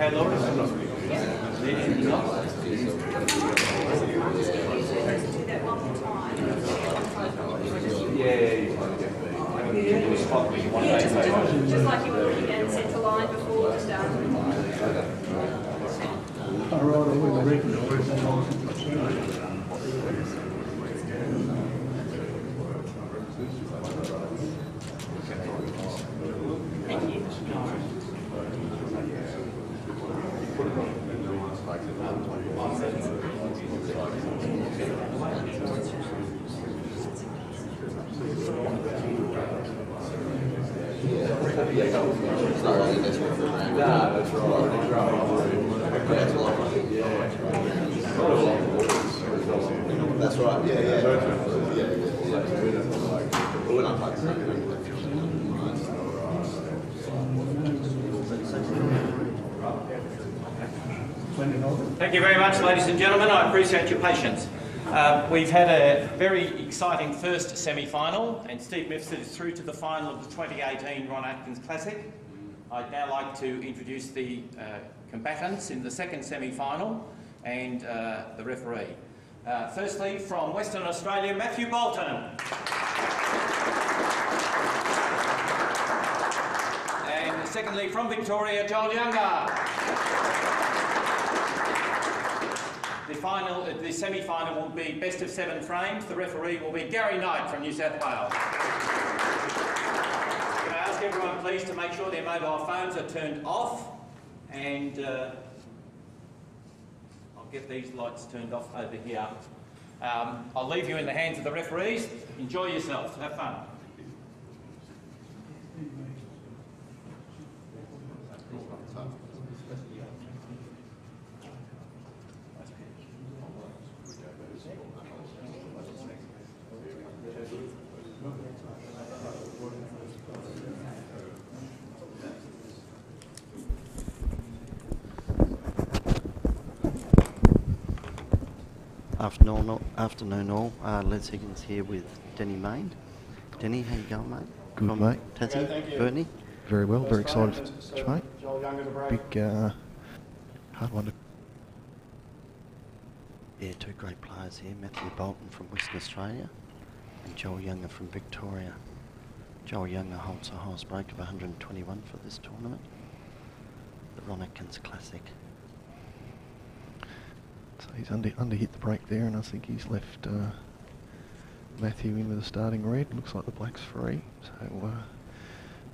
Okay, Laura. Just like you were looking at central line before the start. That's right, yeah. We're not Thank you very much, ladies and gentlemen. I appreciate your patience. We've had a very exciting first semi-final, and Steve Mifsud is through to the final of the 2018 Ron Atkins Classic. I'd now like to introduce the combatants in the second semi-final and the referee. Firstly, from Western Australia, Matthew Bolton. And secondly, from Victoria, Johl Younger. The semi-final will be best of 7 frames. The referee will be Gary Knight from New South Wales. Can I ask everyone please to make sure their mobile phones are turned off, and I'll get these lights turned off over here. I'll leave you in the hands of the referees. Enjoy yourselves. Have fun. Afternoon all. Les Higgins here with Denny Main. Denny, how you going, mate? Good, from mate. Tassie? Thank you. Bernie? Very well, very excited, mate. Johl Younger to break. Big, hard one to... Yeah, 2 great players here. Matthew Bolton from Western Australia and Johl Younger from Victoria. Johl Younger holds the highest break of 121 for this tournament, the Ron Atkins Classic. So he's under hit the break there, and I think he's left Matthew in with a starting red. Looks like the black's free, so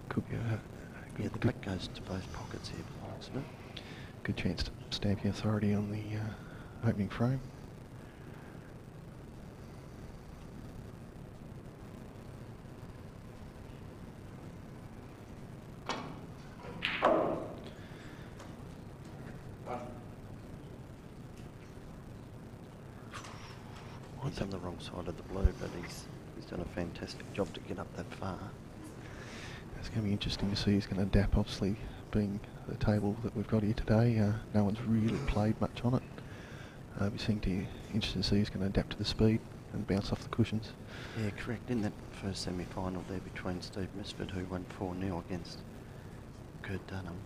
could be a Yeah, the black goes to both pockets here, doesn't it? good chance to stamp the authority on the opening frame. He's on the wrong side of the blue, but he's done a fantastic job to get up that far. It's going to be interesting to see. He's going to adapt, obviously, being the table that we've got here today. No one's really played much on it. We seem to be interested to see he's going to adapt to the speed and bounce off the cushions. Yeah, correct. In that first semi-final there between Steve Mifsud, who won 4-0 against Kurt Dunham,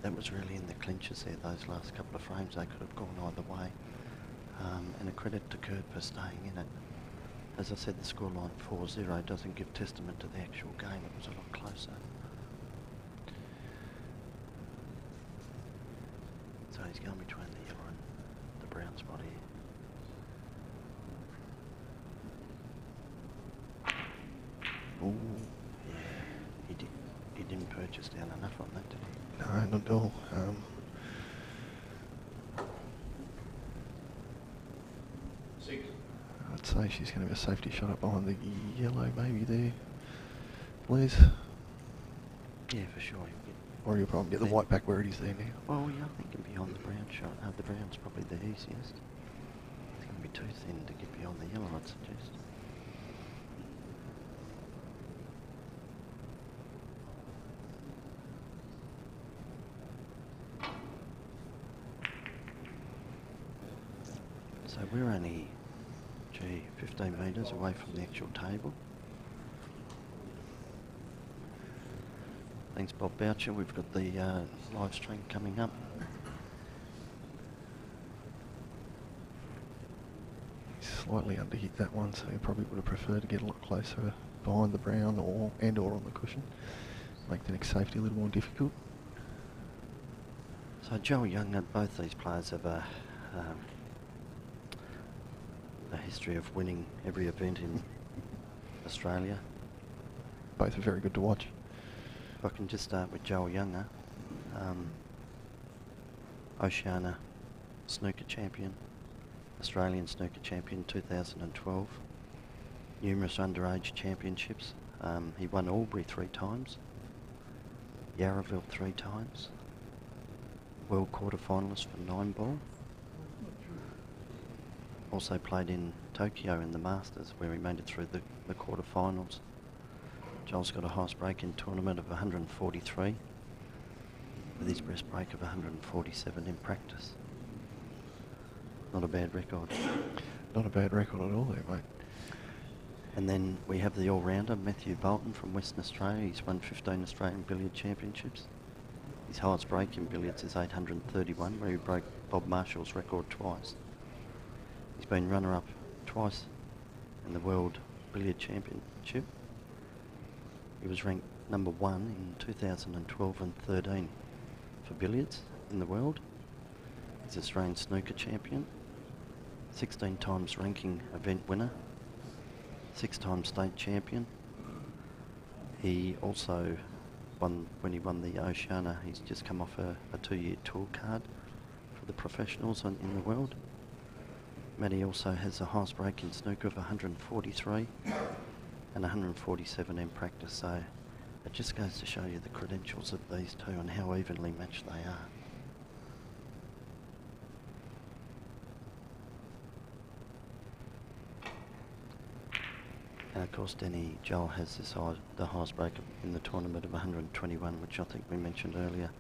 that was really in the clinches there. Those last couple of frames, they could have gone either way. And a credit to Kurt for staying in it. As I said, the scoreline 4-0 doesn't give testament to the actual game. It was a lot closer. So he's going between the yellow and the brown spot here. Ooh. Yeah. he didn't purchase down enough on that, did he? No, not at all. I'd say she's going to have a safety shot up behind the yellow, maybe there. Les? Yeah, for sure. Or you'll probably get the white back where it is there now. Well, yeah, I think it'd be on the brown shot. The brown's probably the easiest. It's going to be too thin to get beyond the yellow, I'd suggest. So we're only, 15 metres away from the actual table. Thanks, Bob Boucher. We've got the live stream coming up. He's slightly underhit that one, so he probably would have preferred to get a lot closer behind the brown or on the cushion. Make the next safety a little more difficult. So Johl Young, both these players have a history of winning every event in Australia. Both are very good to watch. If I can just start with Johl Younger, Oceania Snooker Champion, Australian Snooker Champion 2012, numerous underage championships. He won Albury 3 times, Yarraville 3 times, world quarter-finalist for 9-ball. Also played in Tokyo in the Masters, where he made it through the quarter-finals. Johl's got a highest break in tournament of 143, with his best break of 147 in practice. Not a bad record. Not a bad record at all there, mate. And then we have the all-rounder, Matthew Bolton from Western Australia. He's won 15 Australian Billiard Championships. His highest break in billiards is 831, where he broke Bob Marshall's record twice. He's been runner-up twice in the World Billiard Championship. He was ranked number 1 in 2012 and 13 for billiards in the world. He's Australian Snooker Champion, 16 times ranking event winner, 6 times state champion. He also won, when he won the Oceania, he's just come off a 2-year tour card for the professionals in the world. Matty also has the highest break in snooker of 143 and 147 in practice, so it just goes to show you the credentials of these two and how evenly matched they are. And of course, Denny Johl has the highest break in the tournament of 121, which I think we mentioned earlier.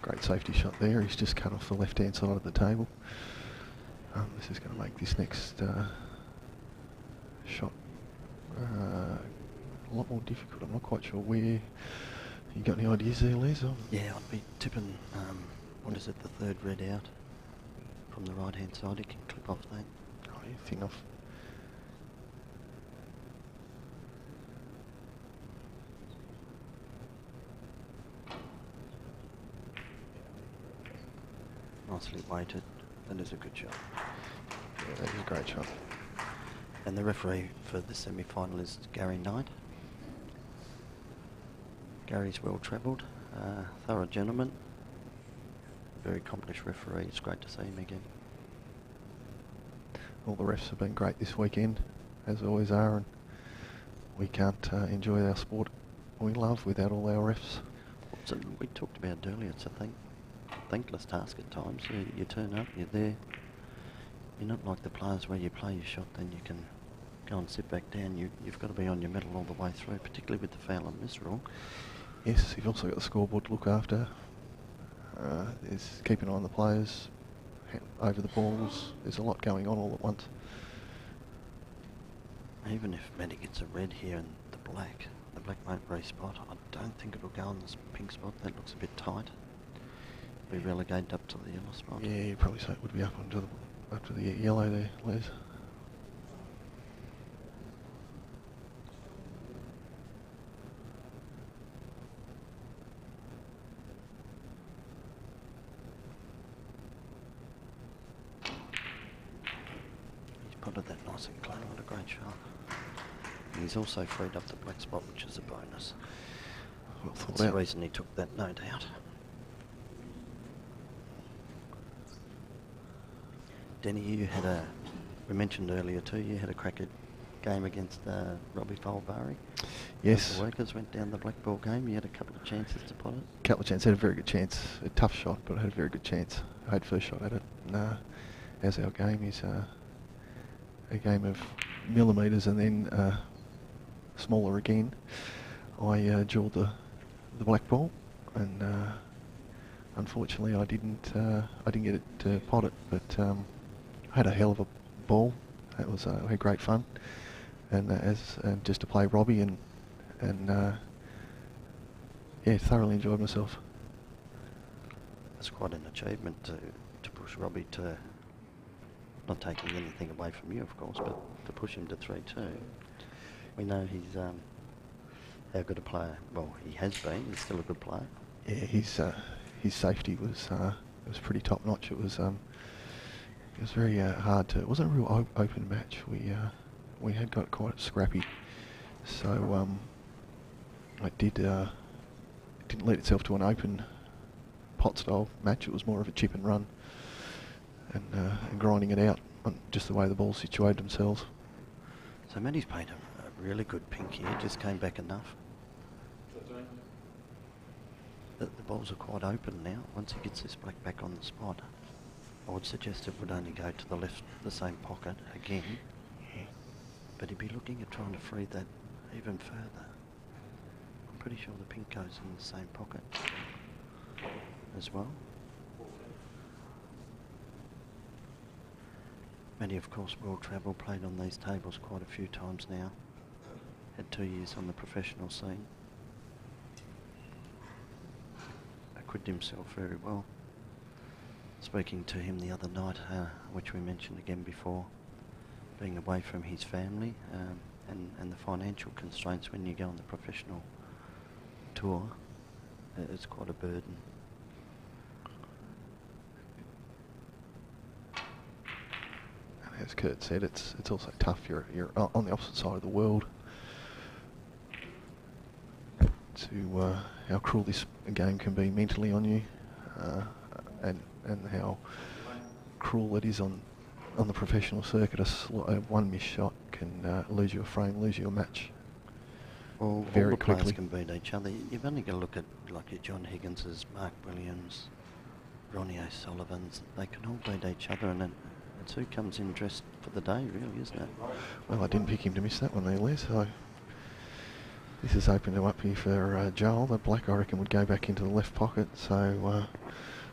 Great safety shot there. He's just cut off the left-hand side of the table. This is going to make this next shot a lot more difficult. I'm not quite sure where. You got any ideas there, Les? Yeah, I'd be tipping, what is it, the third red out from the right-hand side. You can clip off that. Oh, yeah, thin off. Nicely weighted. That is a good shot. Yeah, that is a great shot. And the referee for the semi-final is Gary Knight. Gary's well travelled, thorough gentleman, very accomplished referee. It's great to see him again. All the refs have been great this weekend, as always are, and we can't enjoy our sport we love without all our refs. So we talked about it earlier, it's a thankless task at times. You turn up, you're there. You're not like the players where you play your shot, then you can go and sit back down. You've got to be on your mettle all the way through, particularly with the foul and miss rule. Yes, you've also got the scoreboard to look after. There's keep an eye on the players, over the balls. There's a lot going on all at once. Even if Matty gets a red here and the black won't re-spot. I don't think it'll go on this pink spot. That looks a bit tight. Be relegated up to the yellow spot. Yeah, you'd probably say it would be up to the yellow there, Les. He's potted that nice and clean. What a great shot. And he's also freed up the black spot, which is a bonus. Well thought That's the out. reason he took that, no doubt. Denny, you had we mentioned earlier too, you had a cracker game against Robbie Folbari. Yes. The workers went down the black ball game. You had a couple of chances to pot it. Couple of chances. Had a very good chance. A tough shot, but I had a very good chance. I had first shot at it. And, as our game is a game of millimetres and then smaller again, I jawed the black ball, and unfortunately I didn't get it to pot it. But I had a hell of a ball. It was I had great fun, and just to play Robbie and yeah, thoroughly enjoyed myself. It's quite an achievement to push Robbie to, not taking anything away from you, of course, but to push him to 3-2. We know he's how good a player. Well, he has been. He's still a good player. Yeah, his safety was pretty top notch. It was very hard to. It wasn't a real open match. We had got quite scrappy, so it didn't lead itself to an open pot style match. It was more of a chip and run, and grinding it out on just the way the balls situated themselves. So Matty's played a really good pink here. Just came back enough. The balls are quite open now. Once he gets this black back on the spot, I would suggest it would only go to the left, the same pocket again. But he'd be looking at trying to free that even further. I'm pretty sure the pink goes in the same pocket as well. Matty, of course, world travel, played on these tables quite a few times now. Had 2 years on the professional scene. Acquitted himself very well. Speaking to him the other night, which we mentioned again before, being away from his family and the financial constraints when you go on the professional tour, it's quite a burden. As Kurt said, it's also tough. You're on the opposite side of the world. To how cruel this game can be mentally on you, and how cruel it is on the professional circuit. One missed shot can lose you a frame, lose you a match. Well, very all the players quickly. can beat each other. You've only got to look at like your John Higginses, Mark Williams, Ronnie O'Sullivan's. They can all beat each other, and it's who comes in dressed for the day, really, isn't it? Well, I didn't pick him to miss that one there, Les. So this has opened him up here for Johl. The black, I reckon, would go back into the left pocket. So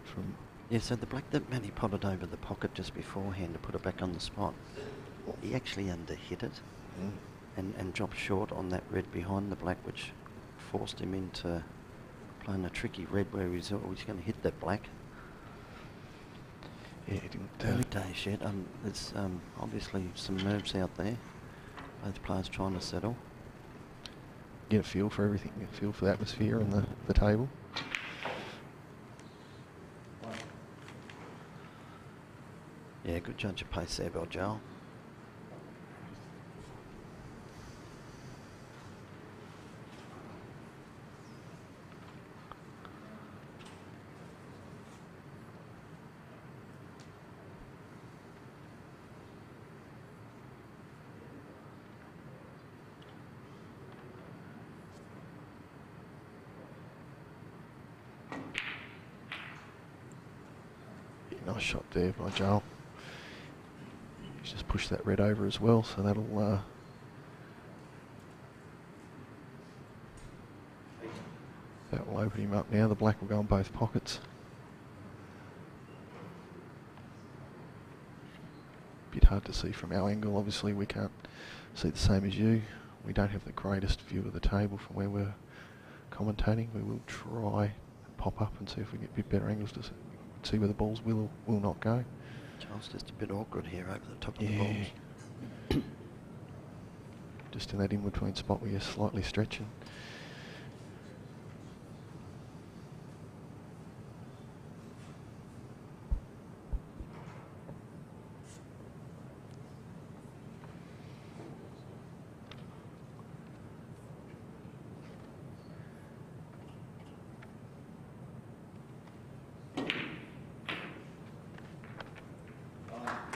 from Yeah, so the black that Matty potted over the pocket just beforehand to put it back on the spot, he actually underhit it and dropped short on that red behind the black, which forced him into playing a tricky red where he's always going to hit that black. yeah, he didn't. Early days yet. There's obviously some nerves out there. Both players trying to settle. Get a feel for everything, get a feel for the atmosphere and the table. Yeah, good judge of pace there by Johl. Yeah, nice shot there by Johl. He's just pushed that red over as well, so that'll open him up now. The black will go in both pockets. Bit hard to see from our angle. Obviously, we can't see the same as you. We don't have the greatest view of the table from where we're commentating. We will try and pop up and see if we get a bit better angles to see where the balls will or will not go. Johl's just a bit awkward here over the top of the balls. Just in that in-between spot where you're slightly stretching.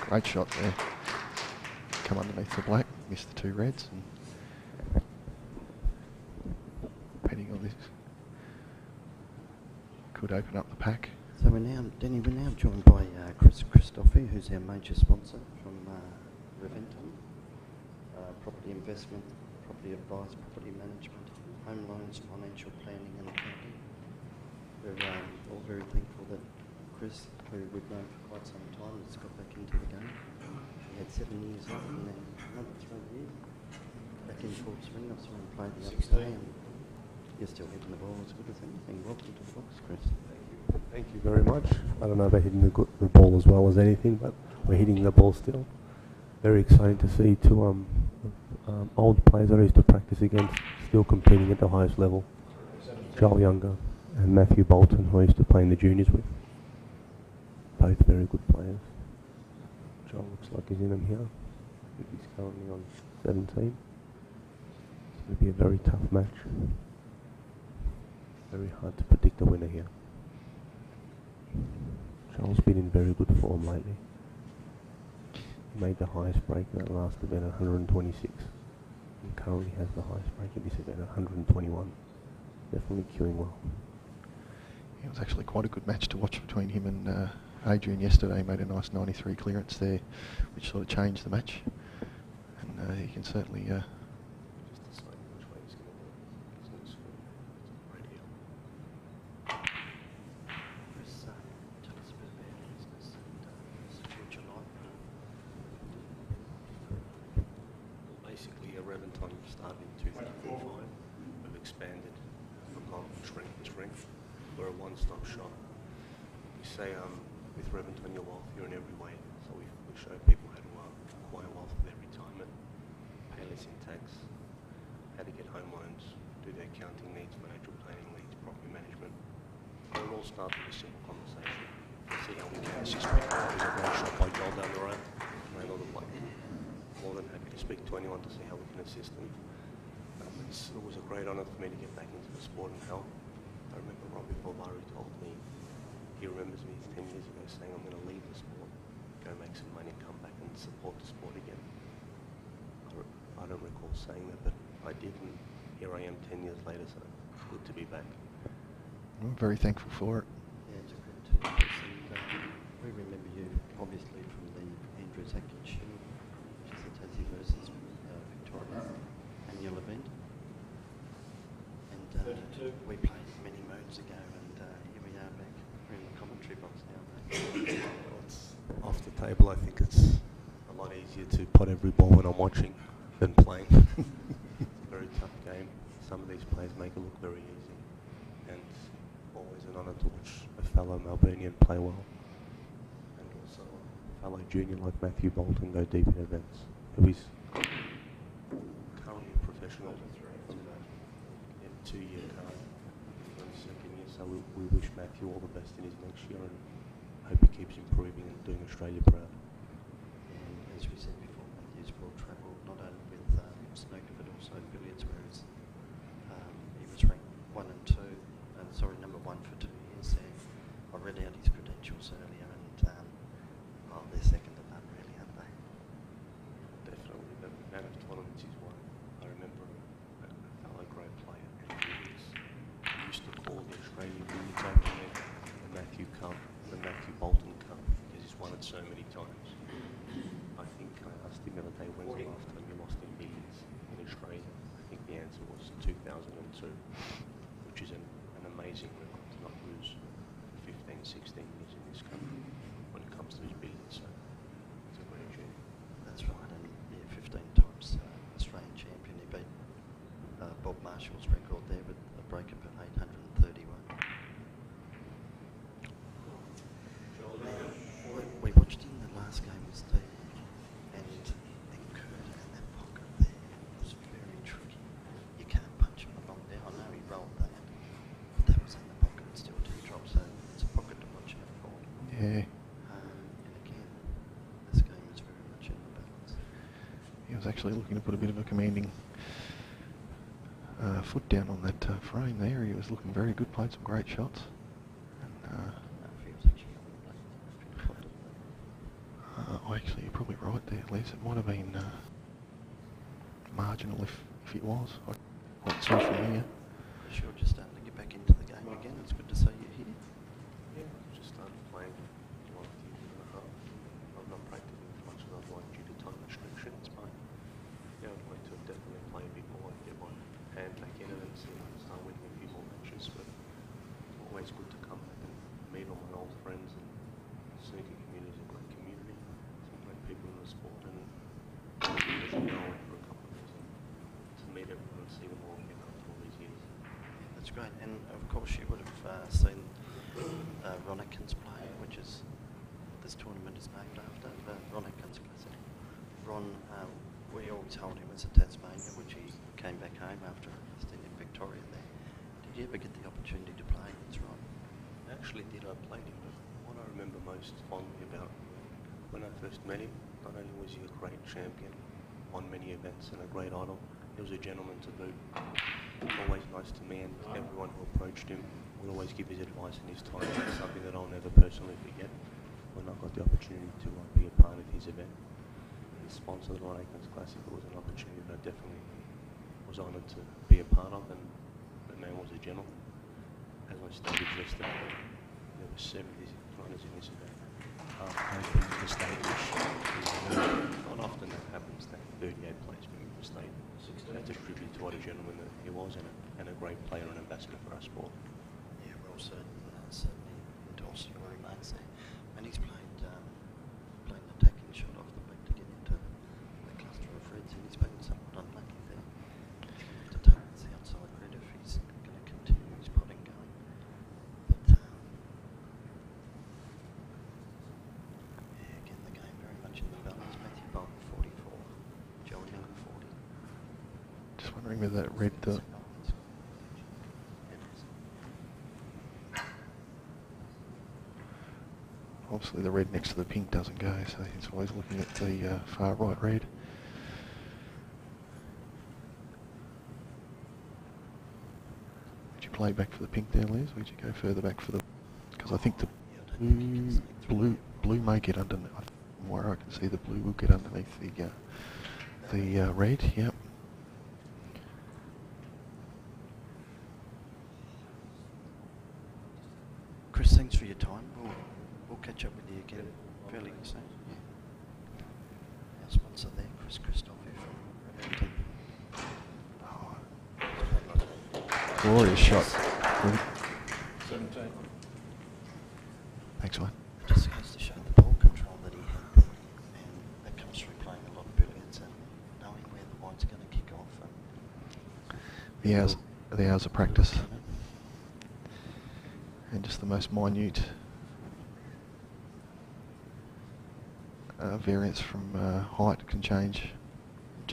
Great shot there. Come underneath the black, missed the two reds, and depending on this, could open up the pack. So we're now joined by Chris Christophe, who's our major sponsor from Reventon. Property investment, property advice, property management, home loans, financial planning and accounting. We're all very thankful that Chris, who we've known for quite some time, has got back into the game. He had 7 years off and then another 3 years back in full swing. I saw him play the other day and you're still hitting the ball as good as anything. Welcome to the box, Chris. Thank you very much. I don't know about hitting the ball as well as anything, but we're hitting the ball still. Very exciting to see two old players I used to practice against still competing at the highest level. Johl Younger and Matthew Bolton, who I used to play in the juniors with. Both very good players. Johl looks like he's in them here. I think he's currently on 17. It's going to be a very tough match. Very hard to predict the winner here. Johl's been in very good form lately. He made the highest break in that last event at 126. And currently has the highest break in this event at 121. Definitely queuing well. It was actually quite a good match to watch between him and Adrian yesterday. He made a nice 93 clearance there, which sort of changed the match. And he can certainly... Just decide which way he's going to go. He's going to score. Radio. Chris, tell us a bit about your business and his future life. Basically, Reventon started in 2005. We've expanded from shrink to shrink. We're a one-stop shop. We say with Reventon you're wealthier in every way. So we show people how to acquire wealth with their retirement, pay less in tax, how to get home loans, do their accounting needs, financial planning needs, property management. And it all starts with a simple conversation. See how we can assist people. There's a great shop by Johl down the road. More than happy to speak to anyone to see how we can assist them. It was a great honour for me to get back into the sport and help. I remember Robbie Bovary told me, he remembers me 10 years ago saying I'm going to leave the sport, go make some money, come back and support the sport again. I don't recall saying that, but I did, and here I am 10 years later, so good to be back. I'm very thankful for it. Yeah, it's a good team, Chris, and we remember you obviously from the Atkins Shield, which is the Decisive versus Victoria annual event. And we played many moons ago, and here we are back. We're in the commentary box now, mate. Well, it's off the table. I think it's a lot easier to pot every ball when I'm watching than playing. It's a very tough game. Some of these players make it look very easy, and always an honour to watch a fellow Melburnian play well, and also a fellow junior like Matthew Bolton go deep in events, who is currently a professional from a 2-year card in his second year. So we wish Matthew all the best in his next year and hope he keeps improving and doing Australia proud. And as we said before, Matthew's well travelled not only with snooker but also billiards, whereas he was ranked 1 and 2, number 1 for 2 years there. I read out his credentials earlier and they're second to none really, aren't they? Definitely, the amount of tournaments he's won. I remember a fellow great player, he used to call the Australian Billiards Open the Matthew Cup, the Matthew Bolton Cup, because he's won it so many times. I think I asked him the other day, when's the last time you lost in billiards in Australia? I think the answer was 2002, which is an amazing record to not lose 15, 16 years in this country when it comes to his billiards. So it's a great achievement. That's right, and yeah, 15 times Australian champion. He beat Bob Marshall's record there with a breakup at 831. We watched him the last game with Steve, and Kurt in that pocket there was very tricky. You can't punch him along there. I know he rolled that, but that was in the pocket and still 2 drops, so it's a pocket to watch out for. Yeah. And again, this game is very much in the balance. He was actually looking to put a bit of a commanding foot down on that frame there. He was looking very good, played some great shots. And, He was actually on the plate. I actually, you're probably right there, Les. It might have been marginal if it was. I can't see from here. Sure, just starting to get back into the game again. It's good to see you here. Yeah, I just started playing like a year and a half. I've not practiced as much as I'd like due to time restrictions, but yeah, I'd like to definitely play a bit more and get my hand back in it and start winning a few more matches. But it's always good to come back and meet all my old friends, and snooker community is a great community. Some great people in the sport, and it's been going for a couple of years, and to meet everyone and see them all again after all these years. That's great. And of course you would have seen Ron Atkins play, which is, this tournament is named after, the Ron Atkins Classic. Ron, we always hold him as a Tasmania, which he came back home after a stint in Victoria there. Did you ever get the opportunity to play against Ron? I actually did. I played him, but what I remember most fondly about when I first met him, not only was he a great champion, won many events and a great idol, he was a gentleman to boot. Always nice to me, and everyone who approached him would always give his advice and his time. It's something that I'll never personally forget. When I got the opportunity to be a part of his event, he sponsored the Ron Atkins Classic. It was an opportunity that I definitely was honoured to be a part of, and the man was a gentleman. As I stated yesterday, there were 70 runners in this event. Open the stage, not often that happens, that 38 players bring the stage. That's a tribute to what a gentleman that he was, and a great player and ambassador for our sport. Yeah, well, certainly endorsing your remarks there. And he's played playing attacking shot off the back to get into the cluster of reds, and he's been somewhat unlucky there to take the outside red if he's going to continue his potting going. But yeah, again, the game very much in the balance. Matthew Bolton 44, Johl 40. Just wondering whether that red, obviously the red next to the pink doesn't go, so he's always looking at the far right red. Would you play back for the pink there, Les? Would you go further back for the... Because I think the blue may get underneath. From where I can see, the blue will get underneath the red. Yep. Chris, thanks for your time. We'll catch up with you again fairly soon. Yeah. Our sponsor there, Chris Christoph from Reventon. Glorious shot. 17. Thanks, mate. It just goes to show the ball control that he had there, and that comes through playing a lot of billiards and knowing where the white's going to kick off. And The hours of practice. And just the most minute variance from height can change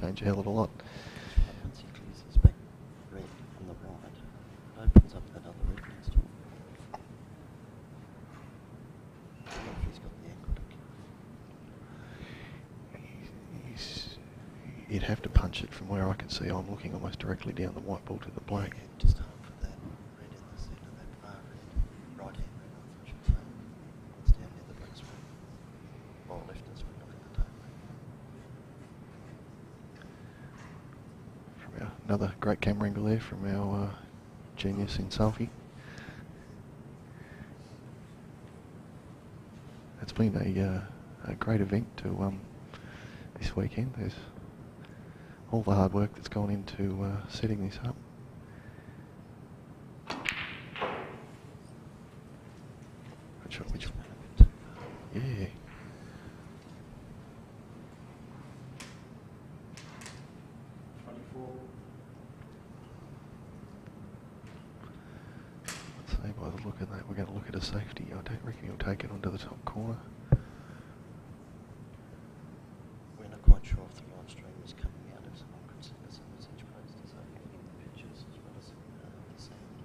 a hell of a lot. Once he clears his back red on the right, it opens up that other red next to him. I don't know if he's got the angle to kick. You'd have to punch it from where I can see. I'm looking almost directly down the white ball to the black. Yeah, just hard for that red in the centre, that far red, right hand red, I should say. It's down near the black spot. Or left as we look at the table. From another great camera angle there from our genius in selfie. It's been a great event to this weekend. There's all the hard work that's gone into setting this up. Which yeah. I'd say by the look of that, we're going to look at a safety. I don't reckon he'll take it onto the top corner. We're not quite sure if the live stream is coming out if someone could send us a message post as they're getting the pictures as well as the sound.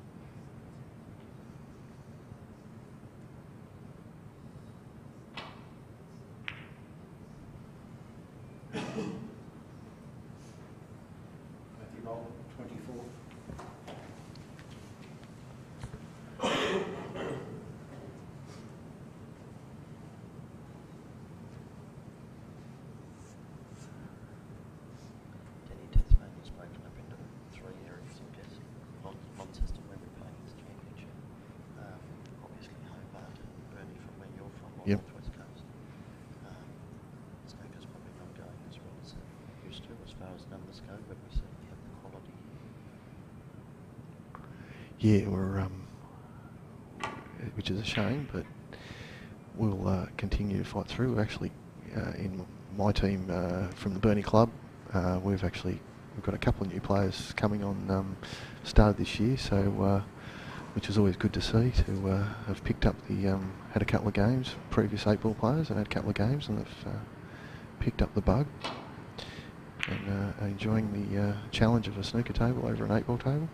Matthew Bolton 24. Yeah, which is a shame, but we'll continue to fight through. Actually, in my team from the Burnie Club, we've got a couple of new players coming on started this year, so which is always good to see. To have picked up had a couple of games, previous 8-ball players, and had a couple of games, and they've picked up the bug and are enjoying the challenge of a snooker table over an 8-ball table.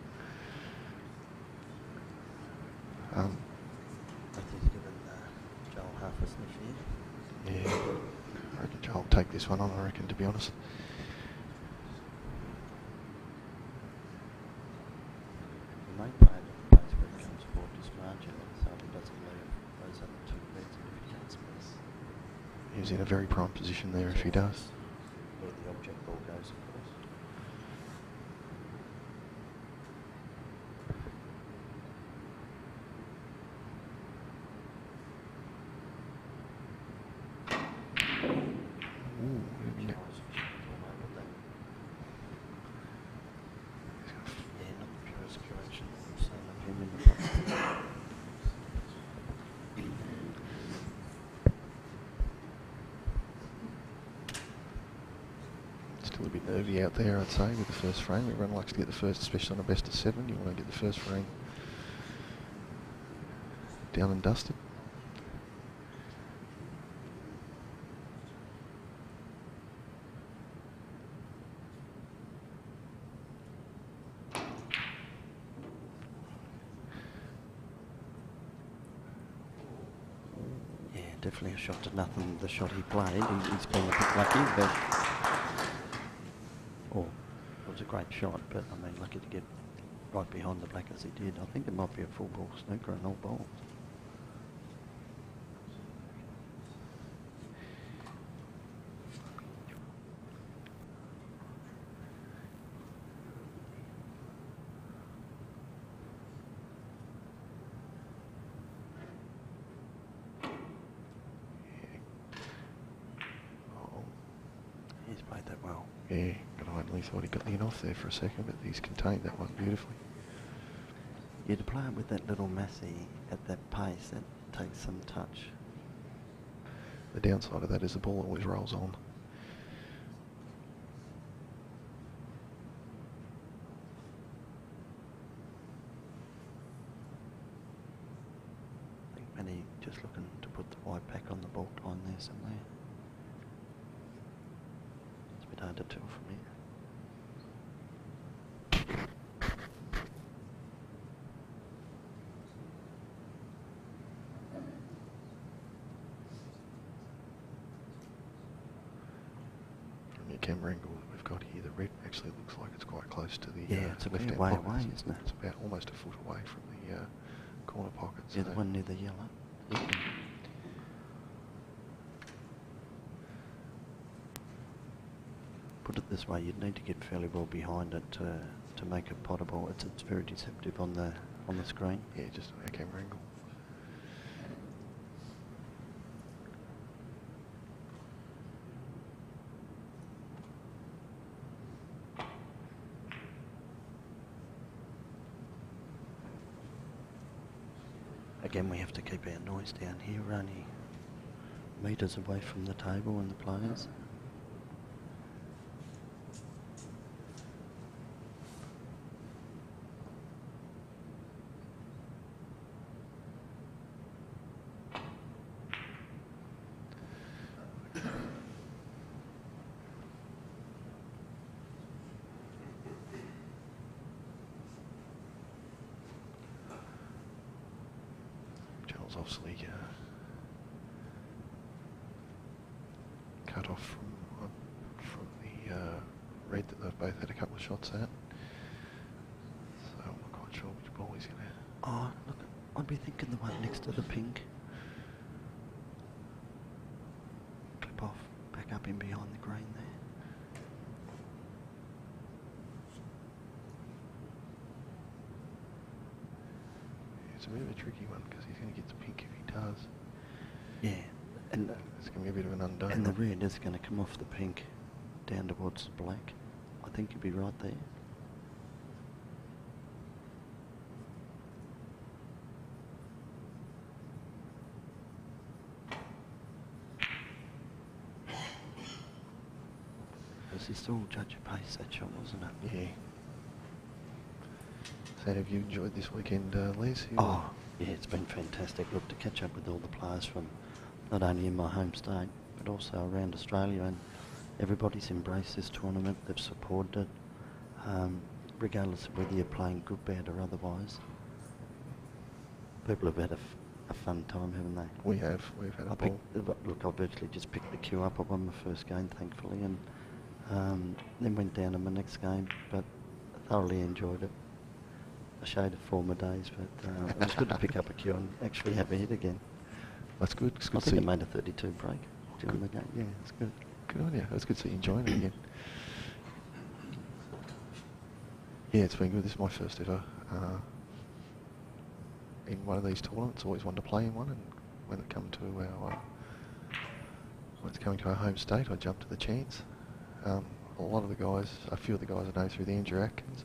I think he's given Johl half a sniff here. Yeah, I reckon Johl will take this one on, I reckon, to be honest. The main player plays where he comes forward just marginally, so he doesn't leave those other two beds if he gets miss. He's in a very prime position there if he does. Where the object ball goes, of course. Still a bit nervy out there, I'd say, with the first frame. Everyone likes to get the first, especially on a best of 7. You want to get the first frame down and dusted. Yeah, definitely a shot to nothing. The shot he played, he's been a bit lucky, but it was a great shot, but I mean, lucky to get right behind the black as he did. I think it might be a full ball snooker and all balls. He's played that well. Yeah, but I only thought he got the in off there for a second, but he's contained that one beautifully. Yeah, to play it with that little Massey at that pace, that takes some touch. The downside of that is the ball always rolls on. I think Manny just looking to put the white back on the ball line there somewhere. It's a bit hard to tell from here. From your camera angle that we've got here, the red actually looks like it's quite close to the Yeah, it's a left-hand bit way pocket. away, isn't it? It's about almost a foot away from the corner pocket. Yeah, so the one near the yellow. Put it this way, you'd need to get fairly well behind it to make it potable. It's very deceptive on the screen. yeah, just our camera angle. Again, we have to keep our noise down here. We're only metres away from the table and the players. Johl's obviously cut off from the red that they've both had a couple of shots at. So I'm not quite sure which ball he's going to... Oh, look, I'd be thinking the one next to the pink. Clip off, back up in behind the green there. It's a bit of a tricky one because he's going to get the pink if he does. Yeah, and It's going to be a bit of an unknown. and the red is going to come off the pink down towards the black. I think you'd be right there. this is all judge of pace, that shot, wasn't it? Yeah. So have you enjoyed this weekend, Les? Oh, yeah, it's been fantastic. Look, to catch up with all the players from not only in my home state, but also around Australia, and everybody's embraced this tournament. They've supported it, regardless of whether you're playing good, bad or otherwise. People have had a fun time, haven't they? We've had a ball. Look, I virtually just picked the queue up. I won my first game, thankfully, and then went down to my next game, but thoroughly enjoyed it. A shade of former days, but it was good to pick up a cue and actually have a hit again. That's good. It's good I to think see. I made a 32 break during the game. Yeah, it's good. Good on you. It's good to see you enjoying it again. Yeah, it's been good. This is my first ever in one of these tournaments. Always wanted to play in one, and when it come to our when it's coming to our home state, I jumped at the chance. A lot of the guys, a few of the guys I know through the Andrew Atkins,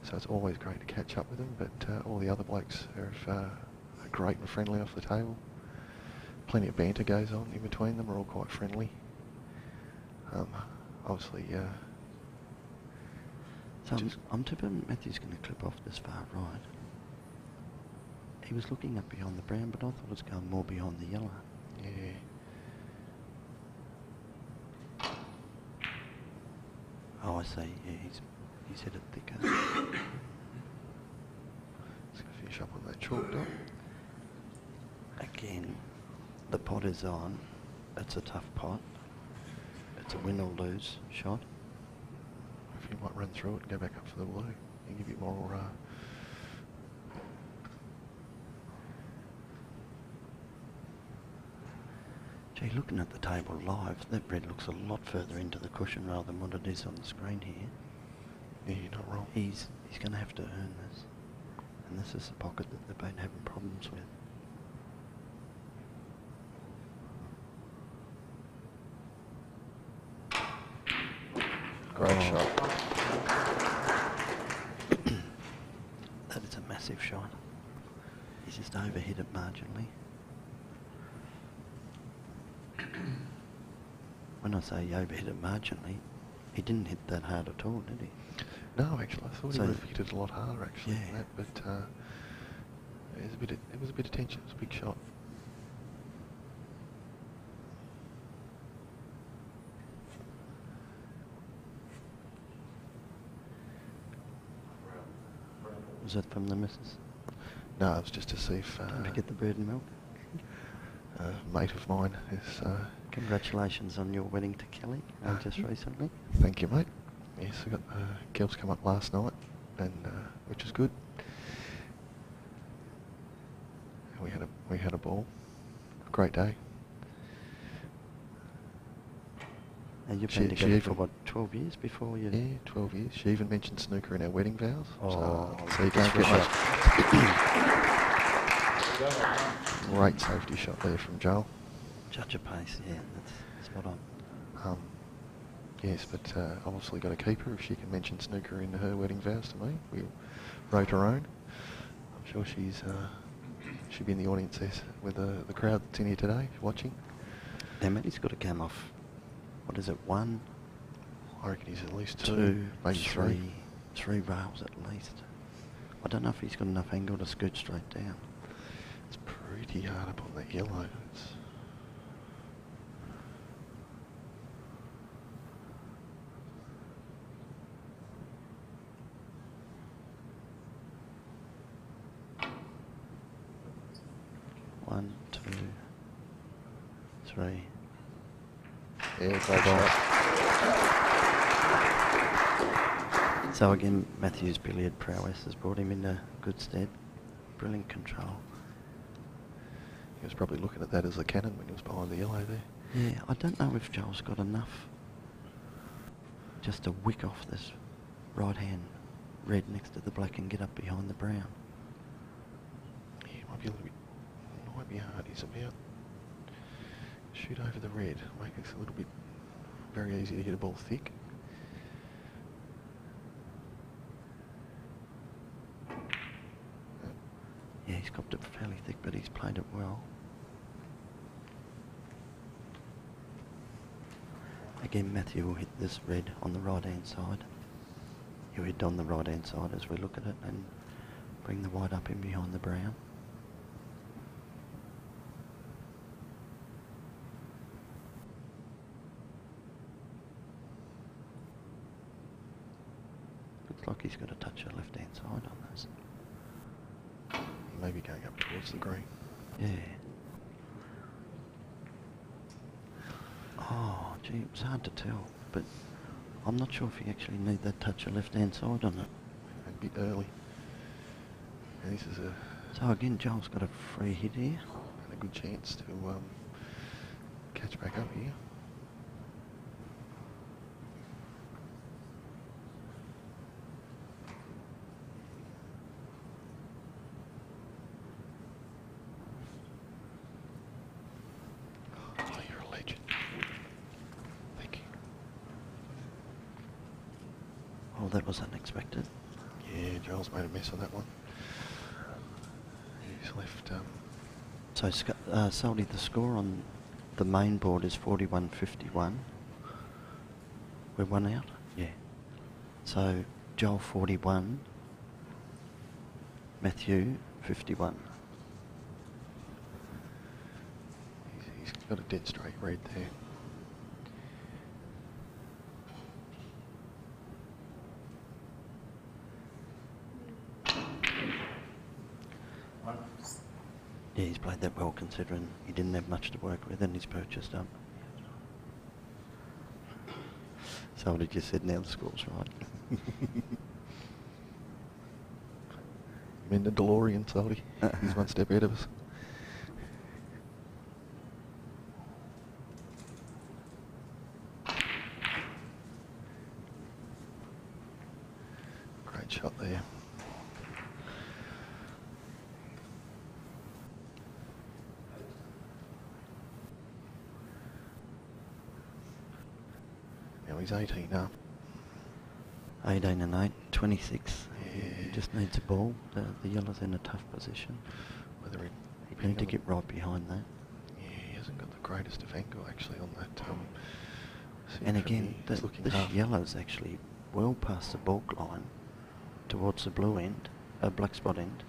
so it's always great to catch up with them. But all the other blokes are great and friendly off the table. Plenty of banter goes on in between them. We're all quite friendly. Obviously, So I'm tipping Matthew's going to clip off this far right. He was looking up beyond the brown, but I thought it was going more beyond the yellow. yeah. Oh, I see. Yeah, he's hit it thicker. Just going to finish up on that chalk dot. Again, the pot is on. It's a tough pot. It's a win or lose shot. If you might run through it and go back up for the blue and give you more. Gee, looking at the table live, that red looks a lot further into the cushion rather than what it is on the screen here. Yeah, you're not wrong. He's going to have to earn this. And this is the pocket that they've been having problems with. Great shot. That is a massive shot. He's just overhit it marginally. When I say he overhit it marginally, he didn't hit that hard at all, did he? No, actually, I thought he would have hit it a lot harder actually than Yeah. that, but it was a bit of tension. It was a big shot. Was that from the missus? No, it was just to see if Don't forget the bird and milk. a mate of mine is. Congratulations on your wedding to Kelly just recently. Thank you, mate. Yes, I got girls come up last night, and which is good. And we had a ball. Great day. And you've She- been she together for even- what, 12 years before you? Yeah, 12 years. She even mentioned snooker in our wedding vows. Oh, so you can't get much. Great safety shot there from Johl. Judge of pace, yeah, that's spot on. Yes, but obviously got to keep her if she can mention snooker in her wedding vows to me. We wrote her own. I'm sure she'll be in the audience there with the crowd that's in here today watching. Now, Matty's got to come off, what is it, one, I reckon he's at least two, maybe three. three rails at least. I don't know if he's got enough angle to scoot straight down. It's pretty hard up on that yellow. It's One, two, three. yeah, great shot. So again, Matthew's billiard prowess has brought him into good stead. Brilliant control. He was probably looking at that as a cannon when he was behind the yellow there. Yeah, I don't know if Joel's got enough just to wick off this right hand red next to the black and get up behind the brown. Yeah, might be a little bit, might be hard. He's about shoot over the red, make it a little bit very easy to hit a ball thick. Yeah, he's copped it fairly thick, but he's played it well. Again, Matthew will hit this red on the right-hand side. He'll hit on the right-hand side as we look at it and bring the white up in behind the brown. Looks like he's got a touch of left-hand side on this. Maybe going up towards the green. Yeah. Oh, gee, it was hard to tell, but I'm not sure if you actually need that touch of left-hand side on it. A bit early. And this is a... So again, Joel's got a free hit here. And a good chance to catch back up here. Oh, you're a legend. Thank you. Oh, that was unexpected. Yeah, Joel's made a mess of that one. He's left... So, Saldy, the score on the main board is 41-51. We're one out? Yeah. So, Joel 41, Matthew 51. He's got a dead straight red there. Yeah, he's played that well considering he didn't have much to work with and he's purchased up. Somebody just said now the score's right. I'm in the DeLorean, Salty. He's one step ahead of us. Great shot there. Now he's 18 up. 18 and 8, 26. Yeah. He just needs a ball. The yellow's in a tough position. Whether You need to get right behind that. Yeah, he hasn't got the greatest of angle actually on that. And from again, here. He's looking this half. yellow's actually well past the bulk line towards the blue end, black spot end.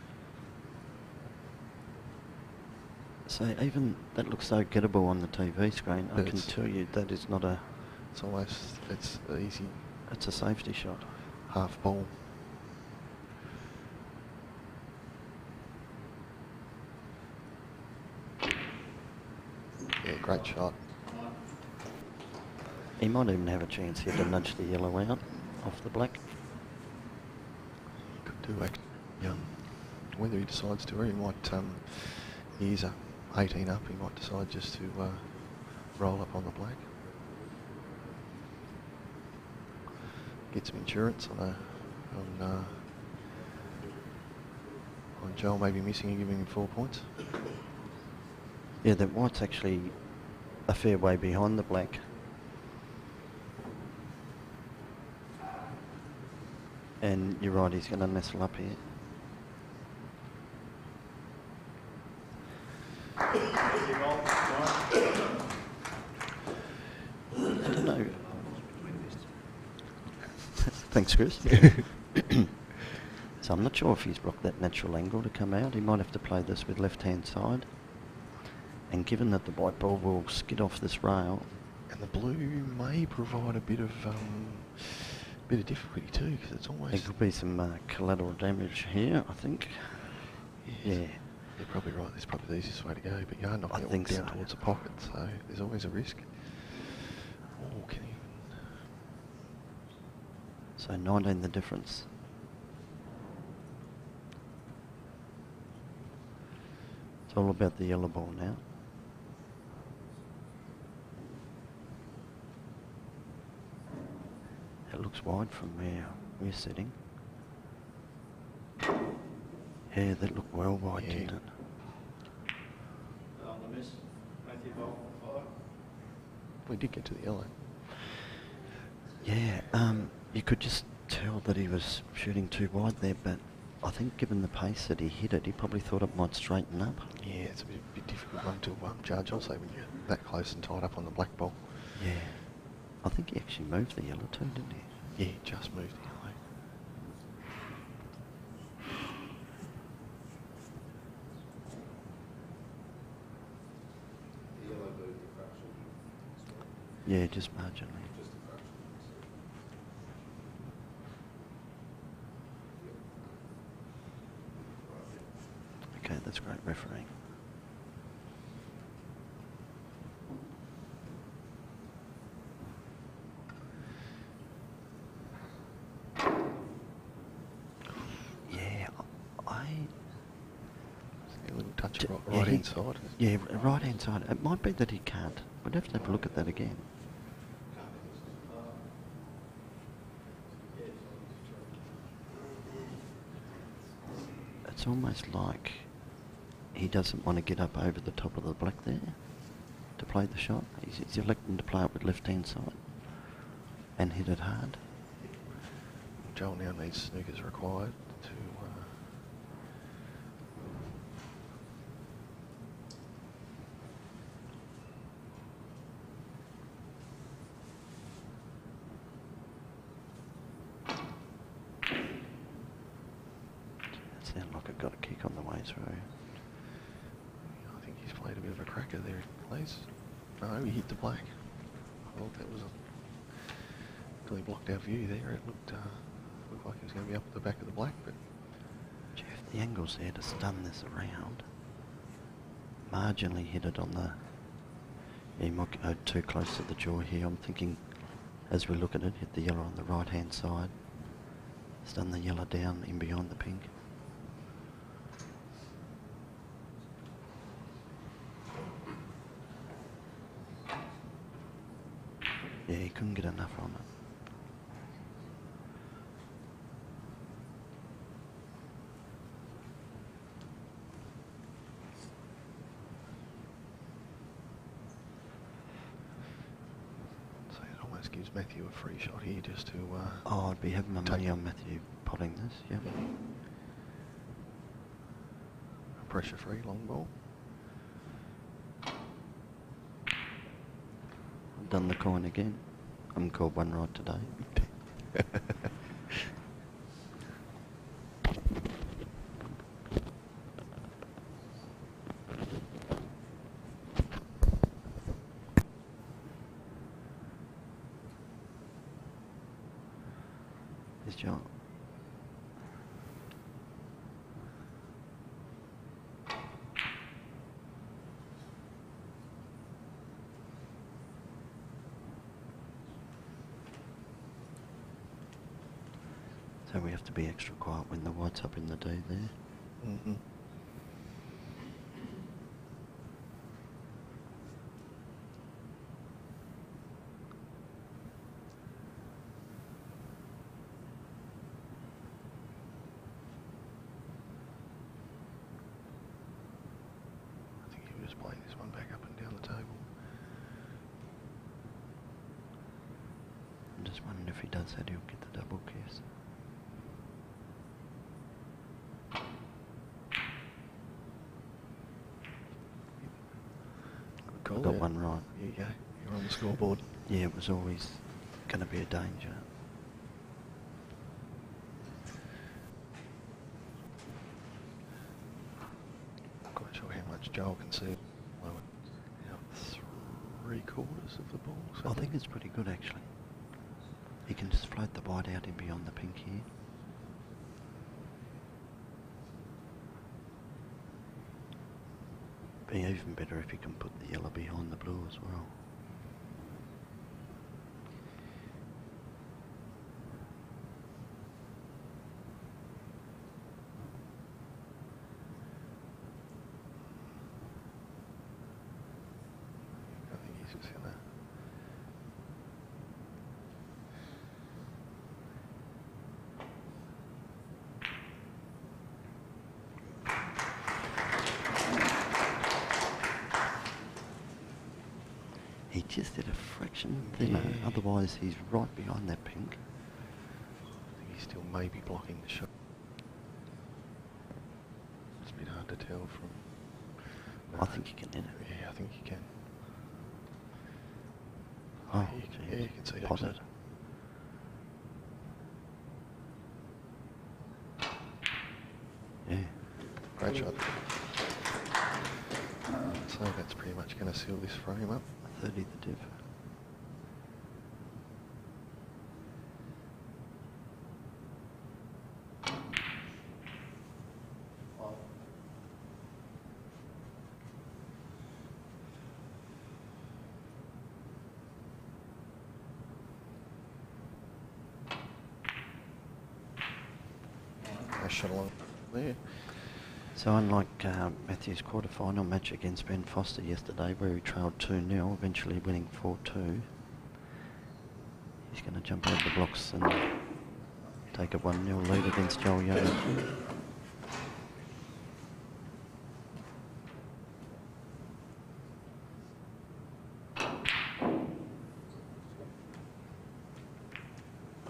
So even that looks so gettable on the TV screen. I can tell you that is not a. It's almost, it's easy. It's a safety shot. Half ball. Yeah, great shot. He might even have a chance here to nudge the yellow out off the black. Could do actually. Whether he decides to, or he might. He's 18 up. He might decide just to roll up on the black. Get some insurance on Joel maybe missing and giving him 4 points. Yeah, that white's actually a fair way behind the black. And you're right, he's going to nestle up here. I don't know. Thanks, Chris. So I'm not sure if he's blocked that natural angle to come out. He might have to play this with left-hand side. And given that the white ball will skid off this rail... And the blue may provide a bit of difficulty too, because it's almost... There could be some collateral damage here, I think. Yes. Yeah. You're probably right, that's probably the easiest way to go, but you are knocking it down so. towards the pocket, so there's always a risk. Oh, can he... So 19 the difference. It's all about the yellow ball now. It looks wide from where we're sitting. Yeah, that looked well wide, Yeah. didn't it? On the miss, Matthew Bolt, follow. We did get to the yellow. Yeah, you could just tell that he was shooting too wide there, but I think given the pace that he hit it, he probably thought it might straighten up. Yeah, it's a bit difficult one to judge also when you're that close and tied up on the black ball. Yeah. I think he actually moved the yellow too, didn't he? Yeah, he just moved the yellow. Yeah, just marginally. Okay, that's great refereeing. Yeah, A little touch of Yeah, right hand side. Yeah, right hand side. It might be that he can't. We'd have to have a look at that again. It's almost like he doesn't want to get up over the top of the black there to play the shot. He's electing to play it with left hand side and hit it hard. Johl now needs snookers required to It sounded like it got a kick on the way through. I think he's played a bit of a cracker there, Les. No, he hit the black. I thought that was really blocked our view there. It looked like he was going to be up at the back of the black, but Jeff, the angle's there to stun this around. Marginally hit it on the... Yeah, he might go too close to the jaw here. I'm thinking, as we look at it, hit the yellow on the right-hand side. Stun the yellow down in behind the pink. Yeah, he couldn't get enough on it. so it almost gives Matthew a free shot here just to Oh, I'd be having my money on Matthew potting this, yeah. a pressure-free long ball. I've done the coin again. I'm called one right today. Here's Johl. So we have to be extra quiet when the white's up in the D there. Mm-hmm. I think he was playing this one back up and down the table. I'm just wondering if he does that, he'll get the double kiss. Good I call, got yeah. one right. There you go. You're on the scoreboard. Yeah, it was always going to be a danger. Not quite sure how much Johl can see. Well, you know, 3/4 of the ball. So I think it's pretty good actually. He can just float the white out in beyond the pink here. Be even better if you can put the yellow behind the blue as well. I think he's just gonna. He just did a fraction thinner, Yeah. otherwise he's right behind that pink. I think he's still maybe blocking the shot. It's a bit hard to tell from. I think he can hit it. Yeah, I think he can. Oh, yeah, you can see it. potted. Yeah. Great shot. So that's pretty much going to seal this frame up. 30 the div. Nice shot along there. So unlike Matthew's quarter-final match against Ben Foster yesterday, where he trailed 2-0, eventually winning 4-2, he's going to jump over the blocks and take a 1-0 lead against Johl.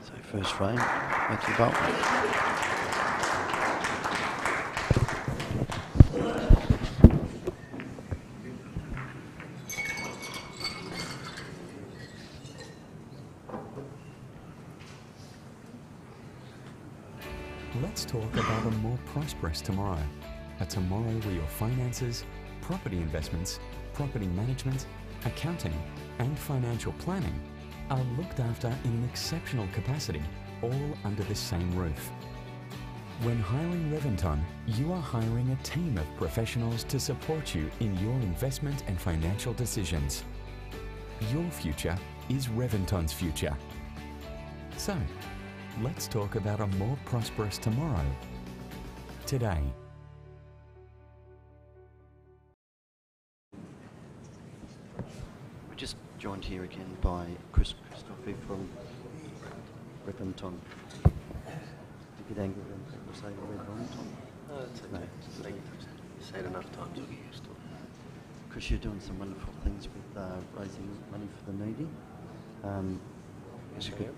So first frame, Matthew Bolton. Let's talk about a more prosperous tomorrow. A tomorrow where your finances, property investments, property management, accounting and financial planning are looked after in an exceptional capacity, all under the same roof. When hiring Reventon, you are hiring a team of professionals to support you in your investment and financial decisions. Your future is Reventon's future. So, let's talk about a more prosperous tomorrow, today. We're just joined here again by Chris Christophe from Reventon. You get angry when people say Reventon? No, it's okay. No. You say it enough times, you'll get used to it. Chris, you're doing some wonderful things with raising money for the needy. Yes, I am.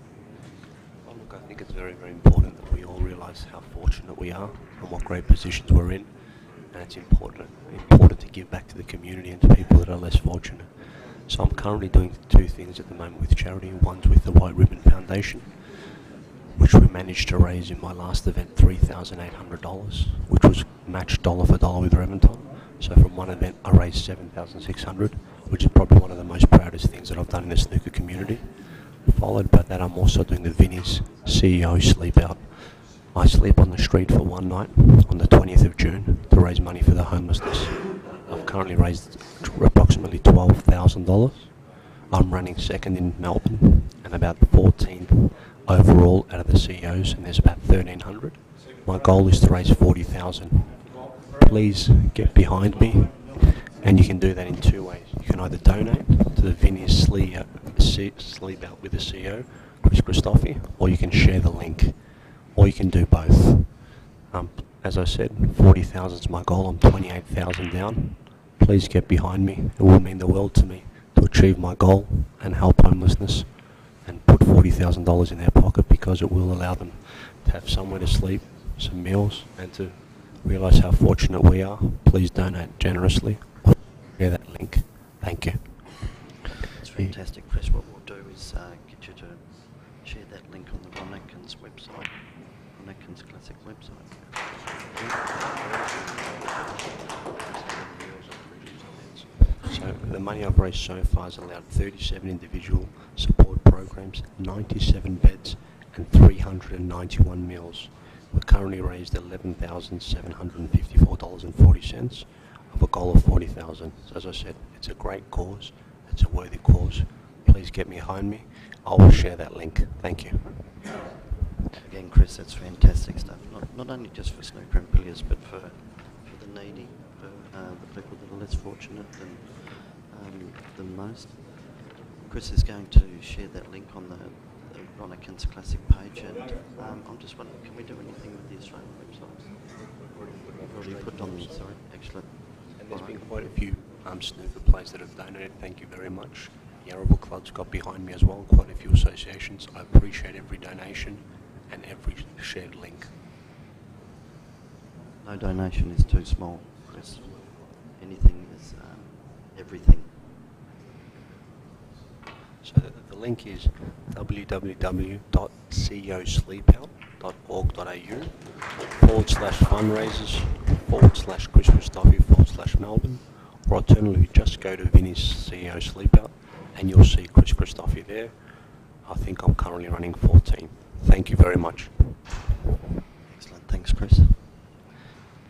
Oh, look, I think it's very, very important that we all realise how fortunate we are and what great positions we're in. And it's important to give back to the community and to people that are less fortunate. So I'm currently doing two things at the moment with charity. One's with the White Ribbon Foundation, which we managed to raise in my last event $3,800, which was matched dollar for dollar with Reventon. So from one event I raised $7,600, which is probably one of the most proudest things that I've done in the snooker community. Followed by that, I'm also doing the Vinnie's CEO sleep out. I sleep on the street for one night on the 20th of June to raise money for the homelessness. I've currently raised approximately $12,000. I'm running second in Melbourne and about 14th overall out of the CEOs, and there's about 1,300. My goal is to raise 40,000. Please get behind me, and you can do that in two ways. You can either donate to the Vinnie's sleep out with the CEO, Chris Christophe, or you can share the link, or you can do both. As I said, 40,000 is my goal. I'm 28,000 down. Please get behind me. It will mean the world to me to achieve my goal and help homelessness and put $40,000 in their pocket, because it will allow them to have somewhere to sleep, some meals, and to realise how fortunate we are. Please donate generously. Share that link. Thank you. It's fantastic, Chris. What we'll do is get you to share that link on the Ron Atkins website, Ron Atkins Classic website. So the money I've raised so far has allowed 37 individual support programs, 97 beds and 391 meals. We've currently raised $11,754.40 of a goal of 40,000. So as I said, it's a great cause, it's a worthy cause. Please get behind me. I will share that link. Thank you. Again, Chris, that's fantastic stuff. Not only just for snooker and billiards, but for the needy, for the people that are less fortunate than most. Chris is going to share that link on the Ron Atkins Classic page, and I'm just wondering, can we do anything with the Australian websites? Already put on the, sorry, excellent. And there's been quite a few snooker players that have donated. Thank you very much. The Yarraville Club's got behind me as well, quite a few associations. I appreciate every donation and every shared link. No donation is too small, Chris. Anything is everything. So the link is www.ceosleepout.org.au/fundraisers/Chris Christoffel/Melbourne, or alternatively just go to Vinny's CEO Sleepout and you'll see Chris Christoffel there. I think I'm currently running 14. Thank you very much. Excellent, thanks Chris.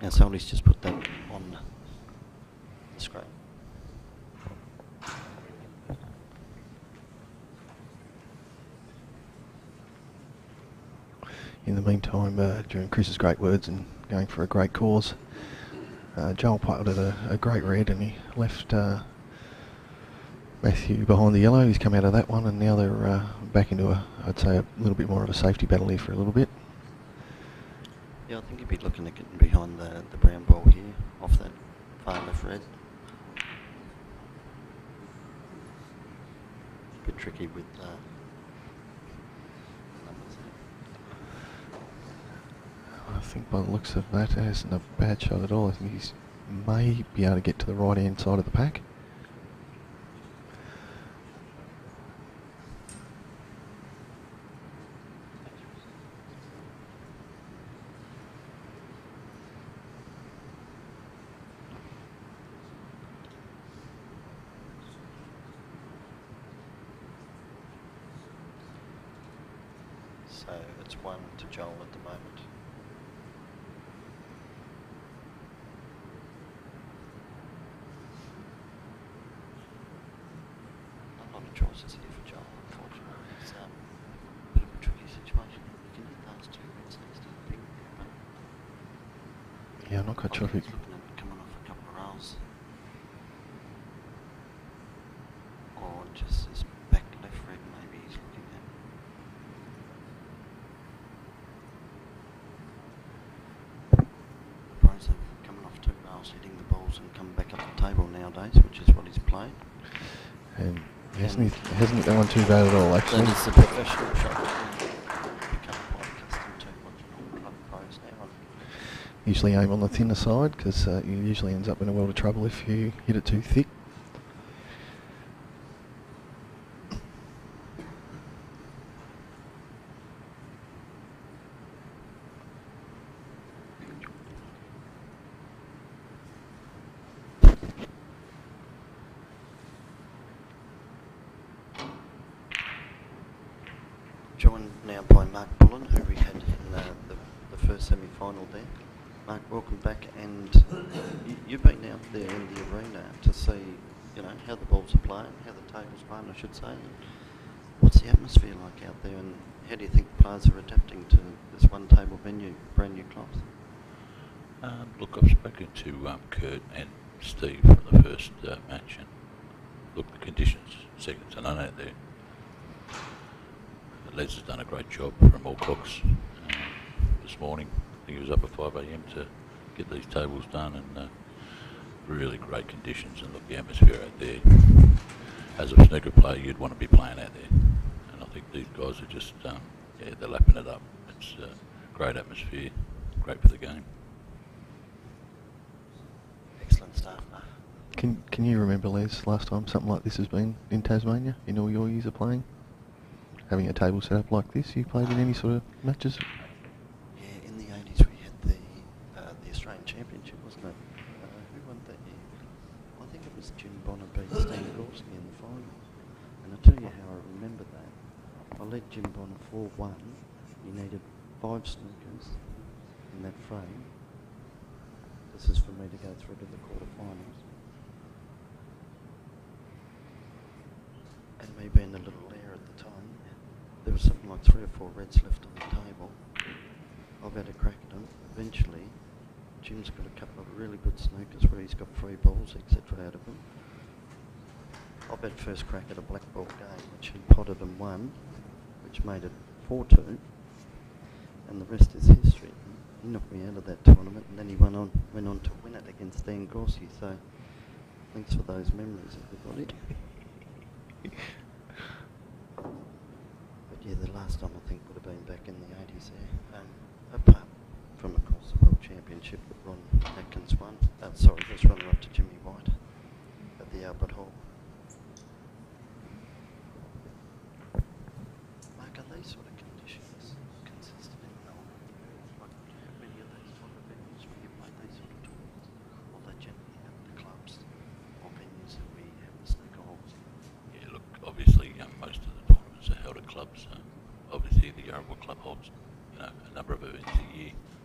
Now somebody's just put that on the screen. In the meantime, during Chris's great words and going for a great cause, Johl piloted a great red and he left Matthew behind the yellow. He's come out of that one and now they're back into I'd say a little bit more of a safety battle here for a little bit. Yeah, I think you'd be looking at getting behind the brown ball here, off that far left red. A bit tricky with numbers there. I think by the looks of that, it isn't a bad shot at all. I think he may be able to get to the right hand side of the pack. So it's 1 to Johl at the moment. Not a lot of choices here for Johl, unfortunately. It's a bit of a tricky situation. You can hit those two reds next to the pink there, but Yeah, I'm not quite sure if he... he's looking at coming off a couple of rails. Or just this back left red maybe he's looking at. Pros are coming off two rails, hitting the balls and coming back up the table nowadays, which is what he's played. And hasn't hit that one too bad at all, actually. That is the professional shot that we've become quite accustomed to watching all club pros now. Usually aim on the thinner side because it usually ends up in a world of trouble if you hit it too thick. Joined now by Mark Bolton, who we had in the first semi-final there. Mark, welcome back, and you've been out there in the arena to see, how the balls are playing, how the table's playing, I should say. What's the atmosphere like out there, and how do you think players are adapting to this one-table venue, brand new clubs? Look, I've spoken to Kurt and Steve for the first match, and look, the conditions second to none out there. Les has done a great job from all clocks this morning. I think he was up at 5 a.m. to get these tables done, and really great conditions. And look, the atmosphere out there, as a snooker player, you'd want to be playing out there. And I think these guys are just, they're lapping it up. It's great atmosphere, great for the game. Excellent stuff, Mark. Can you remember, Les, last time something like this has been in Tasmania in all your years of playing? Having a table set up like this, you played in any sort of matches? Yeah, in the 80s we had the Australian Championship, wasn't it? Who won that year? I think it was Jim Bonner beat Stan Gorski in the final. And I'll tell you how I remember that. I led Jim Bonner 4-1. He needed 5 snookers in that frame. This is for me to go through to the quarterfinals. And me being a little lair at the time, there was something like 3 or 4 reds left on the table. I've had a crack at them. Eventually, Jim's got a couple of really good snookers where he's got 3 balls, etc. out of them. I've had first crack at a black ball game, which he potted and won, which made it 4-2, and the rest is history. He knocked me out of that tournament, and then he went on to win it against Stan Gorski. So, thanks for those memories, everybody. But yeah, the last time I think would have been back in the 80s there. Apart from, of course, the World Championship that Ron Atkins won. Just runner up to Jimmy White at the Albert Hall.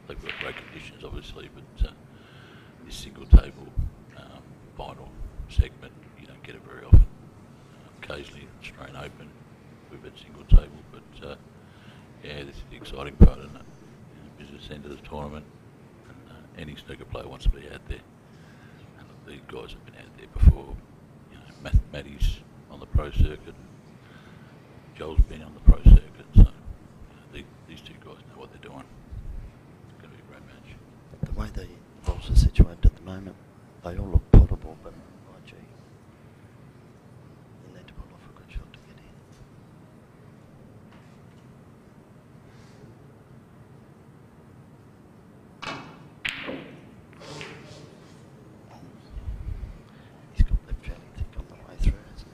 they've got great conditions, obviously, but this single table final segment, you don't get it very often. Occasionally, Australian Open, we've had single table, but yeah, this is the exciting part, isn't it? Business end of the tournament, and any snooker player wants to be out there. And look, these guys have been out there before. You know, Matty's on the pro circuit, Johl's been on the pro circuit, so these two guys know what they're doing. It's going to be a great match. The way the balls are situated at the moment, they all look potable, but oh gee, you need to pull off a good shot to get in. He's got that fairly thick on the way through, hasn't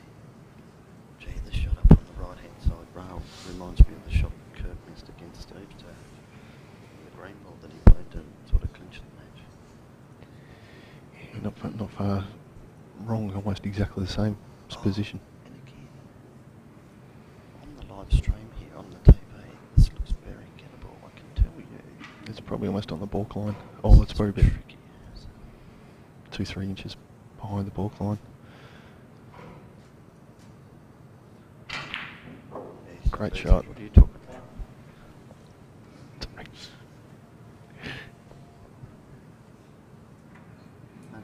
he? Gee, the shot up on the right hand side rail reminds me of the shot Kurt missed against Steve to the green ball that he played to sort of clinch the match. Yeah, not far wrong, almost exactly the same position. And again, on the live stream here on the TV, this looks very gettable, I can tell you. It's probably almost on the balk line. Oh, it's probably about tricky. 2-3 inches behind the balk line. Great shot. What are you talking about?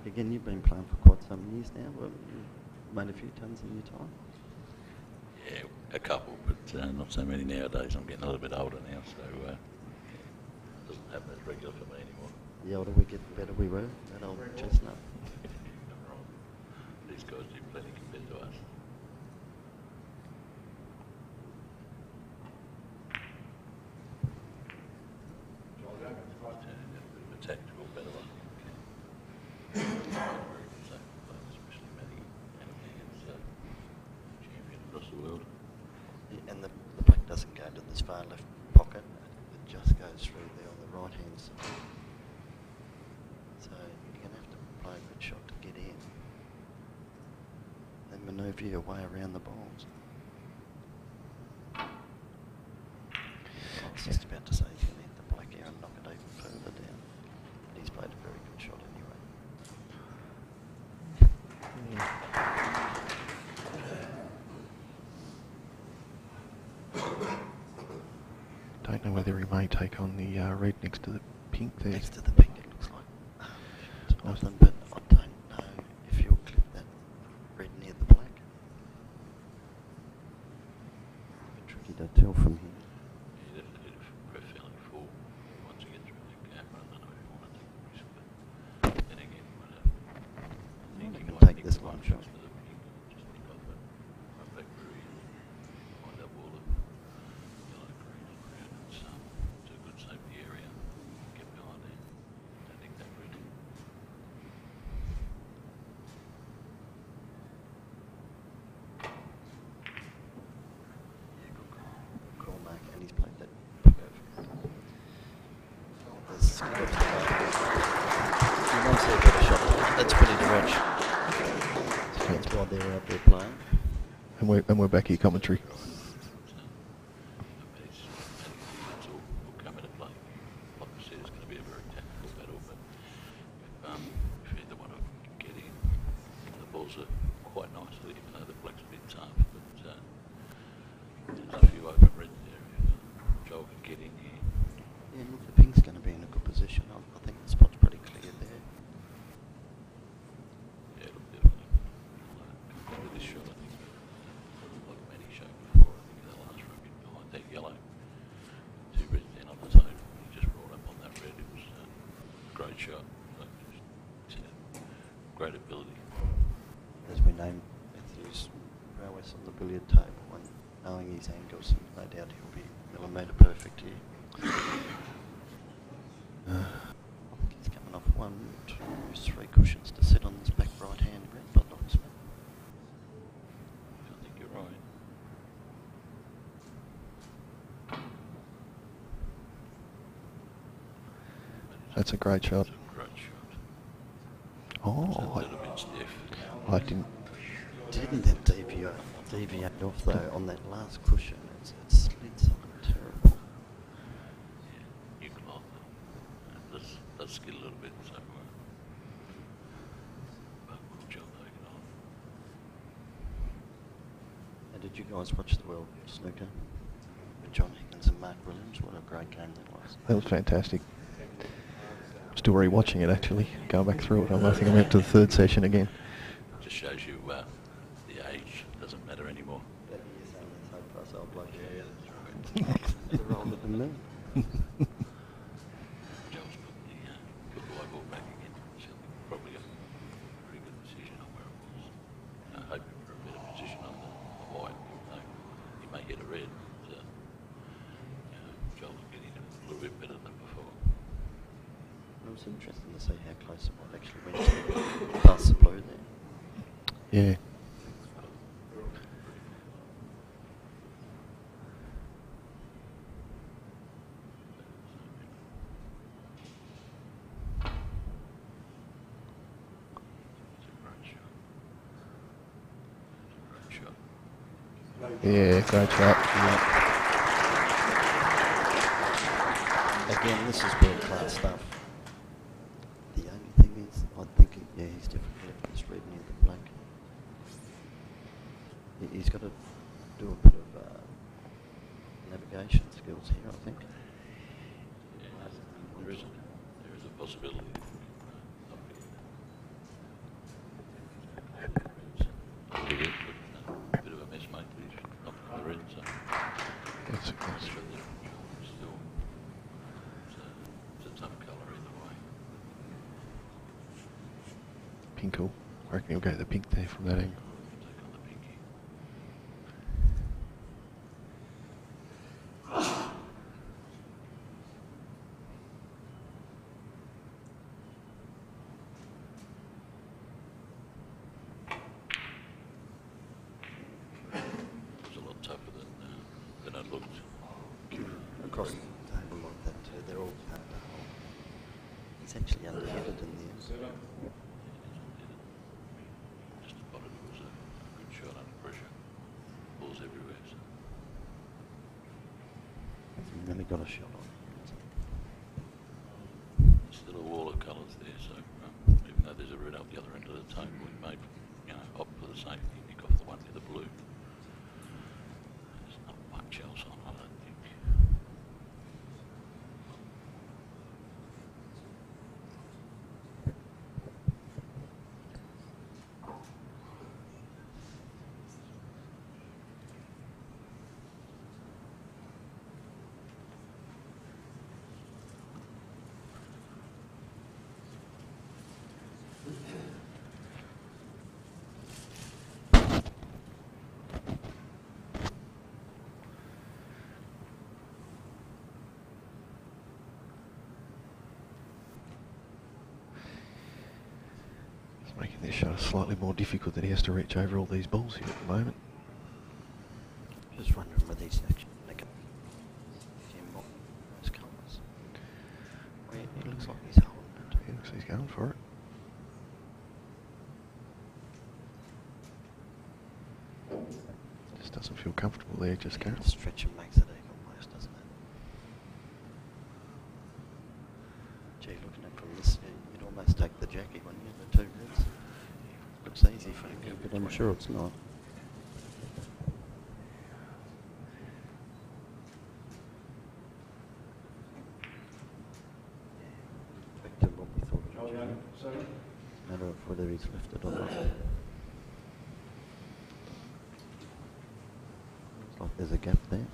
Again, you've been playing for quite some years now. Well, you've made a few tons in your time. Yeah, a couple, but not so many nowadays. I'm getting a little bit older now, so it doesn't happen as regular for me anymore. The older we get, the better we were. That old chestnut. These guys do plenty compared to us. A tactical better one. Especially Matty against champion across the world. Yeah, and the black doesn't go to this far left pocket. It just goes through there on the right hand side. So you're going to have to play a good shot to get in. Then manoeuvre your way around the balls. I was just about to say he's going to hit the black here and knock it even further down. But he's played a very good shot anyway. Don't know whether he may take on the red next to the pink there. Next to the pink, it looks like nothing, but I don't know if you'll clip that red near the black. A bit tricky to tell from here. Yeah, definitely go fairly full once you get through that gap. I don't know if you want to take the risk, but then again, you might have. I think you can might take this long shot. to the pink, just nick off it, right back through here, wind up all the yellow, green and brown. It's a good safety area. Get behind there. Don't nick that red. Yeah, good call, Mark, and he's played that perfect. There's skill ups to go. You won't see a better shot. That's pretty to watch. So that's why they're out there playing. And we're back here commentary. That's all will come into play. Like I said, it's going to be a very tactical battle, but if either one of them can get in, the balls are quite nicely, even though the black's a bit tough. But there's a few open reds there. If Johl can get in here. Yeah, look, the pink's going to be in a good position. I think the spot's pretty clear there. Yeah, look, definitely. With this shot, I think, like Matty showed before, I think the last run behind that yellow, two reds down on the table, he just rolled up on that red. It was a great shot. Like, just, great ability. As we name Matthew's prowess on the billiard table, and knowing his angles, no doubt he'll be millimetre perfect here. He's coming off 1, 2, 3 cushions to sit on this back right hand red by the looks of it. I think you're right. That's a great shot. It's a great shot. It's a Oh, little bit stiff. I didn't. Didn't that deviate off though on that last cushion? It slid something terrible. Yeah, you cloth. skid a little bit, so but Johl taking on. And did you guys watch the World Snooker with John Higgins and Mark Williams? What a great game that was. That was fantastic. Still re-watching it actually, going back through it. I think I went to the third session again. Just shows you the age doesn't matter anymore. Johl's put the white ball back again. So probably a pretty good decision on where it was. Hoping for a better position on the white. He may hit a red. But, Johl's getting a little bit better than before. It was interesting to see how close the white actually went to past the blue there. Yeah. Yeah, great shot. Yeah. Again, this is world-class stuff. The only thing is, I think, he's definitely left this red near the black. He's got to do a bit of navigation skills here, I think. There is a possibility. A bit of a mess, mate. He's not on the red, so That's still it's a tough colour either way. Pinkle. I reckon he'll go to the pink there from that angle. Take on the pinky. It's a lot tougher than it looked. Across the table like that too, they're all part of the hole. It's actually underhanded in there. Just about it was a good shot under pressure. Balls everywhere. So. He really got a shot on it. Still a wall of colours there, so even though there's a red up the other end of the table, we may, opt for the safety, pick off the one near the blue. There's not much else on, I don't think. It's making this shot slightly more difficult that he has to reach over all these balls here at the moment. Just wondering whether he's actually making a few more those colours. Well, it looks like he's holding it. He looks like he's going for it. Just doesn't feel comfortable there, just The goes. stretch makes it even worse, doesn't it? Gee, looking at it from this, you'd almost take the Jackie, wouldn't you? The two reds. Looks easy for him, but I'm sure it's not. Back to what we thought it was. Matter of whether he's left it or not. Looks like there's a gap there.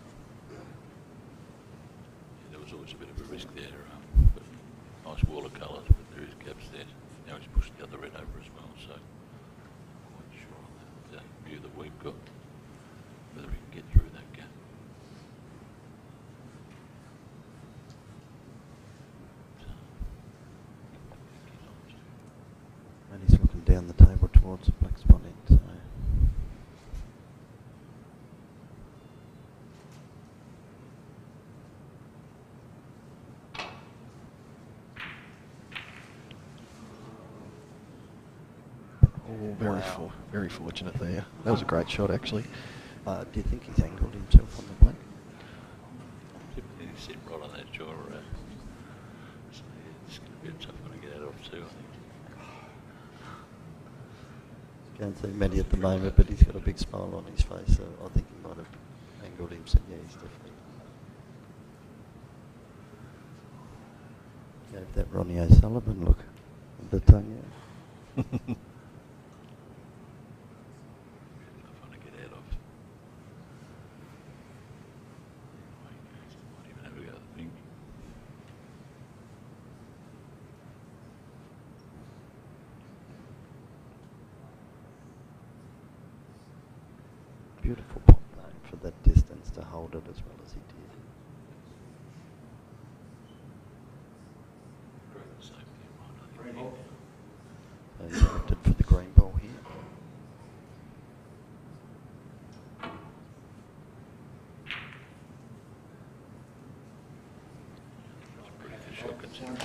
There was always a bit of a risk there, but nice wall of colours, but there is gaps there. Now he's pushed the other red over as well, so I'm quite sure on that view that we've got, whether he can get through that gap. And he's looking down the table towards the black spot end, so... Oh, very fortunate there. That was a great shot, actually. Do you think he's angled himself on the black? Typically he's sitting right on that jaw. So it's going to be a tough one to get out of too, I think. Can't see many at the moment, but he's got a big smile on his face, so I think he might have angled him, so yeah, he's definitely... Gave that Ronnie O'Sullivan look with the tongue out. Tough one to get out of. Might even have a go at the thing. Beautiful pop though, for that distance to hold it as well as he did. So he's opted for the green ball here. That's a pretty good shot considering.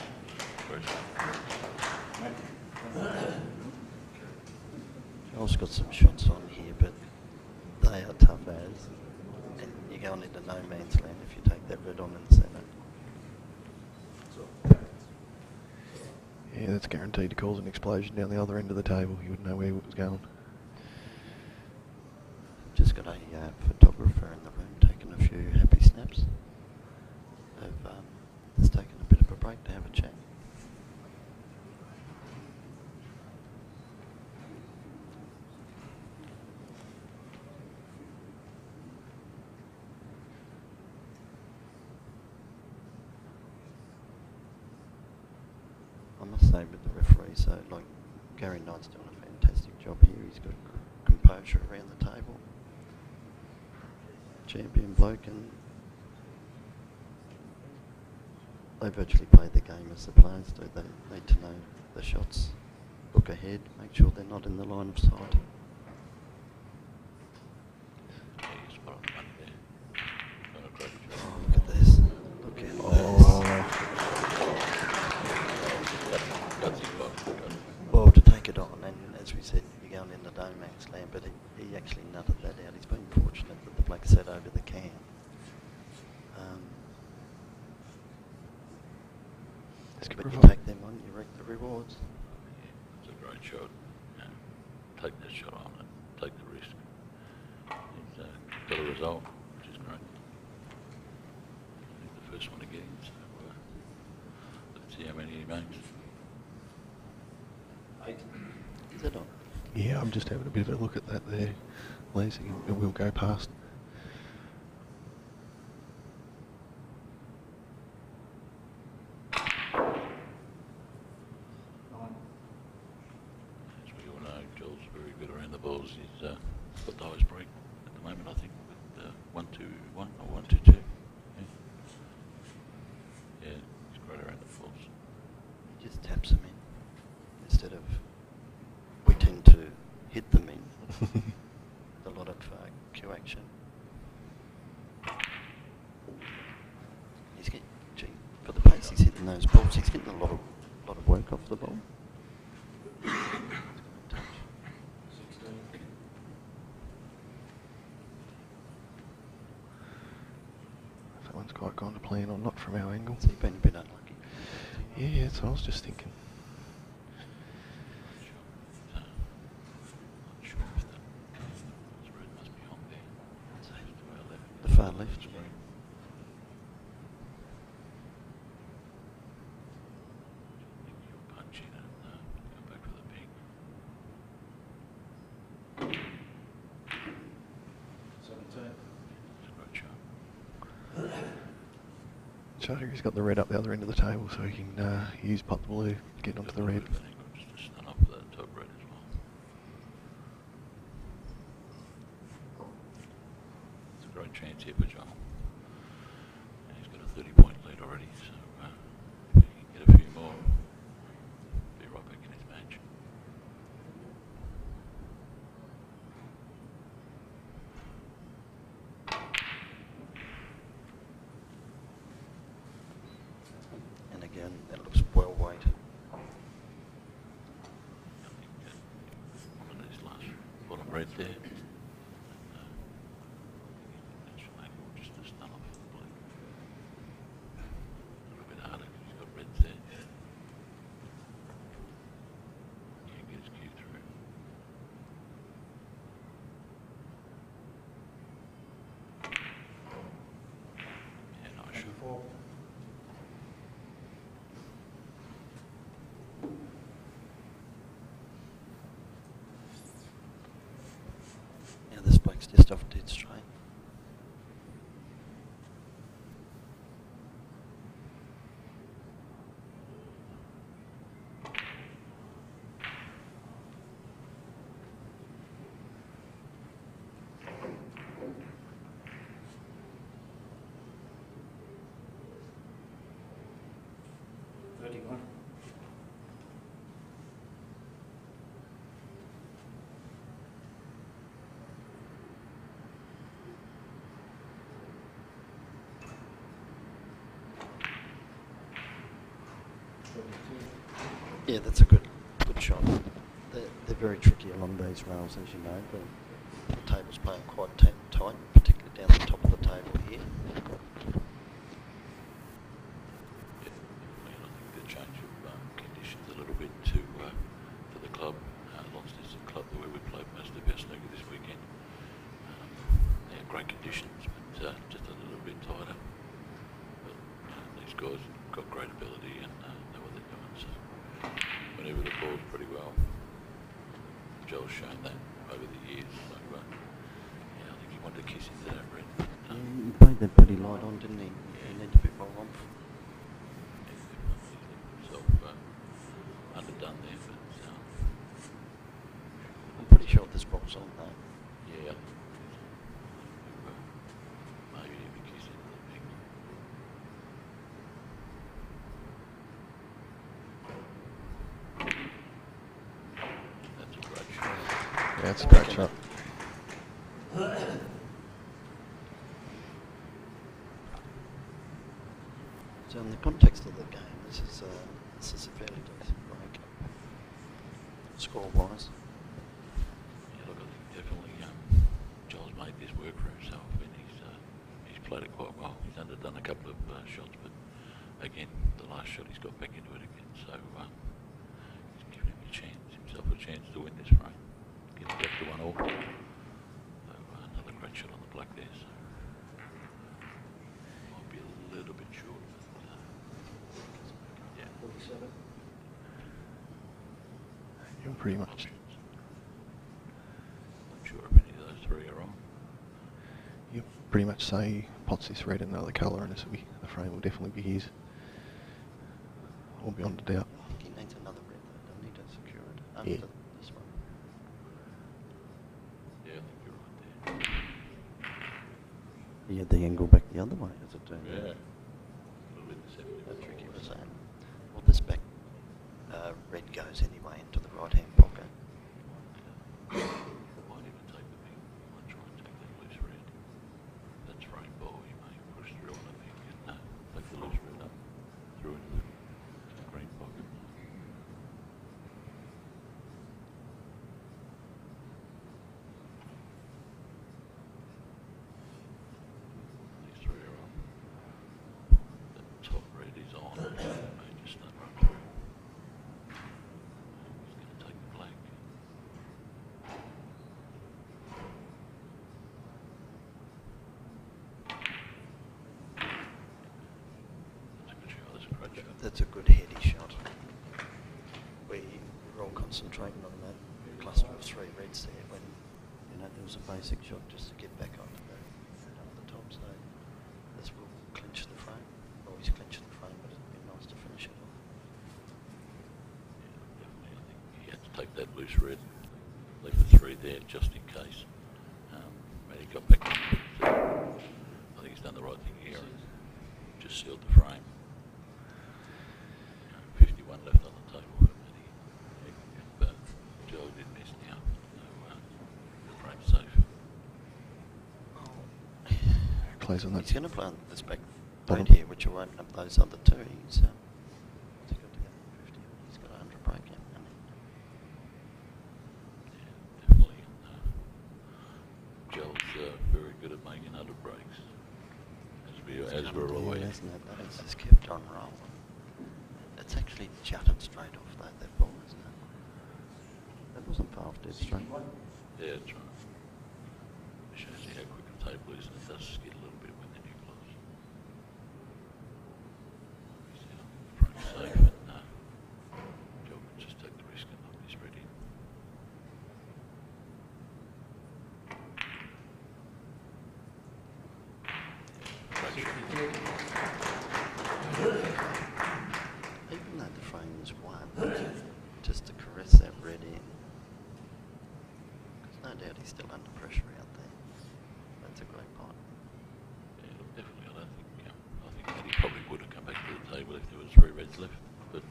Johl's got some shots on here, but they are tough as. And you're going into no man's land if you take that red on in the centre. Yeah, that's guaranteed to cause an explosion down the other end of the table. You wouldn't know where it was going. Just got a photographer in the room taking a few happy snaps. They've just taken a bit of a break to have a chat. I must say with the referee, so like Gary Knight's doing a fantastic job here. He's got composure around the table. Champion bloke, and they virtually play the game as the players do. They need to know the shots, look ahead, make sure they're not in the line of sight. Yeah, you spot on the money there. Done a great job. Oh, look at this. Look at this. Gutsy block. Well, to take it on, and as we said, you're going into no man's land, but he actually nutted that out. He's been fortunate that the black sat over the can. But you take them on, you reap the rewards. Yeah, it's a great shot. Yeah. Take that shot on and take the risk. He's got a result, which is great. I think the first one to get in, so let's see how many he makes. 8. Is it on? Yeah, I'm just having a bit of a look at that there, Lazy, and we'll go past. As we all know, Johl's very good around the balls. He's got the highest break at the moment, I think, with 1-2-1 or 1-2-2. Yeah. Yeah, he's great around the balls. He just taps them in instead of we tend to hit them in. A lot of Q action. He's getting, gee, for the pace he's hitting those balls, he's getting a lot of work off the ball. That one's quite gone to plan, or not from our angle. So he's been a bit unlucky. Yeah, that's what I was just thinking. Not sure if the red must be on there. So it's to our left. The far left. You'll punch in and go back for the pink. 17. It's a great shot. He's got the red up the other end of the table, so he can use pot the blue, get onto the red. I think just to stun up for that top red as well. It's a great chance here for Johl. And he's got a 30-point lead already, so if he can get a few more, be right back in his match. And again, that looks well weighted. I think one of these last bottom red there. And, natural angle just to stun off the blue. A little bit harder because he's got reds there. just off dead straight. Yeah, that's a good shot. They're very tricky along these rails, as you know. The table's playing quite tight, particularly down the top of the table here. Yeah, I think the change of conditions a little bit to the club, Lost is the club where we played most of our snooker this weekend. Yeah, great conditions, but just a little bit tighter. But these guys have got great ability and know what they're doing. So whenever the ball's pretty well, Johl's shown that over the years. So yeah, I think he wanted to kiss into that red. But, He played that pretty light on, didn't he? He needed a bit more on. He's himself underdone there, but I'm pretty sure this ball's on though. yeah, maybe even kiss into the pink. That's a great shot. Yeah, it's a great shot. So in the context of the game, this is a fairly decent break, score-wise. Yeah, look, I think definitely Johl's made this work for himself, and he's played it quite well. He's underdone a couple of shots, but again, the last shot he's got back into it again, so he's given himself a chance to win this frame. Get it back to 1-all. So another great shot on the black there. So might be a little bit short, but yeah. 47. You're pretty much. Not sure if any of those three are on. You pretty much say pots this red in another colour, and the frame will definitely be his. All beyond a doubt. I think he needs another red though, doesn't he, to secure it Yeah. under this one. Yeah, I think you're right there. He had the angle back the other way as it turned Yeah. out. A little bit deceptive. How tricky was that? Well, this back red goes anyway into the right-hand pocket. Might even take the pink. Might try and take that loose red. That's rainbow. You may push through on the pink and take the loose red up through into the green pocket. These three are on. The top red is on. May just not run through. He's going to take the black. That's a good shot. That's a great shot. That's a good heady shot. We're all concentrating on that cluster of three reds there when, there was a basic shot just to get back onto the top. So this will clinch the frame. Or he's clinched the frame, but it'd be nice to finish it off. Yeah, definitely. I think he had to take that loose red, leave the three there just in case. But he got back on it. So I think he's done the right thing here and just sealed the frame. 51 left on the table for Matty. But Johl did miss now. So the frame's safe. Close on that. He's going to play on this back Bottom. red here, which will open up those other two. He's got to get 50. He's got 100 break in. Yeah, definitely. Johl's very good at making 100 breaks. As we're always. Isn't it? But it's just kept on rolling. It's actually jutted straight off though, that ball, isn't it? That wasn't far off dead straight. Yeah, that's right. It shows you how quick the table is, and it does skid a little bit when they're too close. Frame's safe, and Johl can just take the risk and knock this red in. Even though the frame was won, just to caress that red in. Because no doubt he's still under pressure out there. That's a great pot. Yeah, look, definitely. I think that he probably would have come back to the table if there was 3 reds left. But,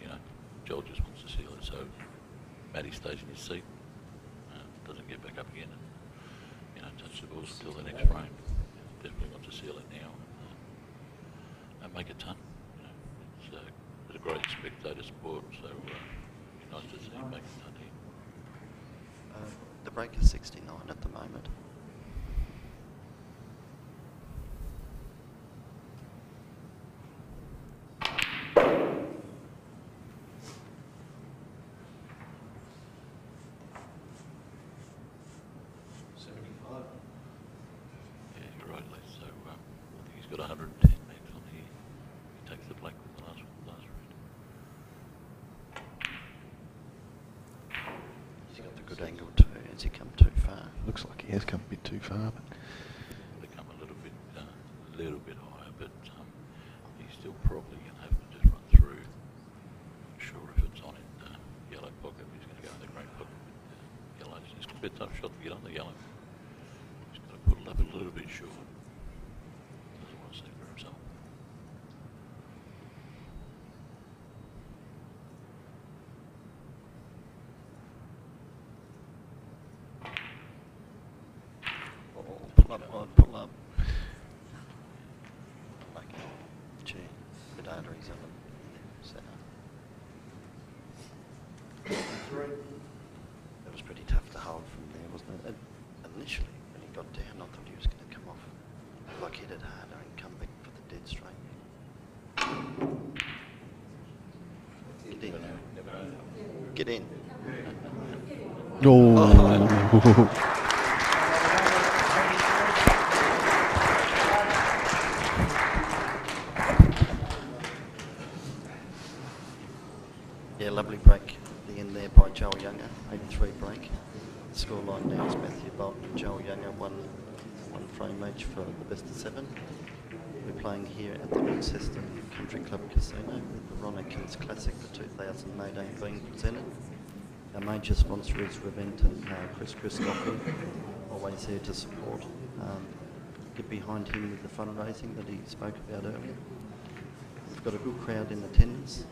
you know, Johl just wants to seal it, so Matty stays in his seat, doesn't get back up again and, you know, touch the balls until the next frame. Definitely wants to seal it now and make a ton. You know, it's a great spectator sport, so it's nice to see him make a ton here. The break is 69 at the moment. Yeah, you're right, Les. So I think he's got 110 max on here. He takes the black with the last red. He's got the good angle too. Has he come too far? Looks like he has come a bit too far, but They come a little bit higher, but he's still probably going to have to just run through. Not sure if it's on in yellow pocket. He's going to go in the green pocket with yellow. It's a bit tough shot to get on the yellow. He's got to put it up a little bit short. Doesn't want to see for himself. Pull up, Rod, pull up. Like, gee, bit arteries on the centre. That was pretty tough to hold from there, wasn't it? Initially, when he got down, I thought he was going to come off. Like hit it harder and come back for the dead straight. Get in. Get in. oh, Yeah, lovely break at the end there by Johl Younger, 83 break. The scoreline now is Matthew Bolton and Johl Younger, one frame each for the best of 7. We're playing here at the Decisive Country Club Casino with the Ron Atkins Classic for 2018 being presented. Our major sponsor is Reventon, Chris Christophe, always here to support. Get behind him with the fundraising that he spoke about earlier. We've got a good crowd in attendance.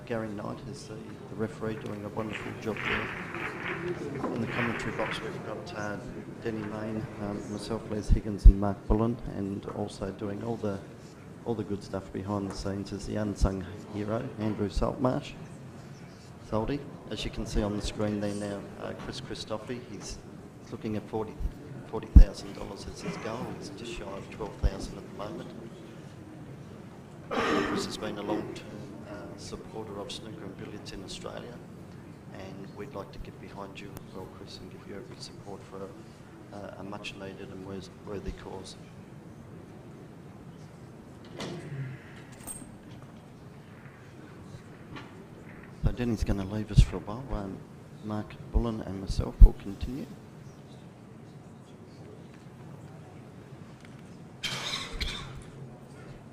Gary Knight is the referee, doing a wonderful job there. In the commentary box we've got Denny Main, myself, Les Higgins and Mark Bullen, and also doing all the good stuff behind the scenes is the unsung hero, Andrew Saltmarsh. Salty. As you can see on the screen there now, Chris Christophe, he's looking at $40,000 as his goal. He's just shy of 12,000 at the moment. Chris has been a long-term supporter of snooker and billiards in Australia, and we'd like to get behind you as well, Chris, and give you every support for a much needed and worthy cause. So Denny's going to leave us for a while. Mark Bullen and myself will continue.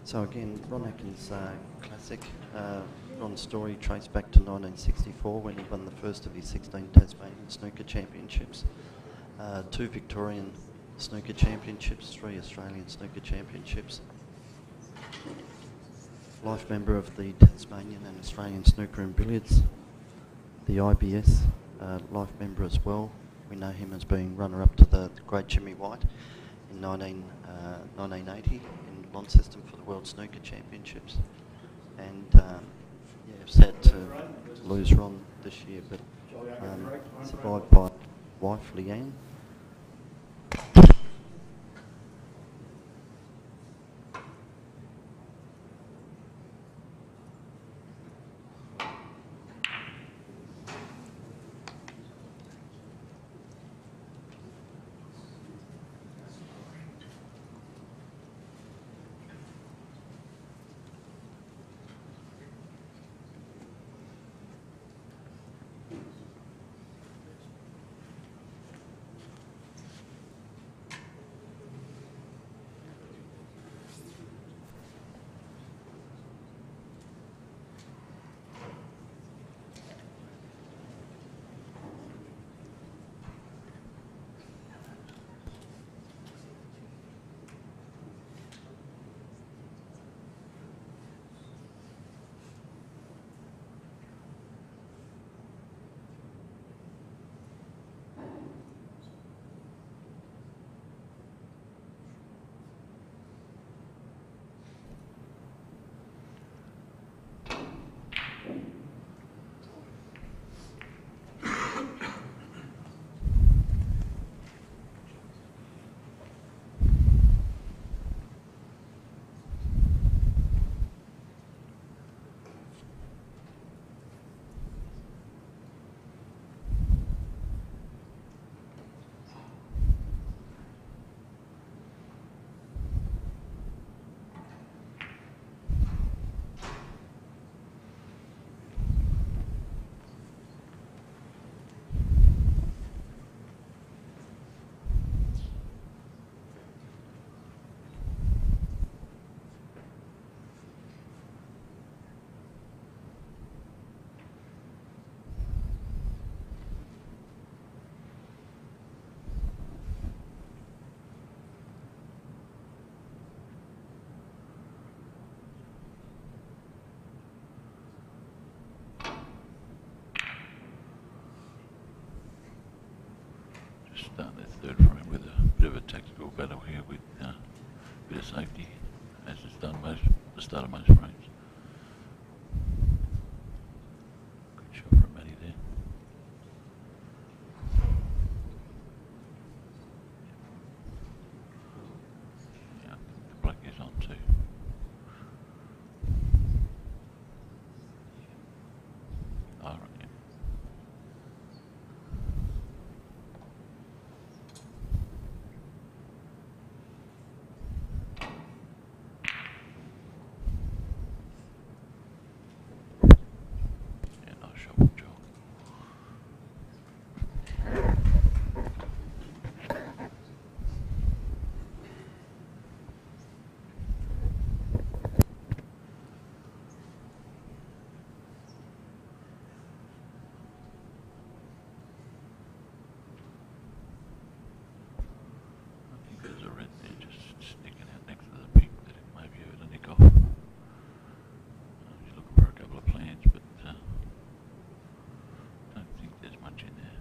So again, Ron Atkins Classic. Ron's story traced back to 1964 when he won the first of his 16 Tasmanian Snooker Championships, 2 Victorian Snooker Championships, 3 Australian Snooker Championships. Life member of the Tasmanian and Australian Snooker and Billiards, the IBS, life member as well. We know him as being runner-up to the great Jimmy White in 1980 in Launceston for the World Snooker Championships. And yeah, sad to lose Ron this year, but survived by wife Leanne. Just start that third frame with a bit of a tactical battle here with a bit of safety, as it's done the start of most frames. Good shot from Matty there. Yeah, the black is on too. Iron, yeah. Yeah, nice shot from Johl. I think there's a red there just sticking out next to the pink that it may be able to nick off. Just looking for a couple of plans, but don't think there's much in there.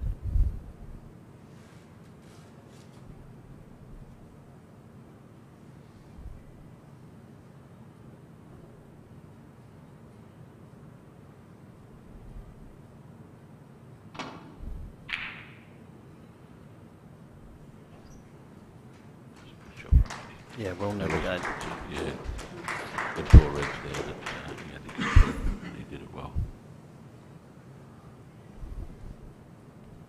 That's a good shot from Matty. Yeah, well navigated. Yeah, the poor reds there that he had to get through, and he did it well.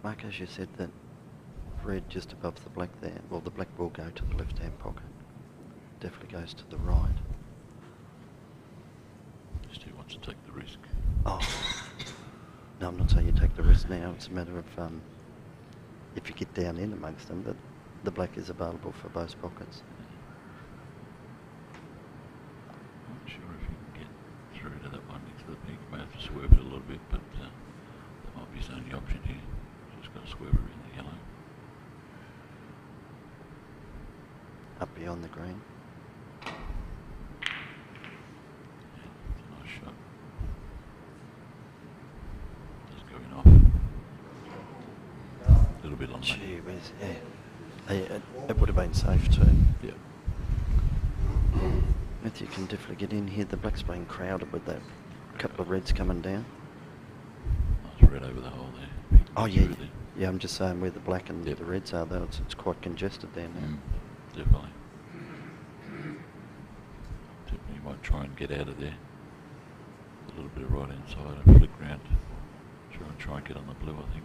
Mark, as you said, that red just above the black there, well, the black will go to the left-hand pocket. Definitely goes to the right. Stu wants to take the risk. Oh, no, I'm not saying you take the risk now. It's a matter of if you get down in amongst them, that the black is available for both pockets. Not sure if you can get through to that one next to the pink. You may have to swerve it a little bit, but that might be his only option here. Just got to swerve it in the yellow. Up beyond the green. Yeah, it's a nice shot. Just going off. A little bit on that. Gee whiz, yeah. It would have been safe too. Yeah. Matthew can definitely get in here. The black's been crowded with that couple of reds coming down. Nice red over the hole there. Oh yeah, Through there. yeah. I'm just saying where the black and Yep. the reds are, though. It's quite congested there now. Definitely. Definitely might try and get out of there. A little bit of right hand side and flick round. Try and get on the blue, I think.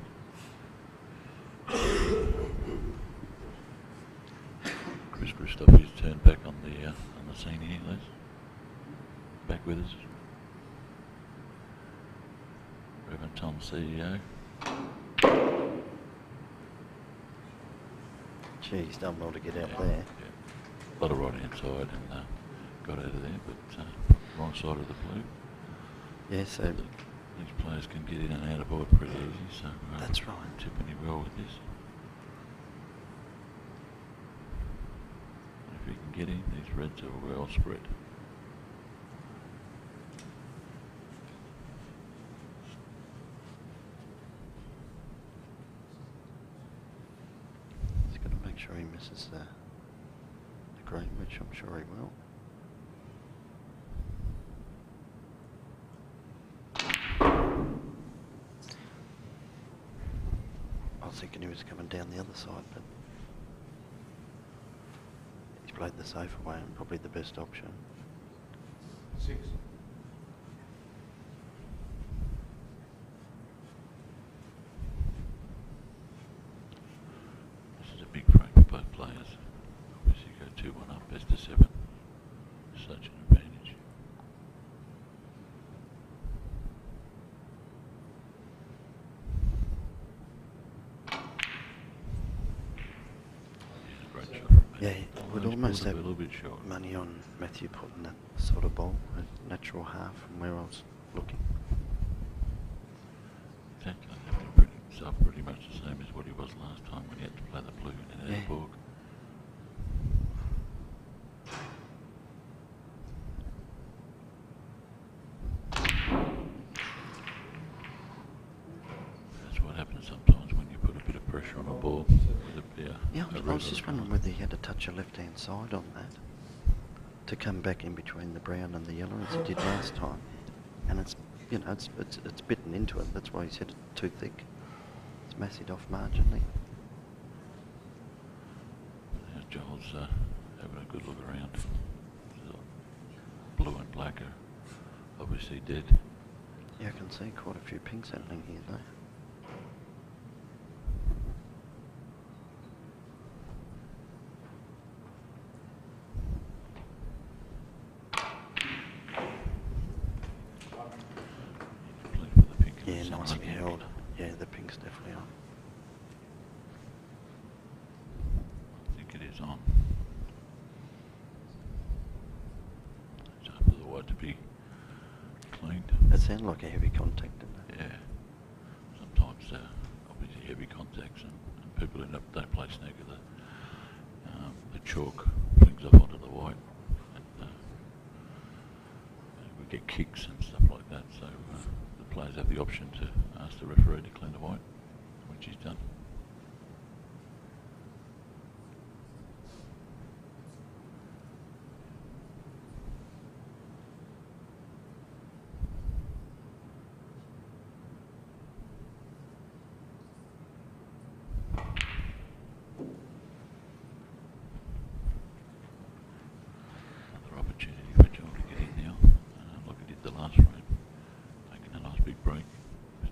Chris Christopher's turned back on the scene here, Les. Back with us. Reventon CEO. Gee, he's done well to get out Yeah, there. yeah. A lot of right hand side and got out of there, but wrong side of the blue. Yeah, so These players can get in and out of board pretty easy, so that's right. tipping well with this. And if we can get in, these reds are well spread. He's got to make sure he misses the green, which I'm sure he will. I was thinking he was coming down the other side, but he's played the safer way and probably the best option. 6. This is a big frame for both players. Obviously go 2-1 up, best of 7. Such an advantage. Yeah, great shot from Matthew. Yeah, we'd Only almost pulled have a little bit short. money on Matthew putting that sort of ball, a natural half from where I was looking. Exactly. Pretty much the same as what he was last time when he had to play the blue in Yeah. Edinburgh. That's what happens sometimes when you put a bit of pressure on the ball. With a, Yeah, I was just wondering whether he had to touch a left-hand side on that to come back in between the brown and the yellow as he did last time. And it's, you know, it's bitten into it. That's why he's hit it too thick. It's massive off marginally. Yeah, Johl's having a good look around. The blue and black are obviously dead. Yeah, I can see quite a few pinks happening here though. Yeah, nicely held. Yeah, the pink's definitely on. I think it is on. It's up for the white to be cleaned. It sounded like a heavy contact, didn't it? Yeah. Sometimes obviously heavy contacts and people end up, don't play snooker, the chalk flings up onto the white and we get kicks and stuff like that, so the players have the option to ask the referee to clean the white, which he's done. Another opportunity for Johl to get in now. Like he did the last frame, taking a nice big break,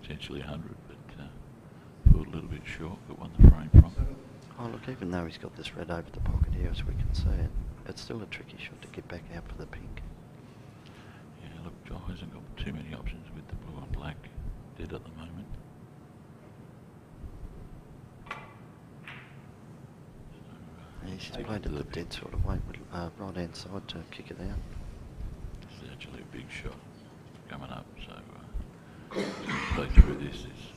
potentially 100, but fell a little bit short, but won the frame from. Oh look, even though he's got this red over the pocket here, as we can see it, it's still a tricky shot to get back out for the pink. Yeah, look, Johl hasn't got too many options with the blue and black dead at the moment. He's played it the dead sort of way, with right hand side to kick it out. It's actually a big shot coming up, so play through this. There's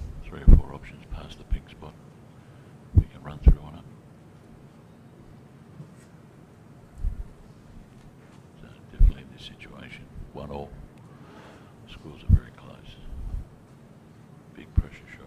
3 or 4 options past the pink spot. We can run through on it. So definitely in this situation, 1-all. Scores are very close. Big pressure shot.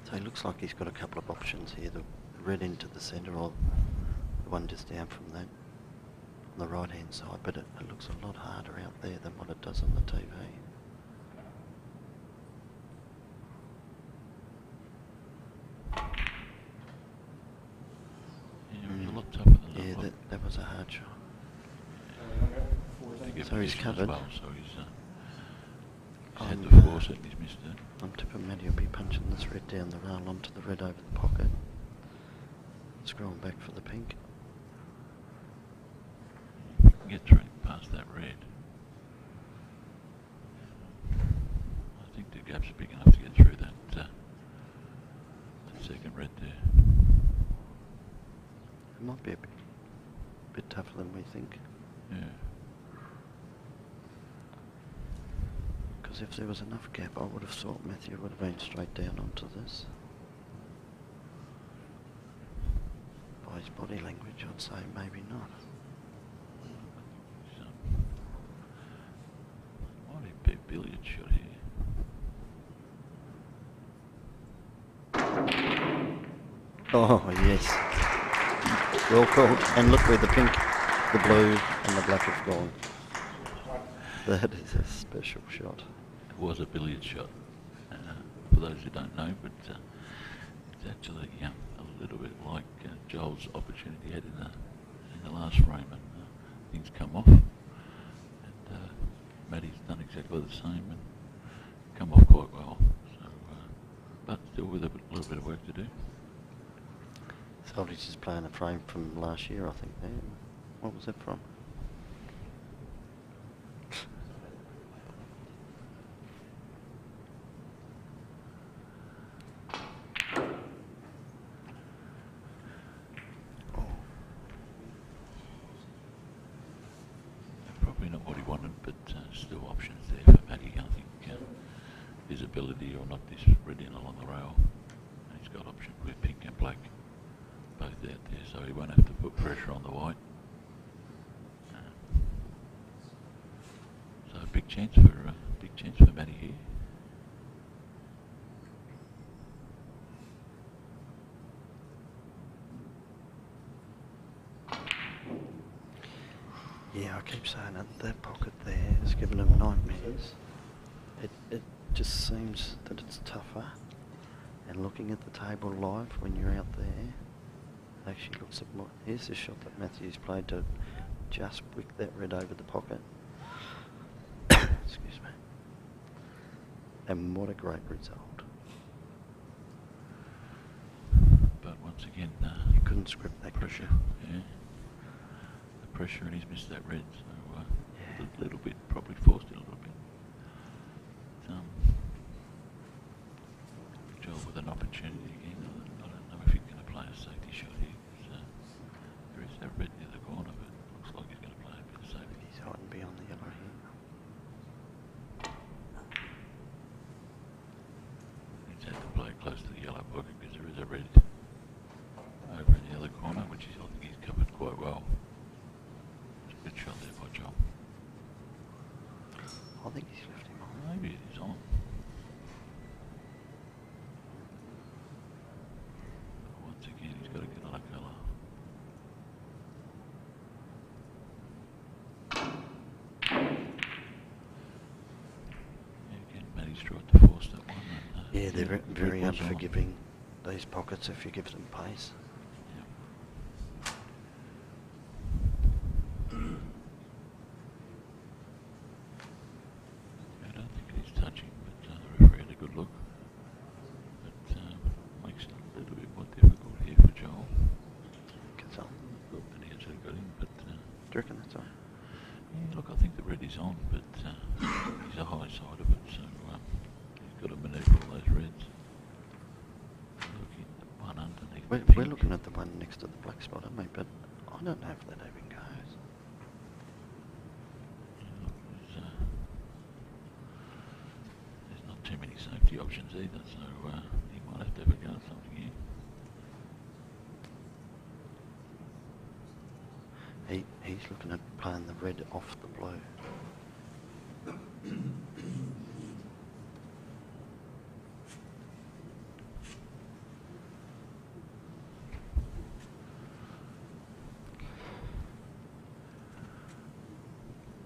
So he looks like he's got a couple of options here. The red into the centre or the one just down from that on the right hand side, but it looks a lot harder out there than what it does on the TV. Yeah, it was a lot tougher than that. Yeah, that was a hard shot. Yeah. So he's covered. Well, so he's had the force it and he's missed it. I'm tipping Matty will be punching this red down the rail onto the red over the pocket. Scrolling back for the pink. If you can get through past that red, I think the gap's big enough to get through that second red there. It might be a bit tougher than we think. Yeah. Because if there was enough gap, I would have thought Matthew would have been straight down onto this. By his body language, I'd say maybe not. Might be a billiard shot here. Oh, yes. Well called. And look where the pink, the blue and the black have gone. That is a special shot. It was a billiard shot, for those who don't know, but it's actually a little bit like Johl's opportunity he had in the last frame, and things come off, and Matty's done exactly the same and come off quite well. So, but still with a little bit of work to do. Salty's just playing a frame from last year, I think. There. What was it from? visibility or not this red in along the rail. And he's got option with pink and black both out there, so he won't have to put pressure on the white. So big chance for Matty here. Yeah, I keep saying it, that pocket there is giving him nightmares. It just seems that it's tougher, and looking at the table live when you're out there, it actually looks at more. Here's the shot that Matthew's played to just wick that red over the pocket. Excuse me. And what a great result. But once again, You couldn't script that pressure. pressure. Yeah. The pressure, and he's missed that red, so a little bit, probably forced it a little bit. Johl with an opportunity again. I don't know if he's going to play a safety shot here. There is that red near the corner, but it looks like he's going to play a bit of safety. He's hiding beyond the yellow here. He's had to play close to the yellow pocket because there is a red over in the other corner, which I think he's covered quite well. It's a good shot there by Johl. I think he's left him on. Maybe it is on. Once again, he's got to get another colour. Again, Matty's tried to force that one. And, Yeah, they're the very red was on. unforgiving, these pockets, if you give them pace. I don't think he's touching, but the referee had a good look. But makes it a little bit more difficult here for Johl. Gets on. And he actually got him, but Do you reckon that's on? yeah, look, I think the red is on, but he's a high side of it, so he's got to manoeuvre all those reds. Looking at the one underneath the We're pink. looking at the one next to the black spot, aren't we? But I don't know if that even goes. Yeah, look, there's not too many safety options either, so he might have to have a go at something here. He's looking at playing the red off the blue.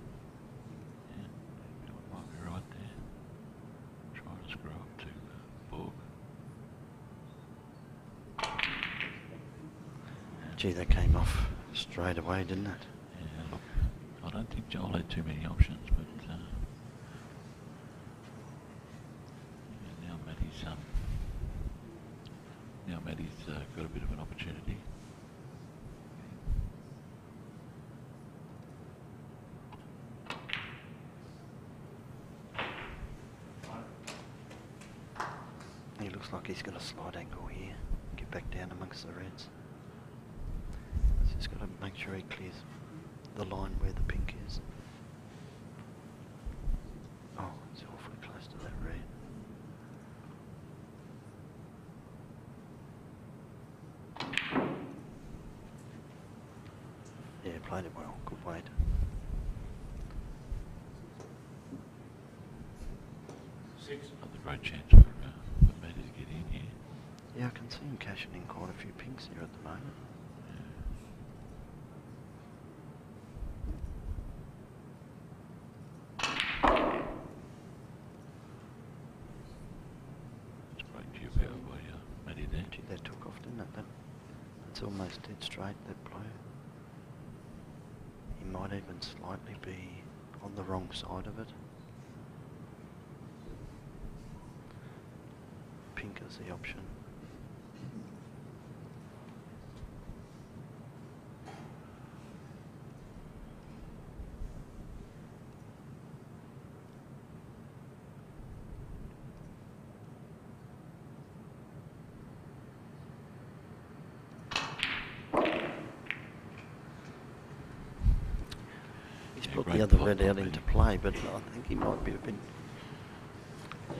Yeah, might be right there. Trying to screw up to Borg. Gee, that came off straight away, didn't it? Yeah, look, I don't think Johl had too many options, but yeah, now Matty's got a bit of an opportunity. He looks like he's got a slight angle here. Get back down amongst the reds. He's just got to make sure he clears the line where the pink is. Oh, it's awfully close to that red. Yeah, played it well. Good weight. Another great chance for Matty to get in here. Yeah, I can see him cashing in quite a few pinks here at the moment. It's great view power by Matty there. Gee, that took off, didn't it? That's almost dead straight, that blow. He might even slightly be on the wrong side of it. Pink is the option. He's put great the other pot red out by into Matty. play, but I think he might be a bit...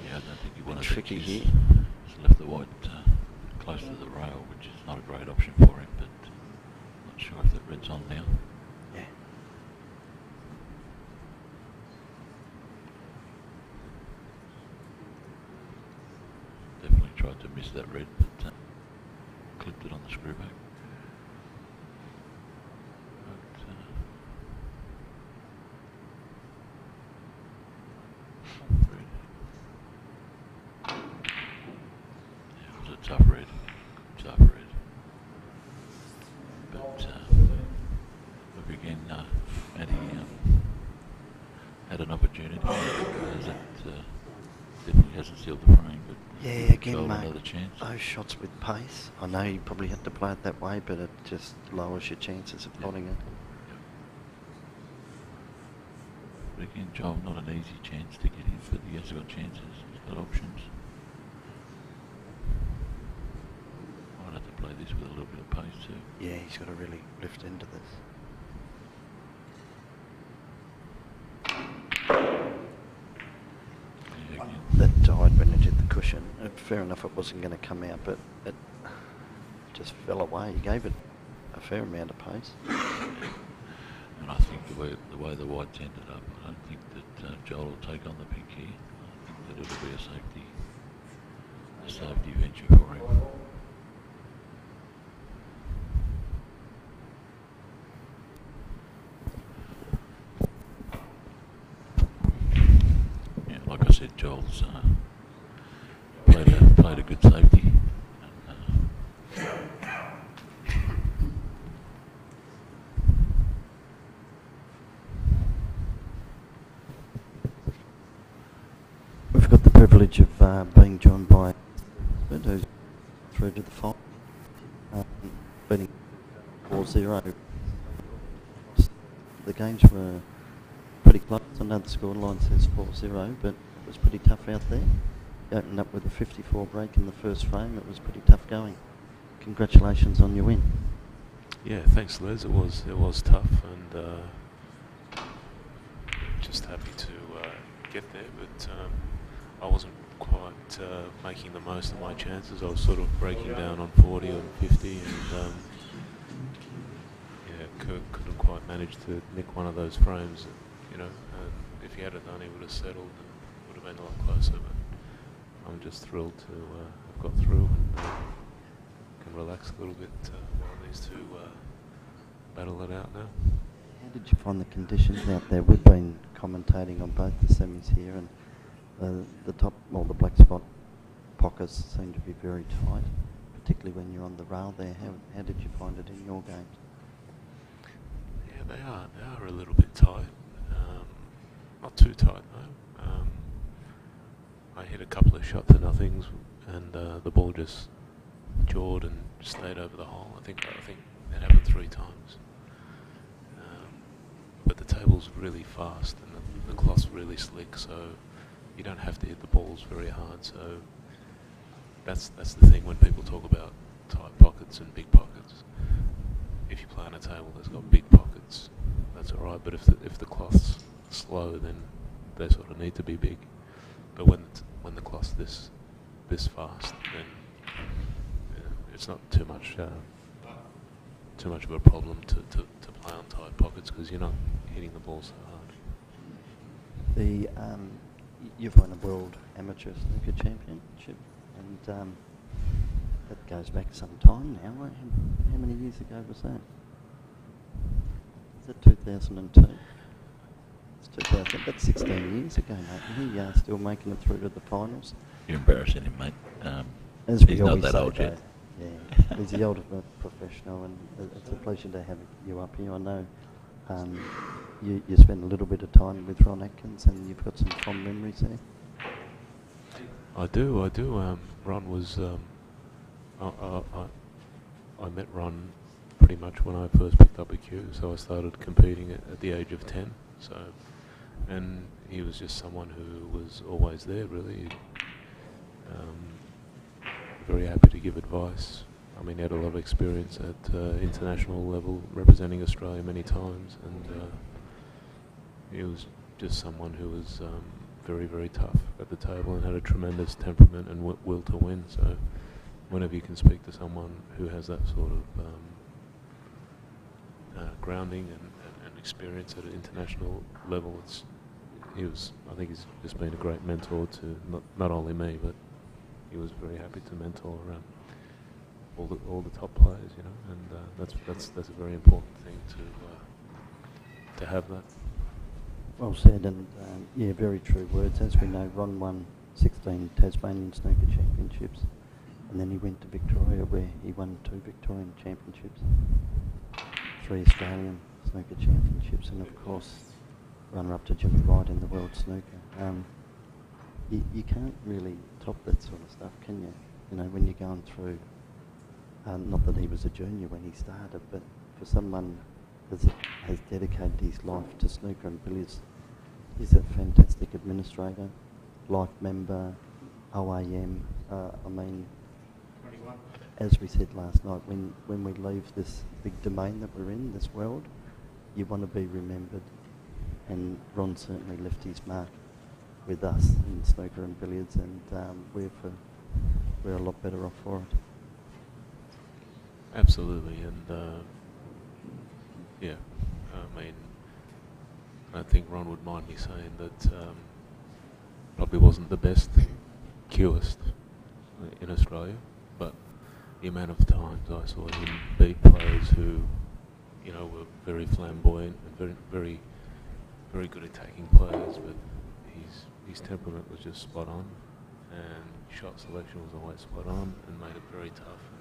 Yeah, I don't think he wanted to tricky kiss. here. He's left the white close to the rail, which is not a great option for him, but not sure if that red's on now. Yeah. Definitely tried to miss that red, but clipped it on the screw back. But, red. Yeah, it was a tough red. Tough red. But look again, Matty had an opportunity. Definitely hasn't sealed the frame, but Yeah, again, Johl mate, another chance. those shots with pace, I know you probably had to play it that way, but it just lowers your chances of potting it. But again, Johl, not an easy chance to get in, but he has got chances. He's got options. Might have to play this with a little bit of pace too. Yeah, he's got to really lift into this. Yeah, again. That died when it hit the cushion. Fair enough, it wasn't going to come out, but it just fell away. He gave it a fair amount of pace. And I think the way the whites ended up, I don't think that Johl will take on the pink here. I think that it'll be a safety venture for him. Yeah, like I said, Johl's played a good safety. We've got the privilege of being joined by who's through to the final, beating 4-0. The games were pretty close. I know the scoreline says 4-0, but it was pretty tough out there. You opened up with a 54 break in the first frame. It was pretty tough going. Congratulations on your win. Yeah, thanks, Les. It was tough, and just happy to get there. But I wasn't quite making the most of my chances. I was sort of breaking down on 40 and 50, and couldn't quite manage to nick one of those frames. You know, if he had it done, he would have settled and would have been a lot closer. But I'm just thrilled to have got through and can relax a little bit while these two battle it out now. How did you find the conditions out there? We've been commentating on both the semis here, and the top, well, the black spot pockets seem to be very tight, particularly when you're on the rail there. How did you find it in your games? Yeah, they are a little bit tight. Not too tight though. I hit a couple of shot to nothings, and the ball just jawed and stayed over the hole. I think that happened 3 times. But the table's really fast and the cloth's really slick, so you don't have to hit the balls very hard. So that's the thing when people talk about tight pockets and big pockets. If you play on a table that's got big pockets, that's all right. But if the cloth's slow, then they sort of need to be big. But when the cloth's this fast, then it's not too much of a problem to play on tight pockets because you're not hitting the ball so hard. You've won a World Amateur Snooker Championship, and that goes back some time now. How many years ago was that? Is that 2002? It's 2000. That's 16 years ago, mate. He still making it through to the finals. You're embarrassing him, mate. As we He's not always that say, old yet. Yeah, he's the ultimate professional, and it's a pleasure to have you up here. I know you spent a little bit of time with Ron Atkins, and you've got some fond memories there. I do. Ron was. I met Ron pretty much when I first picked up a cue, so I started competing at the age of 10. So, and he was just someone who was always there, really. Very happy to give advice. I mean, he had a lot of experience at international level, representing Australia many times, and he was just someone who was very, very tough at the table and had a tremendous temperament and will to win. So whenever you can speak to someone who has that sort of grounding and experience at an international level, I think he's just been a great mentor to not only me, but he was very happy to mentor all the top players, you know, and that's a very important thing to have that. Well said, and yeah, very true words. As we know, Ron won 16 Tasmanian Snooker Championships, and then he went to Victoria where he won 2 Victorian Championships, 3 Australian Snooker Championships, and of course runner-up to Jimmy Wright in the World Snooker. You can't really top that sort of stuff, can you? You know, when you're going through, not that he was a junior when he started, but for someone that has dedicated his life to snooker and billiards, he's a fantastic administrator, life member, OAM. I mean, 21. As we said last night, when we leave this big domain that we're in, this world, you want to be remembered. And Ron certainly left his mark with us in snooker and billiards, and we're a lot better off for it. Absolutely, and yeah, I mean, I think Ron would mind me saying that probably wasn't the best cueist in Australia, but the amount of times I saw him beat players who, you know, were very flamboyant and very very good attacking players, but his temperament was just spot on, and shot selection was always spot on, and made it very tough.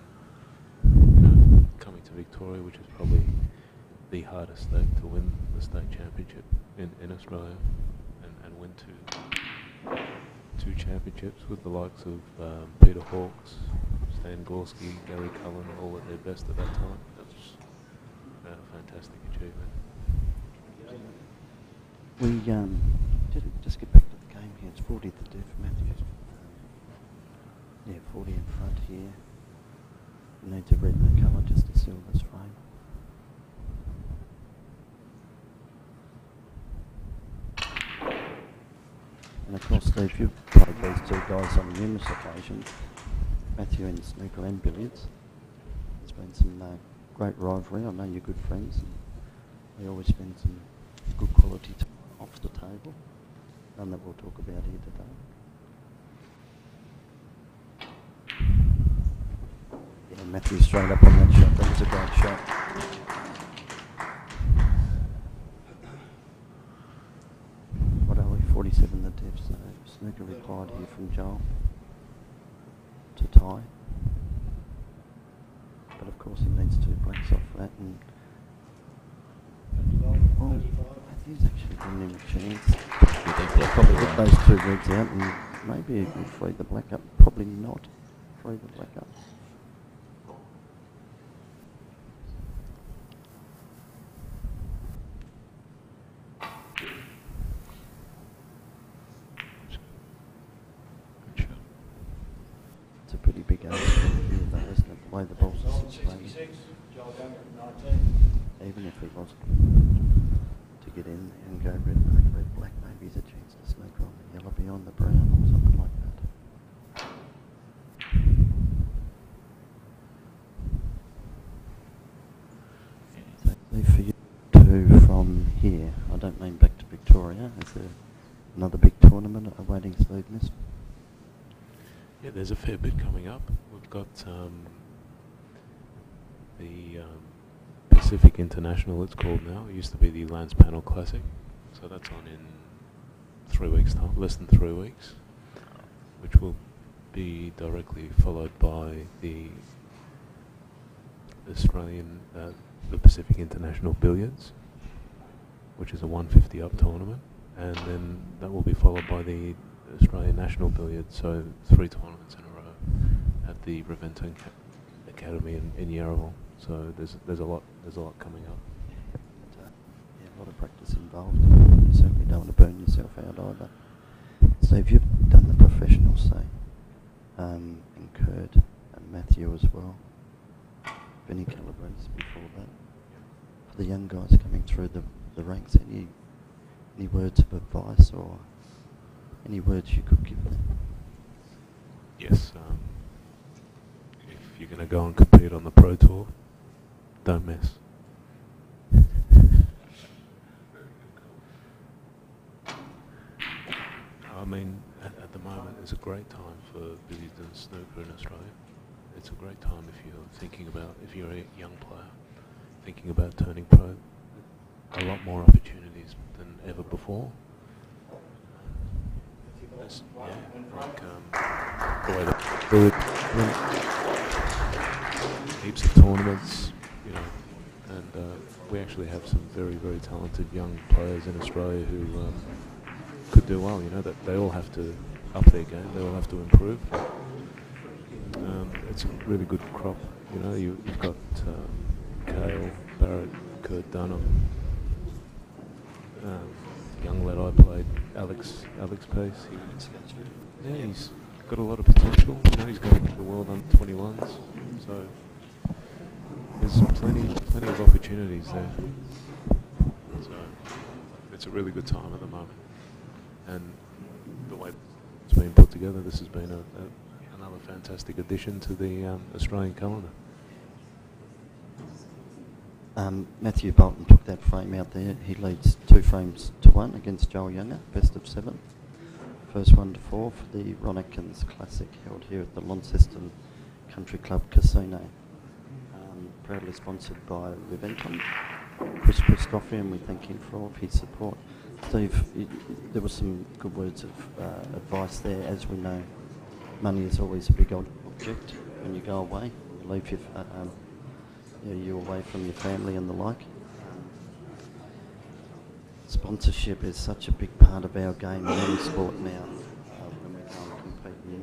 And, you know, coming to Victoria, which is probably the hardest state to win the state championship in Australia, and win two championships with the likes of Peter Hawkes, Stan Gorski, Gary Cullen, all at their best at that time. That was a fantastic achievement. We just get back to the game here. It's 40 to do for Matthews. Yeah, 40 in front here. Needs a red in the colour just to seal this frame. And of course, Steve, you've played these two guys on numerous occasions. Matthew in snooker and billiards. There's been some great rivalry. I know you're good friends. And they always spend some good quality time off the table, none that we'll talk about here today. Yeah, Matthew straight up on that shot. That was a great shot. What are we? 47 the depth. So snooker required here from Johl to tie. But of course he needs 2 breaks off that, and well, Matthew's actually giving him a chance. Probably get those 2 reds out and maybe he can free the black up. Probably not free the black up. It's a pretty big ace here though, isn't it? The way the balls are situated. Even if he was to get in and go red black, maybe he's a chance to sneak on the yellow beyond the brown or something like that. So for you two from here, I don't mean back to Victoria, is there another big tournament awaiting Steve Miss? Yeah, there's a fair bit coming up. We've got the Pacific International, it's called now. It used to be the Lance Panel Classic. So that's on in 3 weeks' time, less than 3 weeks, which will be directly followed by the Australian, the Pacific International Billiards, which is a 150 up tournament, and then that will be followed by the Australian National Billiards, so 3 tournaments in a row at the Reventon Academy in Yarraville. So there's a lot coming up. Yeah, a lot of practice involved. You certainly don't want to burn yourself out either. So if you've done the professional, say, and Kurt and Matthew as well, Benny Calabrese before that. For the young guys coming through the ranks, any words of advice or Any words you could give them? Yes. If you're going to go and compete on the Pro Tour, don't miss. I mean, at the moment is a great time for Reventon Snooker in Australia. It's a great time if you're thinking about, if you're a young player, thinking about turning pro. A lot more opportunities than ever before. The way that good, heaps of tournaments, you know, and we actually have some very, very talented young players in Australia who could do well. You know, that they all have to up their game. They all have to improve. It's a really good crop. You know, you've got Kale, Barrett, Kurt Dunham, young lad I played, Alex Pace. Yeah, he's got a lot of potential. You know, he's going to the world under 21s. So there's plenty of opportunities there. So it's a really good time at the moment. And the way it's been put together, this has been another fantastic addition to the Australian calendar. Matthew Bolton took that frame out there. He leads 2-1 against Johl Younger, best of 7. First 1-4 for the Ron Atkins Classic held here at the Launceston Country Club Casino. Proudly sponsored by Reventon. Chris Christopher, we thank him for all of his support. Steve, there were some good words of advice there. As we know, money is always a big object when you go away. You leave you away from your family and the like. Sponsorship is such a big part of our game in any sport now. When we go and compete, you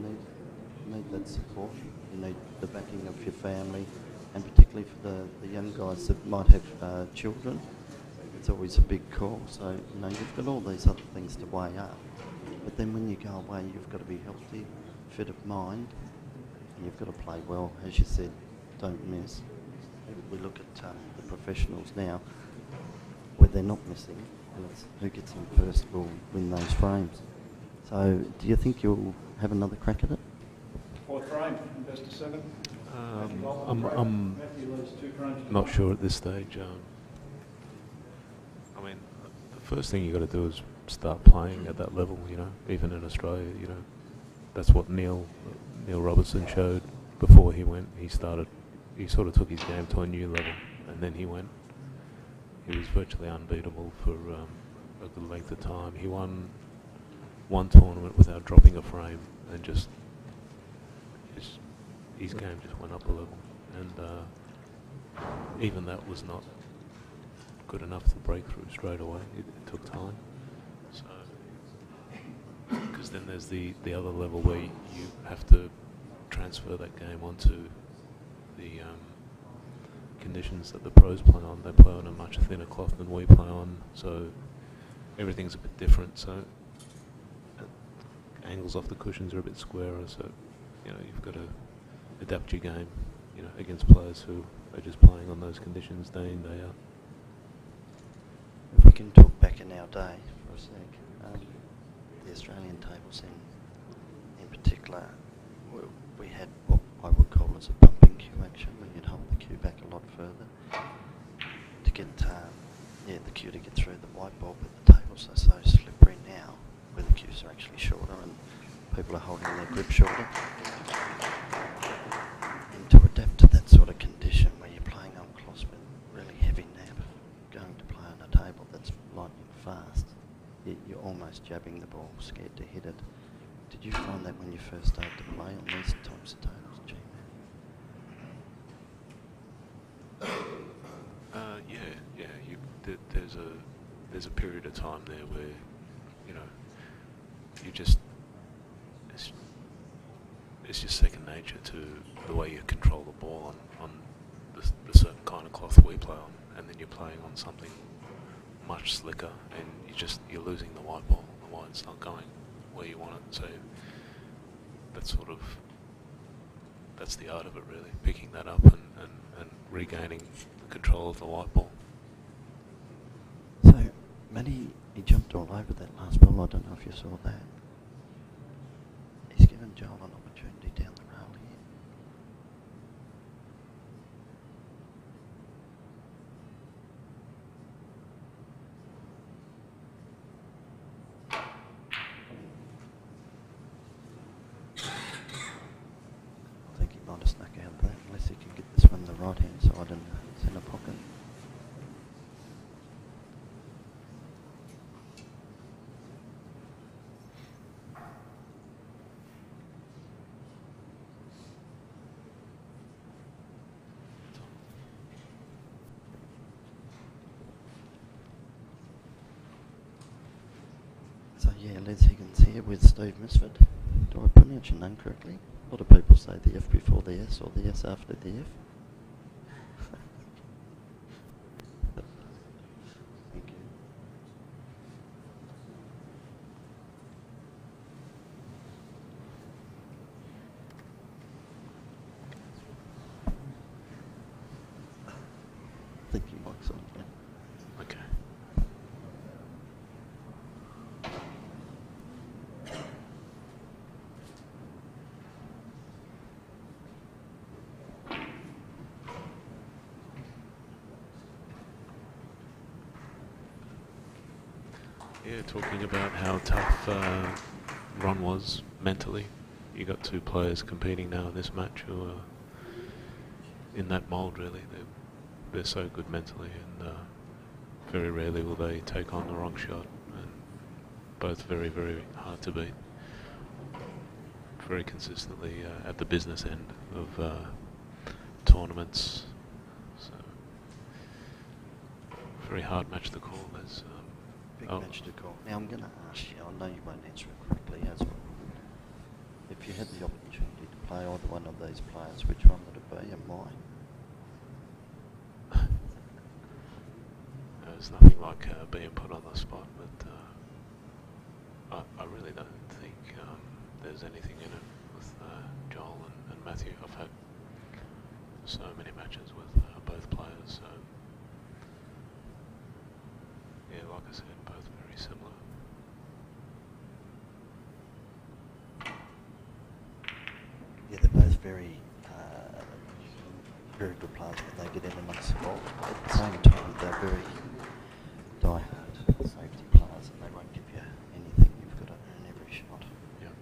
need that support. You need the backing of your family, and particularly for the young guys that might have children. It's always a big call. So you know you've got all these other things to weigh up. But then when you go away, you've got to be healthy, fit of mind, and you've got to play well. As you said, don't miss. We look at the professionals now, where they're not missing, and it's who gets in first will win those frames. So, do you think you'll have another crack at it? Fourth frame, best of 7. I'm not sure at this stage. I mean, the first thing you got to do is start playing at that level. You know, even in Australia, you know, that's what Neil Robertson showed before he went. He sort of took his game to a new level, and then he went. He was virtually unbeatable for a good length of time. He won one tournament without dropping a frame, and just his game just went up a level. And even that was not good enough to break through straight away. It took time. So, because then there's the other level where you have to transfer that game onto the conditions that the pros play on. They play on a much thinner cloth than we play on, so everything's a bit different. So angles off the cushions are a bit squarer. So you know you've got to adapt your game, you know, against players who are just playing on those conditions day in, day out. If we can talk back in our day for a sec, the Australian tables in particular, we had what I would call as a bumping queue action, where you'd hold the queue back a lot further to get the queue to get through the white ball, but the tables are so slippery now, where the queues are actually shorter and people are holding their grip shorter. And to adapt to that sort of condition where you're playing on cloth with really heavy nab, going to play on a table that's lightning fast, you're almost jabbing the ball, scared to hit it. Did you find that when you first started to play on these types of tables, There's a period of time there where, you know, you just it's just second nature to the way you control the ball on the certain kind of cloth we play on, and then you're playing on something much slicker, and you're losing the white ball. The white's not going where you want it. So that's the art of it, really, picking that up and regaining control of the white ball. So, Matty, he jumped all over that last ball. I don't know if you saw that. Johl an opportunity down the rail here. I think he might have snuck out of that, unless he can get this one the right hand side and centre pocket. So yeah, Les Higgins here with Steve Misford. Do I pronounce your name correctly? A lot of people say the F before the S or the S after the F. Thank you. I think your mic's on. Yeah. Okay. Yeah, talking about how tough Ron was mentally. You got two players competing now in this match who are in that mould really. They're so good mentally, and very rarely will they take on the wrong shot. And both very, very hard to beat. Very consistently at the business end of tournaments. So very hard match to call. There's Big match to call. Now I'm going to ask you, I know you won't answer it correctly as well. If you had the opportunity to play either one of these players, which one would it be and why? There's nothing like being put on the spot, but I really don't think there's anything in it with Johl and Matthew. I've had so many matches with both players, so yeah, like I said, both very similar. Yeah, they're both very good players when they get in amongst the ball. At the same time, they're very die-hard safety players, and they won't give you anything. You've got to earn every shot. Yeah.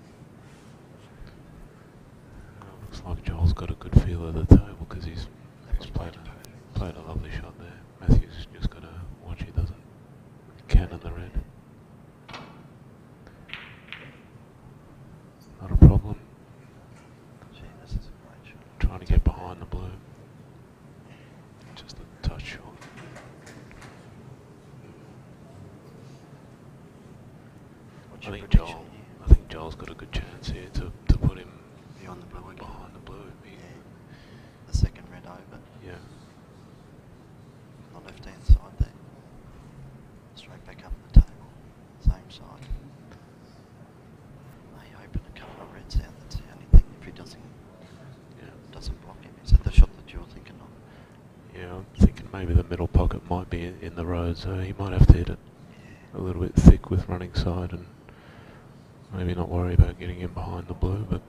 Looks like Joel's got a good feel of the table because he's played a lovely shot there. Matthew's just got to watch he doesn't cannon the red. Not a problem. Gee, this is a great shot. Trying to get behind the blue. Just a touch shot. What's I your think prediction here? I think Joel's got a good chance here to put him Beyond the blue again. behind the blue. The second red over. Yeah. On the left-hand side there. Straight back up the table. Same side. May open a couple of reds out. That's the only thing. If he doesn't block him. Is that the shot that you're thinking of? Yeah, I'm thinking maybe the middle pocket might be in the road, so he might have to hit it a little bit thick with running side and maybe not worry about getting in behind the blue, but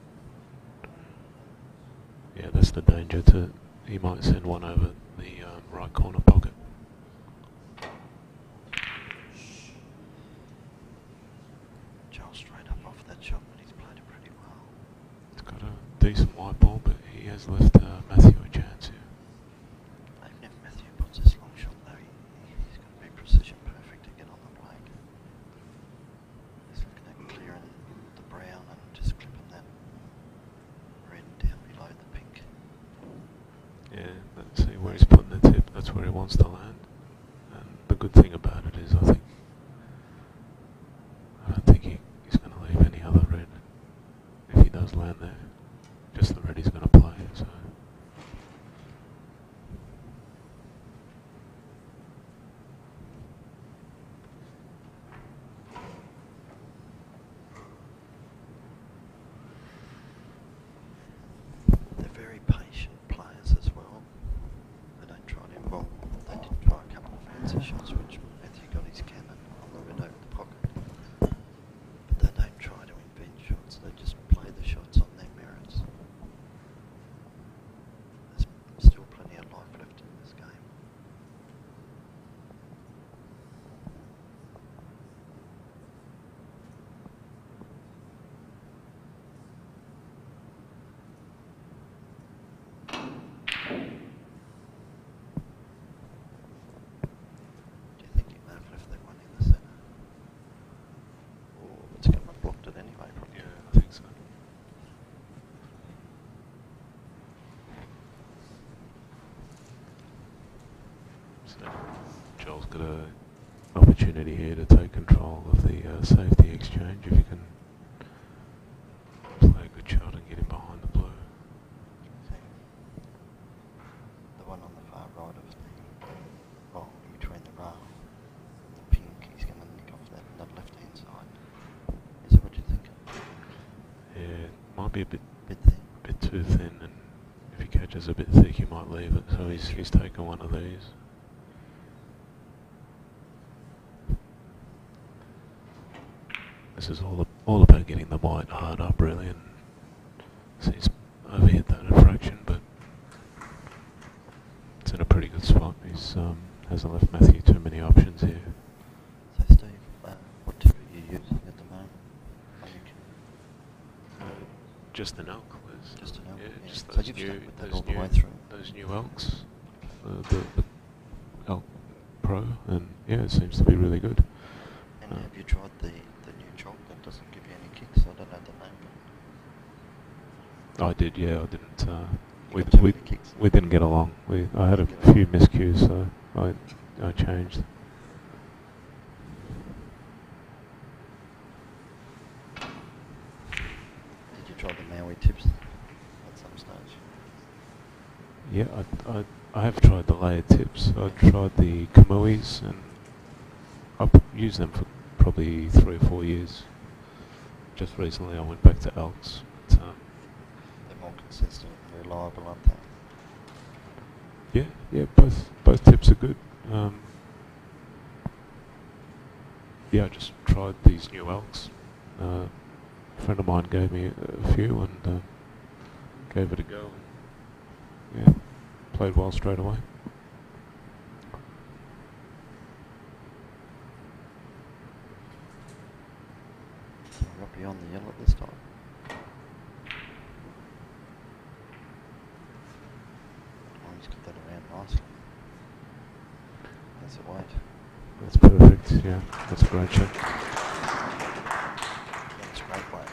yeah, that's the danger to, he might send one over the right corner pocket. Johl straight up off that shot, but he's played it pretty well. It's got a decent white ball, but he has left Matthew a chance here. Even if Matthew puts this long shot though, he's got to be precision perfect to get on the plate. He's looking at clearing the brown and just clipping that red down below the pink. Yeah, let's see where he's putting the tip, that's where he wants to land. And the good thing about it is I don't think he's going to leave any other red if he does land there. Just the red he's going to play, so. They're very patient players as well. They don't try to, well, they did try a couple of fancy shots which Matthew So Joel's got an opportunity here to take control of the safety exchange if you can play a good shot and get him behind the blue. The one on the far right of the, well, in between the rail and the pink, he's going to nick off that left-hand side. Is that what you think? Yeah, it might be a bit thin. A bit too thin, and if he catches a bit thick, he might leave it. So he's taken one of these. This is all about getting the white hard up, really, and so he's overhit that a fraction, but it's in a pretty good spot. He's hasn't left Matthew too many options here. So Steve, what tip are you using at the moment? Just an elk, Liz. Just an elk. Yeah, just So those you've new, stuck with that those all the new, way through? those new elks, the elk pro, and yeah, it seems to be really good. And have you tried the new Johl that doesn't give you any kicks? I don't know the name. I did, yeah. I didn't. You got too many kicks. We didn't get along. I had a few miscues, so I changed. Did you try the Maui tips at some stage? Yeah, I have tried the layered tips. I tried the Kamuis, and I've used them for probably 3 or 4 years. Just recently I went back to elks. But, They're more consistent and reliable, aren't they? yeah, both tips are good. Yeah, I just tried these new elks. A friend of mine gave me a few and gave it a go. Yeah, played well straight away. So we're up beyond the yellow this time. Oh, he's got that around nicely. That's a weight. That's perfect, yeah. That's a great shot. That's a great weight.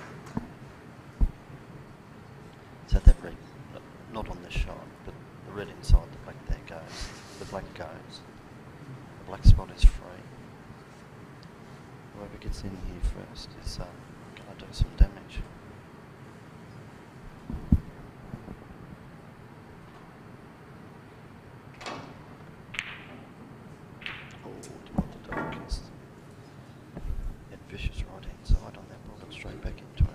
So that red, not on this shot, but the red inside, the black there goes. The black goes. The black spot is free. Whoever gets in here first is going to do some damage. Oh, demanded Atkins. Had vicious right hand side on that ball and straight back into it.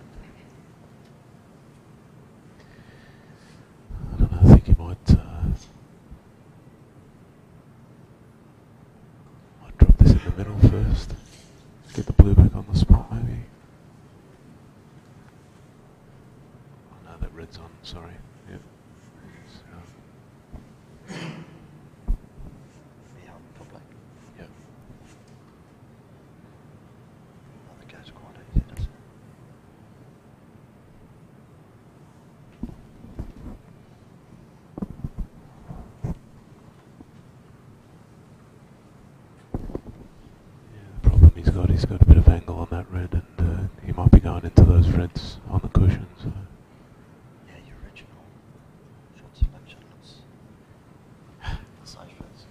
I don't know, I think he might drop this in the middle first. Get the blue back on the spot, maybe. Oh no, that red's on, sorry. Yep. Behind for black. Yep. Oh, that goes quite easy, doesn't it? Yeah, the problem he's got a bit of angle on that red, and he might be going into those reds on the cushion, so. Yeah, your original shot selection looks the safest.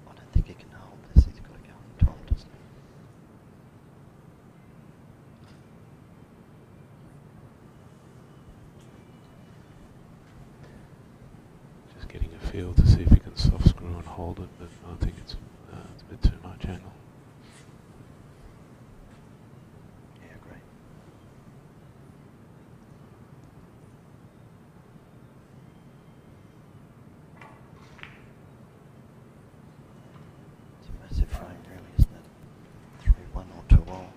I don't think he can hold this. He's got to go on top, doesn't he? Just getting a feel to see if he can soft screw and hold it, but I think it's a bit too much angle. Yeah, great. It's a massive frame, really, isn't it? 3-1 or 2-all.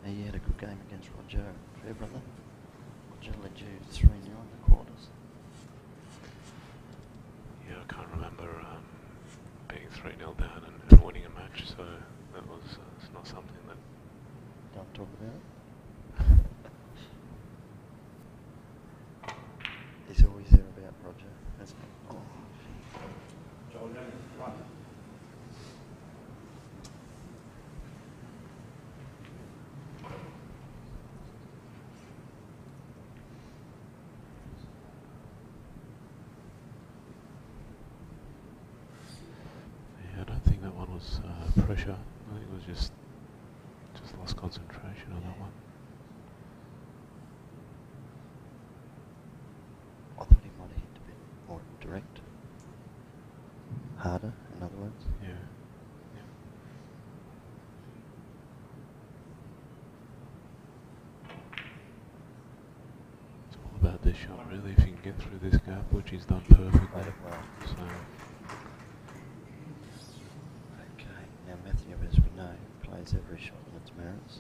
Now, you had a good game against Roger, fair brother. Roger led you 3-0 in the quarters. Yeah, I can't remember being 3-0 down and winning a match, so that was it's not something that. Don't talk about it. He's always there about Roger, hasn't he? Oh. Joel, right. was pressure. I think it was just lost concentration on that one. I thought he might have hit a bit more direct. Harder, in other words. Yeah. It's all about this shot, really. If you can get through this gap, which he's done perfectly. Played it well. So, Okay, now Matthew, as we know, plays every shot on its merits.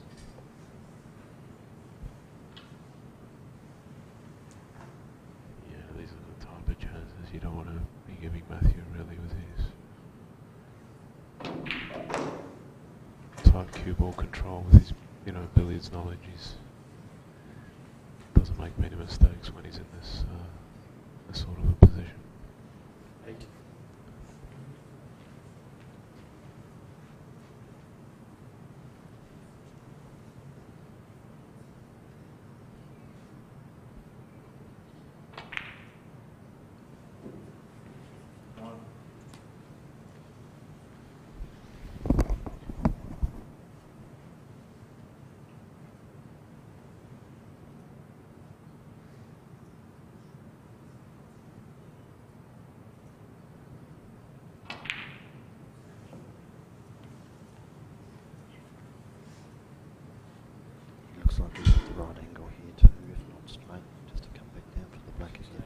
yeah, these are the type of chances you don't want to be giving Matthew really with his tight cue ball control, with his, billiards knowledge. He's doesn't make many mistakes when he's in this sort of a position. 8. Looks like he's at the right angle here too, if not straight, just to come back down for the black again.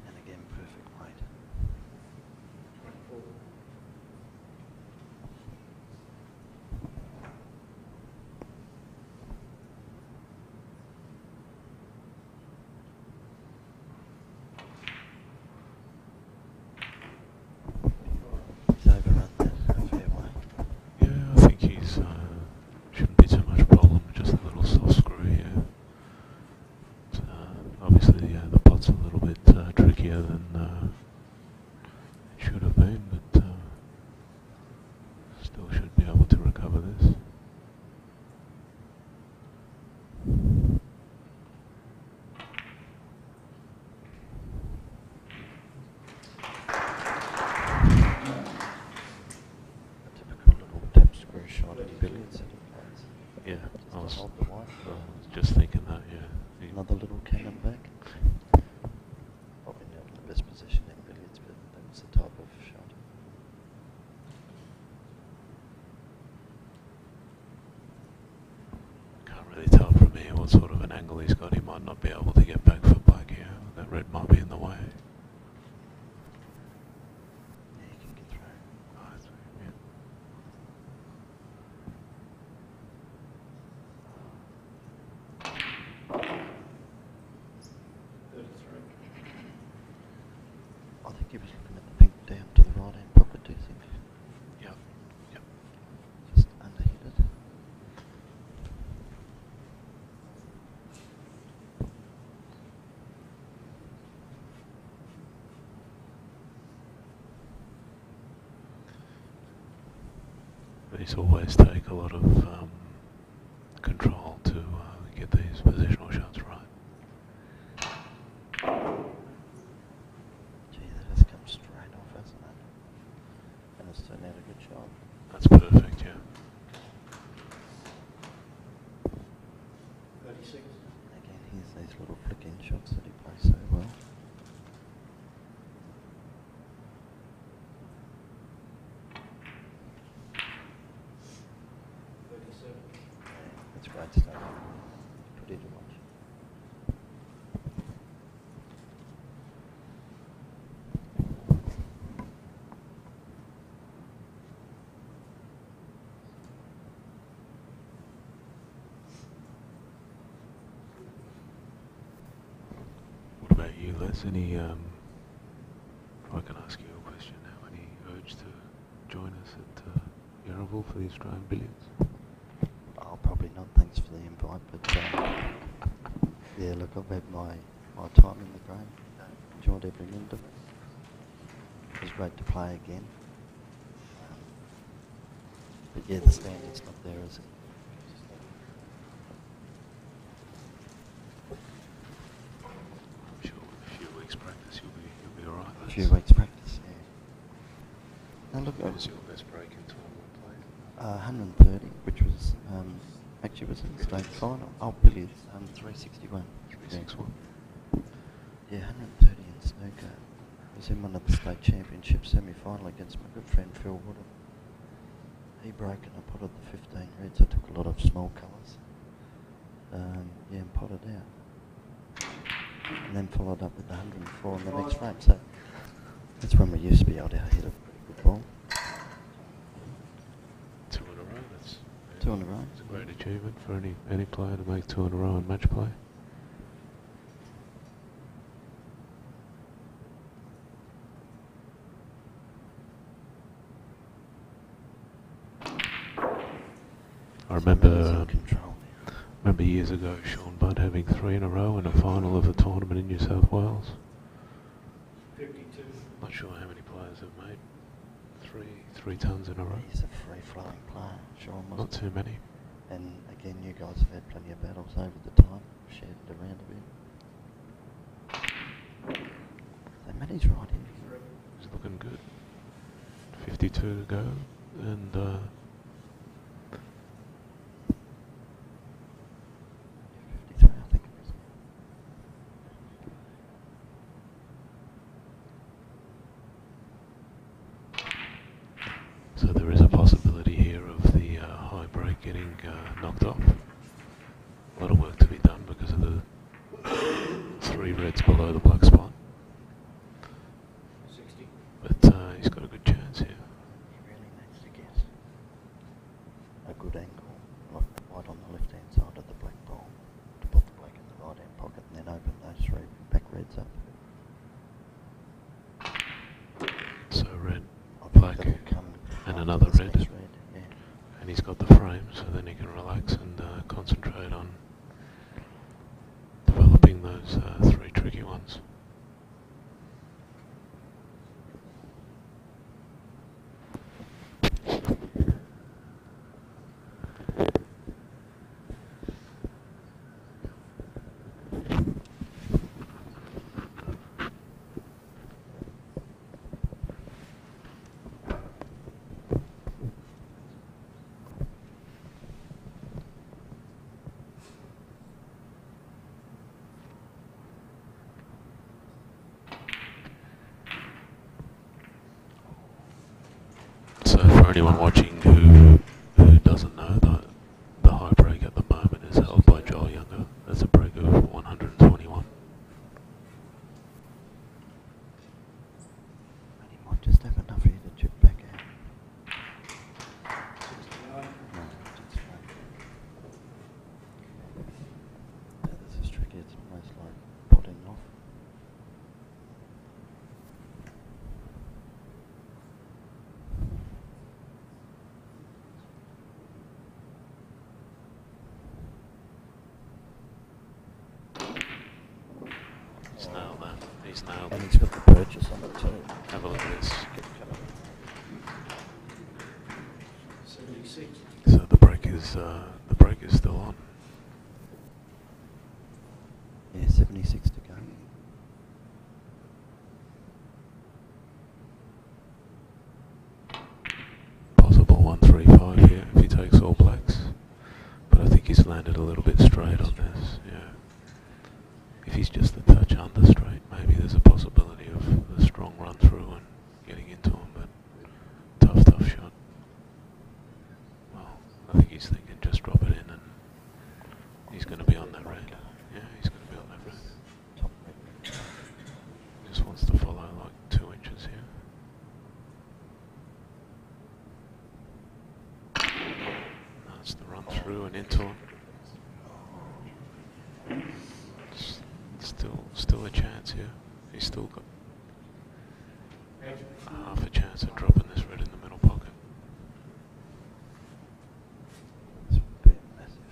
And again, perfect weight. 24. He's overrun that a fair way. Yeah, I think he's shouldn't be too much problem. Just a little soft screw here. But, obviously, the putt's a little bit trickier than it should have been, but still should be able to recover this. A typical little tap screw shot in billiards that he plays. Yeah, Just I to was hold the white. just thinking that. Yeah. Another little cannon back. Probably not in the best position in billiards, but that was the type of shot. Can't really tell from here what sort of an angle he's got. He might not be able to get back for black here. That red might be in the way. Yeah, you can get through. Nice. Yeah. I think he was looking at the pink down to the right hand pocket, do you think? Yep. Yep. Just underhit it. These always take a lot of control to get these positional shots right. Gee, that has come straight off, hasn't it? And it's turned out a good shot. That's perfect, yeah. 36. Again, here's these little flick-in shots that he plays so well. That's great stuff. Pretty to watch. What about you, Les? Any, if I can ask you a question now, any urge to join us at Yarraville for the Australian Billiards? probably not. Thanks for the invite. But yeah, look, I've had my time in the game. Enjoyed every minute of it. It was great to play again. But yeah, the standard's not there, is it? I'm sure with a few weeks practice you'll be alright. A few weeks practice, yeah. Now look, What was your best break in tournament play? 130, which was actually was in the state final. Oh, billiards, 361. 361. Yeah, 130 in snooker. I was in one of the state championship semi-final against my good friend Phil Woodham. He broke and I potted the 15 reds. I took a lot of small colours. Yeah, and potted out. And then followed up with the 104 in the next frame. So that's when we used to be able to hit a pretty good ball. 2 in a row. That's 2 in a row. It's a great achievement for any player to make 2 in a row in match play. I remember years ago Sean Budd having 3 in a row in a final of a tournament in New South Wales. 52. Not sure how many players have made three tons in a row. He's a free-flowing player, Sean wasn't. Not too many. And again, you guys have had plenty of battles over the time. Shared it around a bit. So Matty's right here. He's looking good. 52 to go, and 53, I think it was. so there is a possibility here of the high break getting knocked off. A lot of work to be done because of the 3 reds below the black spot. 60. But he's got a good chance here. He really needs to get a good angle, like right on the left-hand side of the black ball, to put the black in the right-hand pocket and then open those 3 back reds up. So red, I think black, that'll come and after another this red. next yeah. And he's got the frame, so then he can relax and concentrate on developing those 3 tricky ones. So for anyone watching who doesn't know, the high break at the moment is held by Johl Younger. That's a break of 121. And he might just have enough here to chip back out. 69. No, that's right. Yeah, this is tricky. It's almost like potting off. He's nailed that. He's nailed And it. he's got the purchase on it too. Have a look at this. 76. So the break is still on. Yeah, 76 to go. Possible 135 here if he takes all blacks. But I think he's landed a little bit straight on this. Yeah. If he's just a touch under straight, maybe there's a possibility of a strong run through and getting into him. But tough shot. Well, I think he's thinking just drop it in and he's going to be on that red. Yeah, he's going to be on that red. Top red. Just wants to follow like 2 inches here. That's the run through and into him. Still a chance here. He's still got half a chance of dropping this red in the middle pocket. It's a bit massive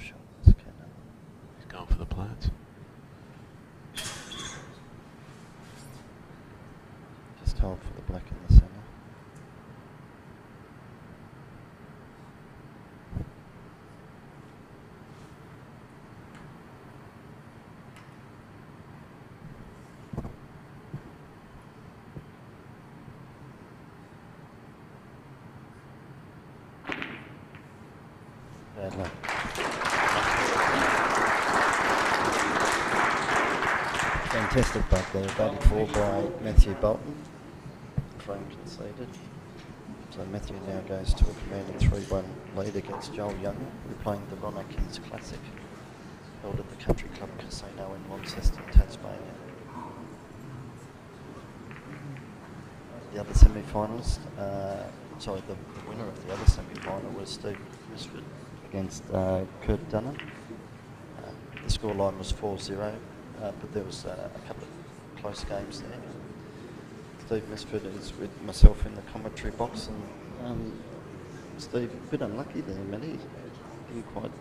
Bad luck. Fantastic buck there, batted for by Matthew Bolton. Frame conceded. So Matthew now goes to a commanding 3-1 lead against Johl Young. We're playing the Ron Atkins Classic, held at the Country Club Casino in Launceston, Tasmania. The other semi-finalist, the winner of the other semi-final was Steve Misford against Kurt Dunham. The scoreline was 4-0, but there was a couple of close games there. Steve Misford is with myself in the commentary box, and Steve, a bit unlucky there, Matty. Didn't quite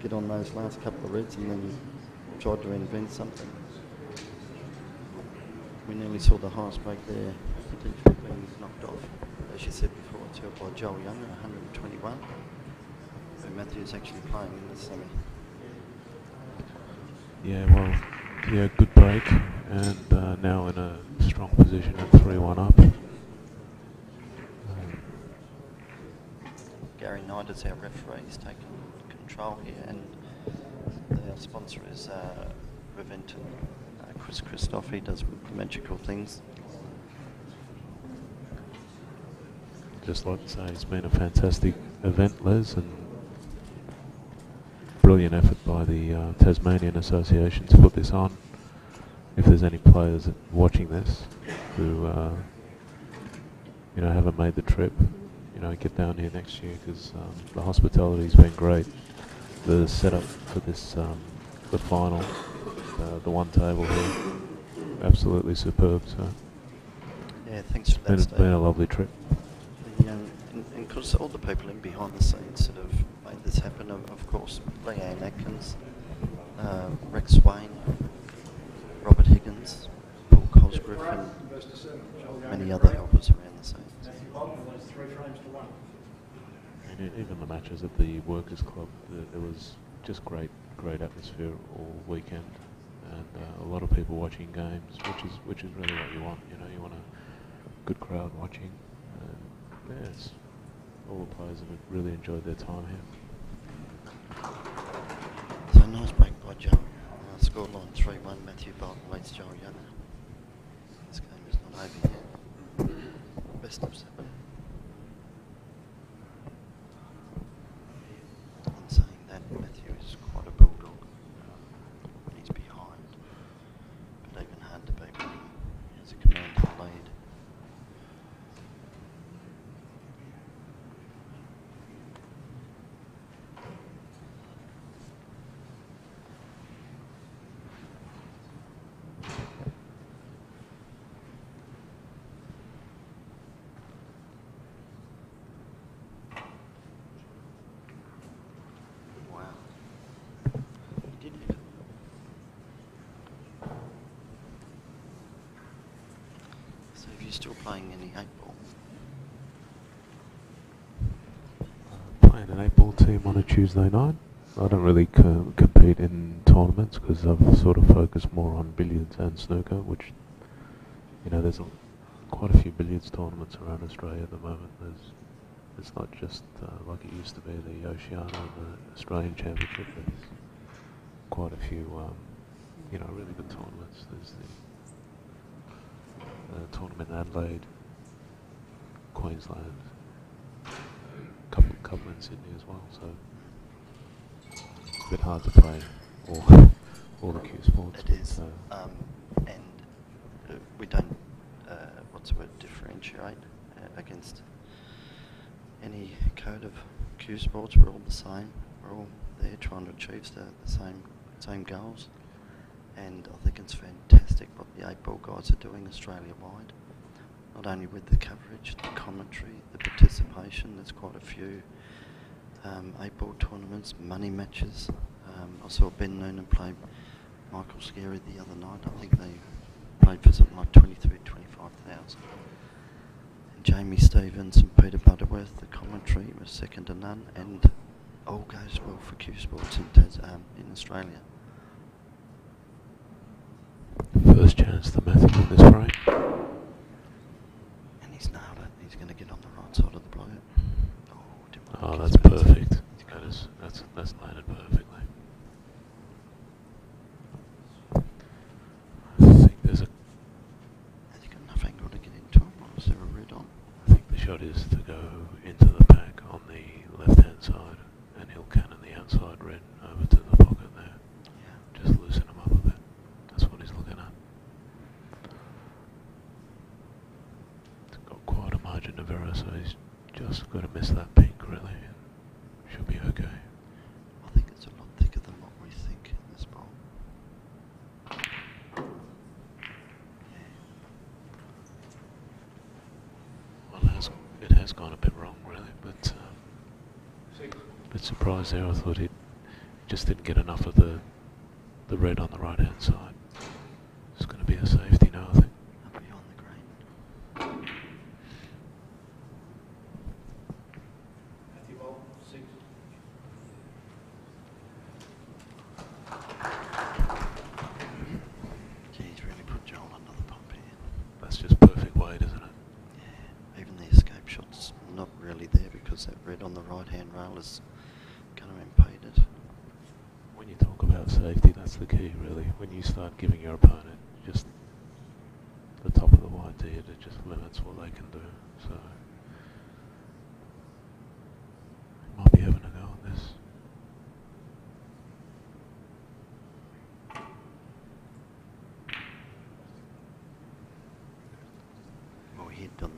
get on those last couple of reds and then tried to invent something. We nearly saw the highest break there potentially being knocked off. As you said before, it's held by Johl Young at 121. So Matthew's actually playing in the semi. Yeah, well, yeah, good break, and now in a strong position at 3-1 up. Gary Knight is our referee. He's taken control here, and our sponsor is Reventon. Chris Christoph, he does magical things. Just like to say, it's been a fantastic event, Les, and brilliant effort by the Tasmanian Association to put this on. If there's any players watching this who haven't made the trip, get down here next year, because the hospitality's been great. The setup for this, the final, the one table here, absolutely superb. So yeah, thanks for that. It's been a lovely trip. And of course, all the people in behind the scenes that have made this happen, of course, Leanne Atkins, Rex Swain, Robert Higgins, Paul Cosgrove, and many other helpers around the scenes. And even the matches at the Workers' Club, there was just great atmosphere all weekend, and a lot of people watching games, which is really what you want. You want a good crowd watching. And yes, all the players have really enjoyed their time here. So nice break by Johl. Scoreline 3-1. Matthew Bolton leads Johl Young. This game is not over yet. Best of 7. In saying that, Matthew is quite a bulldog. He's behind, but even hard to beat when he has a commanding lead. You're still playing any 8-ball? Playing an 8-ball team on a Tuesday night. I don't really compete in tournaments because I've sort of focused more on billiards and snooker, which, there's quite a few billiards tournaments around Australia at the moment. It's not just like it used to be, the Oceania and the Australian Championship. There's quite a few, really good tournaments. There's the tournament in Adelaide, Queensland, couple in Sydney as well. So it's a bit hard to play all the Q sports. It is, and we don't differentiate against any code of Q sports. We're all the same. We're all there trying to achieve the same goals. And I think it's fantastic what the 8-ball guys are doing Australia-wide. Not only with the coverage, the commentary, the participation. There's quite a few 8-ball tournaments, money matches. I saw Ben Noonan play Michael Scarry the other night. I think they played for something like 23,000 to 25,000. And Jamie Stevens and Peter Butterworth, the commentary was second to none. And all goes well for Q Sports in Australia. First chance to Matthew in this frame. And he's nailed it. He's going to get on the right side of the bloke. Oh, that's perfect. go into the pack on the left-hand side, and he'll cannon the outside red over to the pocket there. Yeah. Just loosen him up a bit. That's what he's looking at. It's got quite a margin of error, so he's just got to miss that pink really. Should be okay. I think it's a lot thicker than what we think in this bowl. Well, it has gone a bit wrong really, but a bit surprised there. I thought he just didn't get enough of the red on the right hand side. It's going to be a safety now, I think. Up beyond the green. Matthew Bolton, 6. Geez, really put Johl under the pump here. That's just perfect weight, isn't it? Yeah, even the escape shot's not really there because that red on the right hand rail is going to impede it. When you talk about safety, that's the key really. When you start giving your opponent just the top of the white tee, it just limits what they can do. So you might be having a go on this. Well, he'd done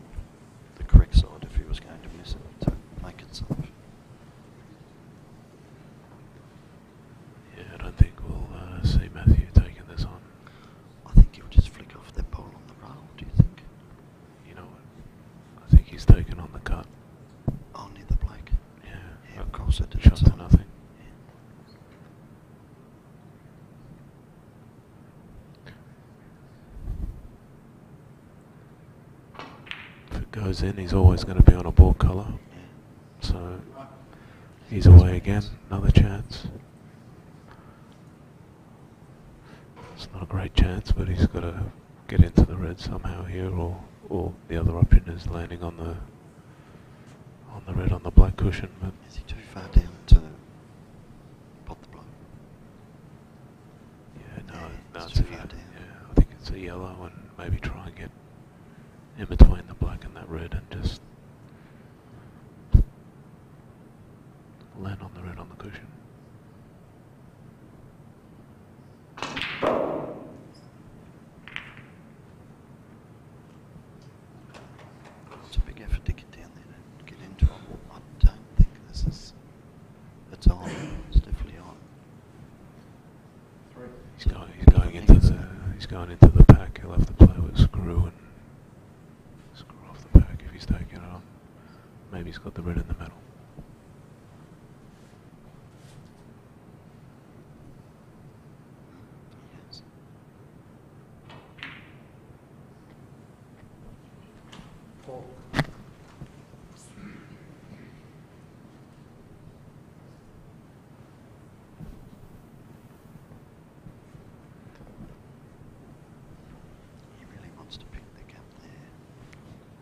the correct side if he was going to miss it to make it safe. Yeah, I don't think we'll see Matthew taking this on. I think he'll just flick off that ball on the rail, do you think? You know what? I think he's taken on the cut. Oh, near the black. Yeah, Yeah, of course it did. shot to nothing. If it goes in, he's always going to be on a ball colour. Yeah. So he's away again. Another chance. It's not a great chance, but he's got to get into the red somehow here, or the other option is landing on the red on the black cushion. But Is he too far down to pot the blow? yeah, no, Yeah, it's it's a too far yellow. down. Yeah, I think it's a yellow, and maybe try and get in between the black and that red, and just land on the red on the cushion. It's a big effort to get down there and get into it. I don't think this is... It's on. It's definitely on. 3. He's going into the pack. He'll have to play with screw and screw off the pack if he's taking it on. Maybe he's got the red in the middle. Yes. Four. He really wants to pick the gap there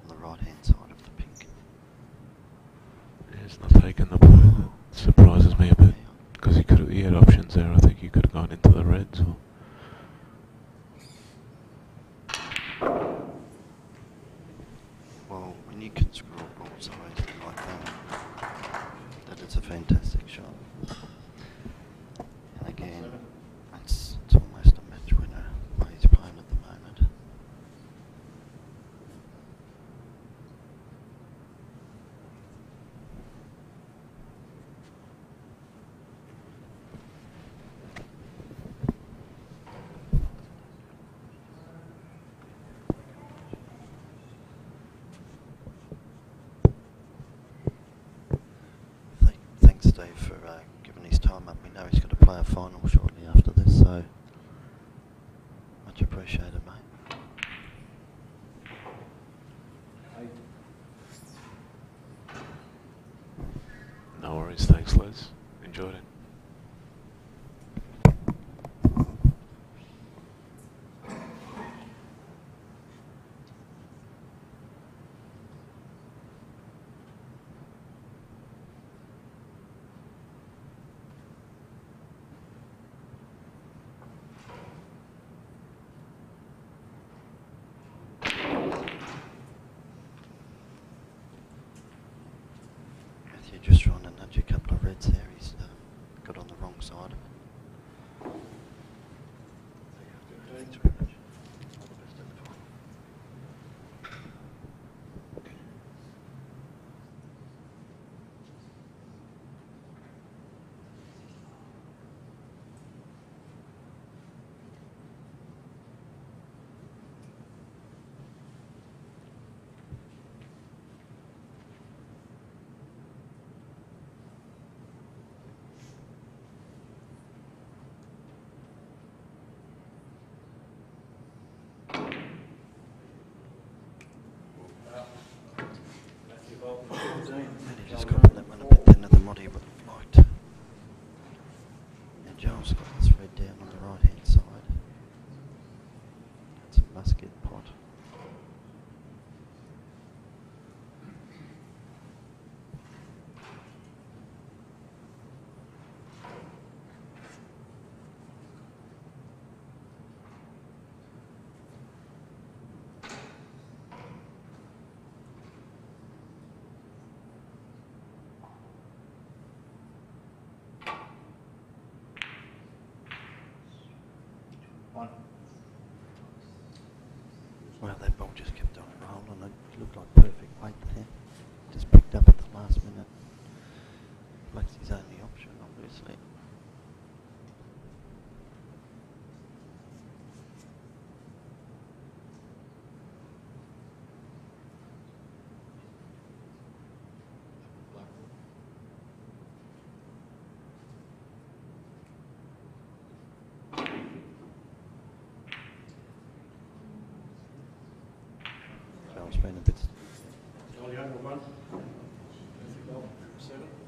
on the right hand side of the pink. He's not taking the blue. That surprises me a bit, because he had options there. I think he could have gone into the reds or. Well, when you can screw a ball so easily like that is a fantastic shot. And again, it's almost a match winner way he's playing at the moment. Thanks, Steve, for giving his time up. We know he's got to play a final shortly after this, so much appreciated, mate. 8. No worries. Thanks, Les. Enjoyed it. just trying to nudge a couple of reds there. He's got on the wrong side. Thanks very much. All the best in the final. Maybe just got that one a bit thinner than what he would have liked. And Johl's got this red down on the right hand side. That's a musket pot. Well, that ball just kept on rolling. It looked like perfect weight there. Just picked up at the last minute. Black's his only option, obviously. Johl's been a bit.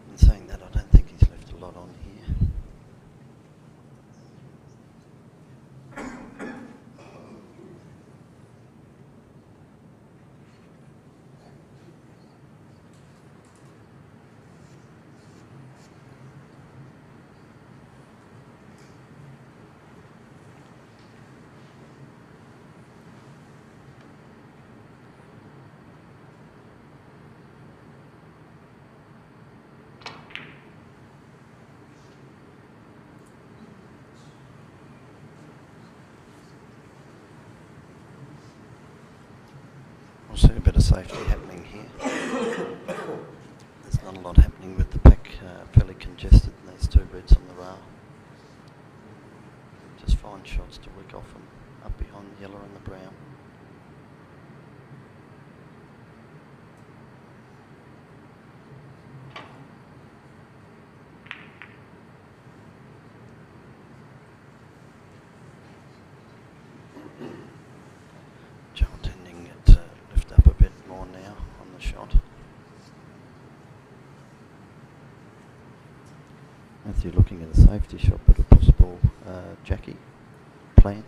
In saying that, I don't think he's left a lot on here. We'll see a bit of safety happening here. There's not a lot happening with the pack, fairly congested, and there's two reds on the rail. Just fine shots to wick off them up behind the yellow and the brown. Johl tending to lift up a bit more now on the shot. Matthew looking at a safety shot, but a possible Jackie plant.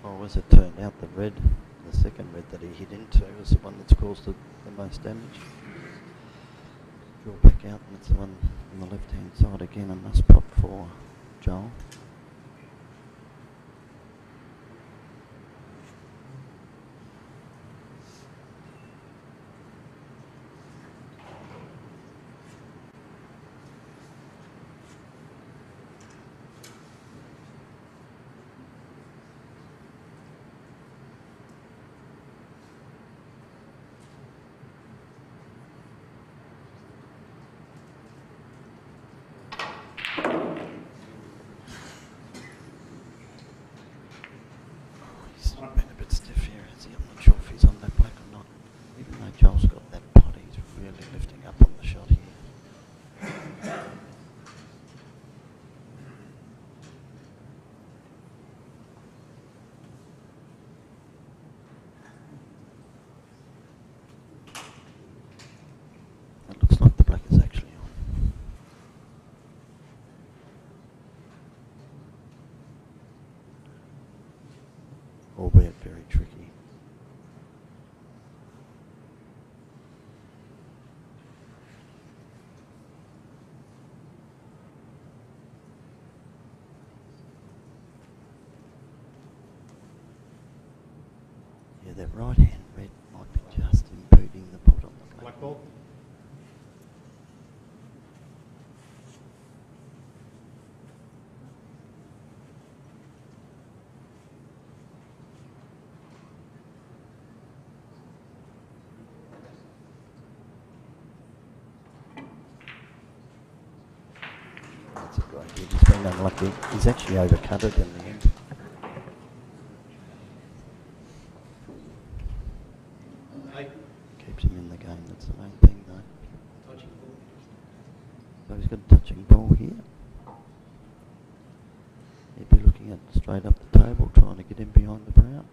Well, as it turned out, the second red that he hit into was the one that's caused the most damage. Draw back out, and it's the one on the left hand side again, a must pot for Johl. He's been a bit stiff here, is he? I'm not sure if he's on that black or not. Even though Johl's got that pot, he's really lifting up on the shot here. It looks like the black is actually on. albeit very tricky. Yeah, that right hand red might be just impeding the pot on the black ball. That's a great hit. He's been unlucky. He's actually overcut it in the end. Keeps him in the game, that's the main thing though. So he's got a touching ball here. He'd be looking at straight up the table, trying to get him behind the brown.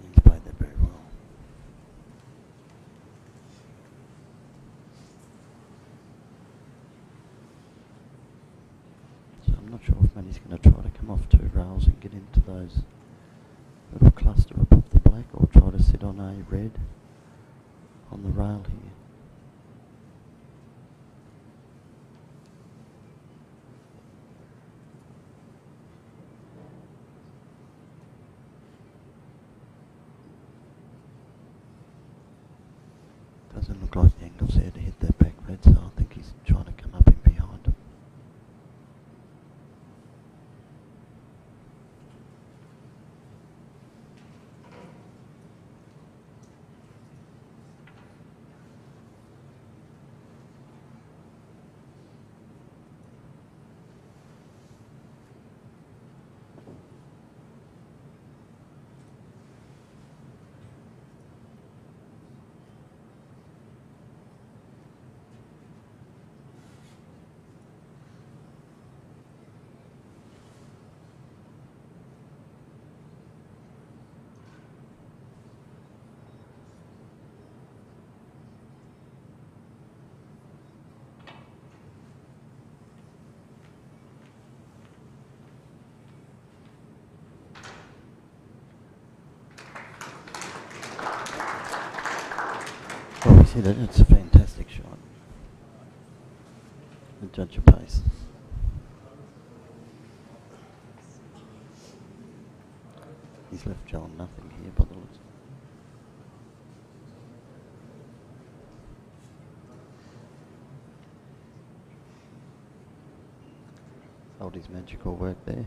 He's played that very well. So I'm not sure if Manny's going to try to come off 2 rails and get into those little cluster above the black, or try to sit on a red on the rail here. Doesn't look like the angle's there to hit that back red, so I think he's trying to come up in behind him. Well, we see that it's a fantastic shot. The judge of pace. He's left Johl nothing here by the looks. Sold his magical work there.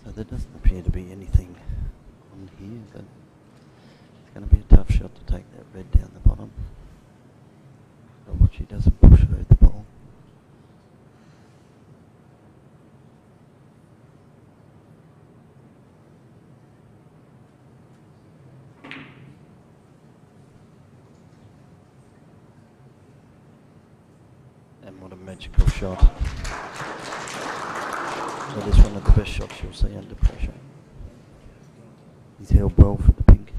So there doesn't appear to be anything on here, but it's going to be a tough shot to take that red down the bottom. But watch, he doesn't push through the ball. And what a magical shot. That is one of the best shots you'll see under pressure. He's held well for the pink.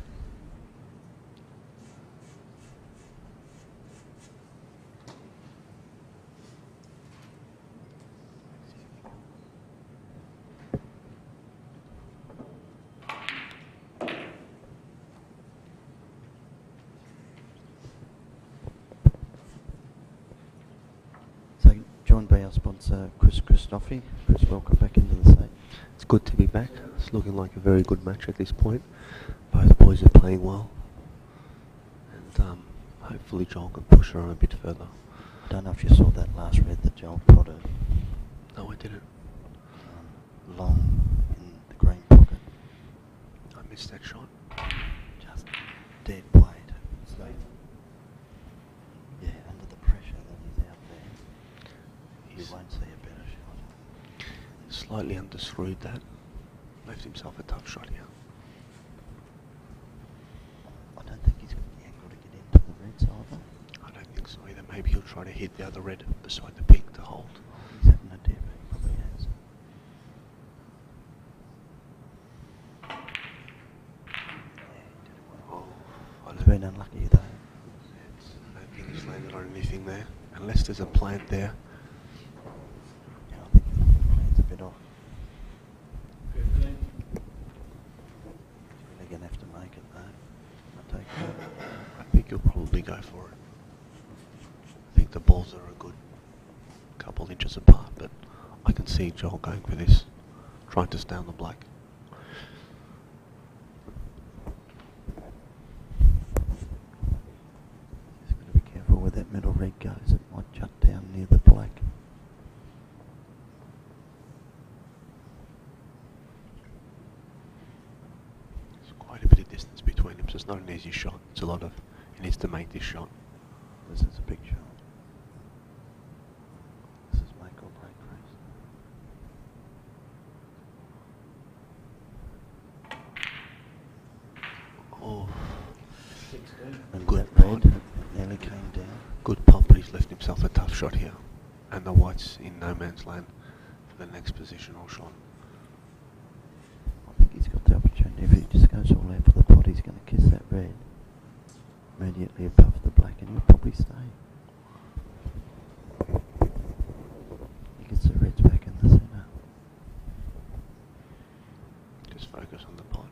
So, joined by our sponsor, Chris Christophe. Chris, welcome back into the state. It's good to be back. It's looking like a very good match at this point. Both boys are playing well. And hopefully Johl can push her on a bit further. Don't know if you saw that last red that Johl potted. No, I didn't. Long in the green pocket. I missed that shot. Just dead wide. So He's won't see a better shot. slightly underscrewed that. Left himself a tough shot here. I don't think he's got the angle to get into the reds either. I don't think so either. Maybe he'll try to hit the other red beside the pink to hold. He's having a dip, he probably has. Oh, I He's don't, been unlucky though. I don't think he's landed on anything there. Unless there's a plant there. Yeah, I think the plan's a bit off. 15. He's really going to have to make it though. I take that. I think he'll probably go for it. I think the balls are a good couple inches apart, but I can see Johl going for this, trying to stay on the black. He's got to be careful where that middle red goes. It might jut down near the black. There's quite a bit of distance between them, so it's not an easy shot. It's a lot of, he needs to make this shot. This is a big shot. This is make or break race. Oh, 16. And Good that red putt. nearly came down. good putt, but he's left himself a tough shot here. And the white's in no man's land for the next positional shot. I think he's got the opportunity. If he just goes all out for the pot, he's going to kiss that red immediately above the black, and he'll probably stay. He gets the reds back in the centre. Just focus on the pot.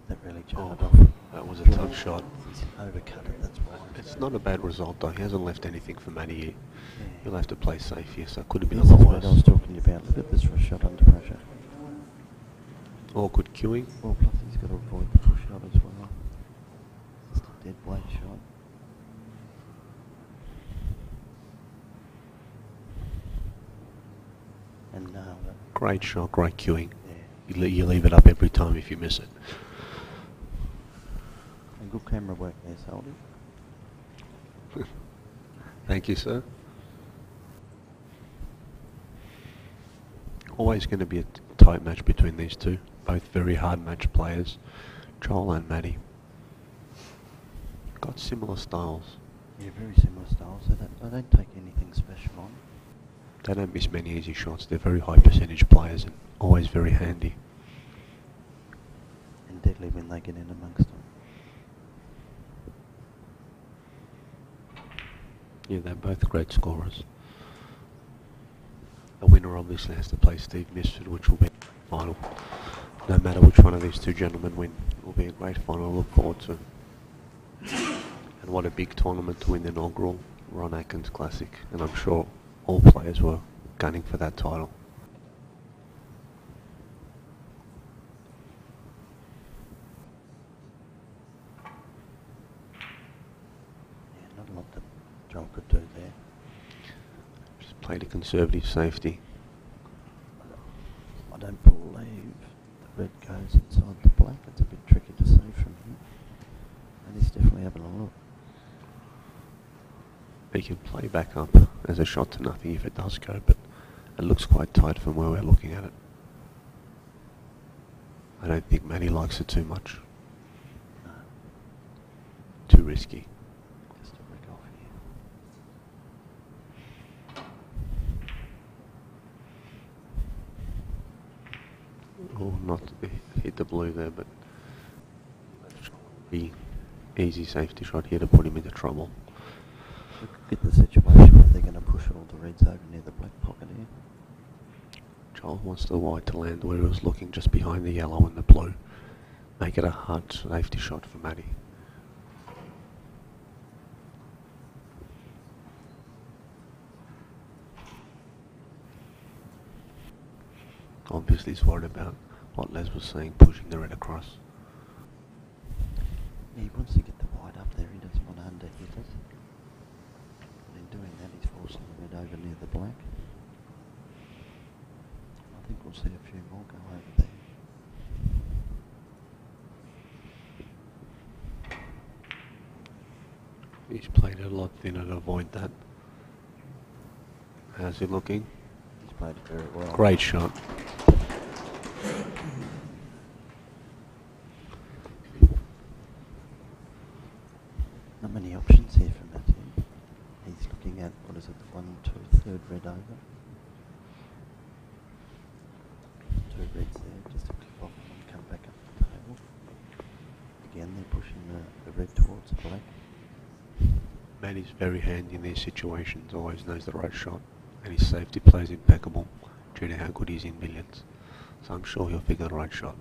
That really jarred Oh, off. that was a tough shot. He's overcut it, that's why. It's not a bad result though. He hasn't left anything for Matty here. Yeah. He'll have to play safe here, so it could have been This a is lot what I was worse. talking about. Look at this for a shot under pressure. Awkward queuing. Well, plus he's got to avoid the push shot as well. Just a dead weight shot. And nailed it. Great shot, great queuing. Yeah. You leave it up every time if you miss it. And good camera work there, Soldy. Thank you, sir. Always going to be a tight match between these two. Both very hard match players, Johl and Matty. Got similar styles. Yeah, very similar styles. They don't take anything special on. They don't miss many easy shots. They're very high percentage players and always very handy. And deadly when they get in amongst them. Yeah, they're both great scorers. The winner obviously has to play Steve Misford, which will be the final. No matter which one of these two gentlemen win, it will be a great final to look forward to. And what a big tournament to win the inaugural Ron Atkins Classic, and I'm sure all players were gunning for that title. Yeah, not a lot that Johl could do there. Just played a conservative safety. I don't believe the red goes inside the black. It's a bit tricky to see from here. And he's definitely having a look. He can play back up as a shot to nothing if it does go, but it looks quite tight from where we're looking at it. I don't think Matty likes it too much. No, Too risky. just a brick off here. Oh, not hit the blue there, but the easy safety shot here to put him into trouble. Look at the situation where they're going to push all the reds over near the black pocket here. Johl wants the white to land where he was looking, just behind the yellow and the blue. Make it a hard safety shot for Matty. Obviously he's worried about what Les was saying, pushing the red across. Yeah, he wants to get the white up there. He doesn't want to underhit it. And in doing that, he's forcing the red over near the black. I think we'll see a few more go over there. He's played it a lot thinner to avoid that. How's he looking? He's played it very well. Great shot. Not many options here for Matthew. He's looking at, what is it, 1, 2, third red over. 2 reds there, just to clip off and come back up the table. Again, they're pushing the red towards the black. Matty's very handy in these situations, always knows the right shot, and his safety play is impeccable due to how good he is in billiards. So I'm sure he'll figure the right shot.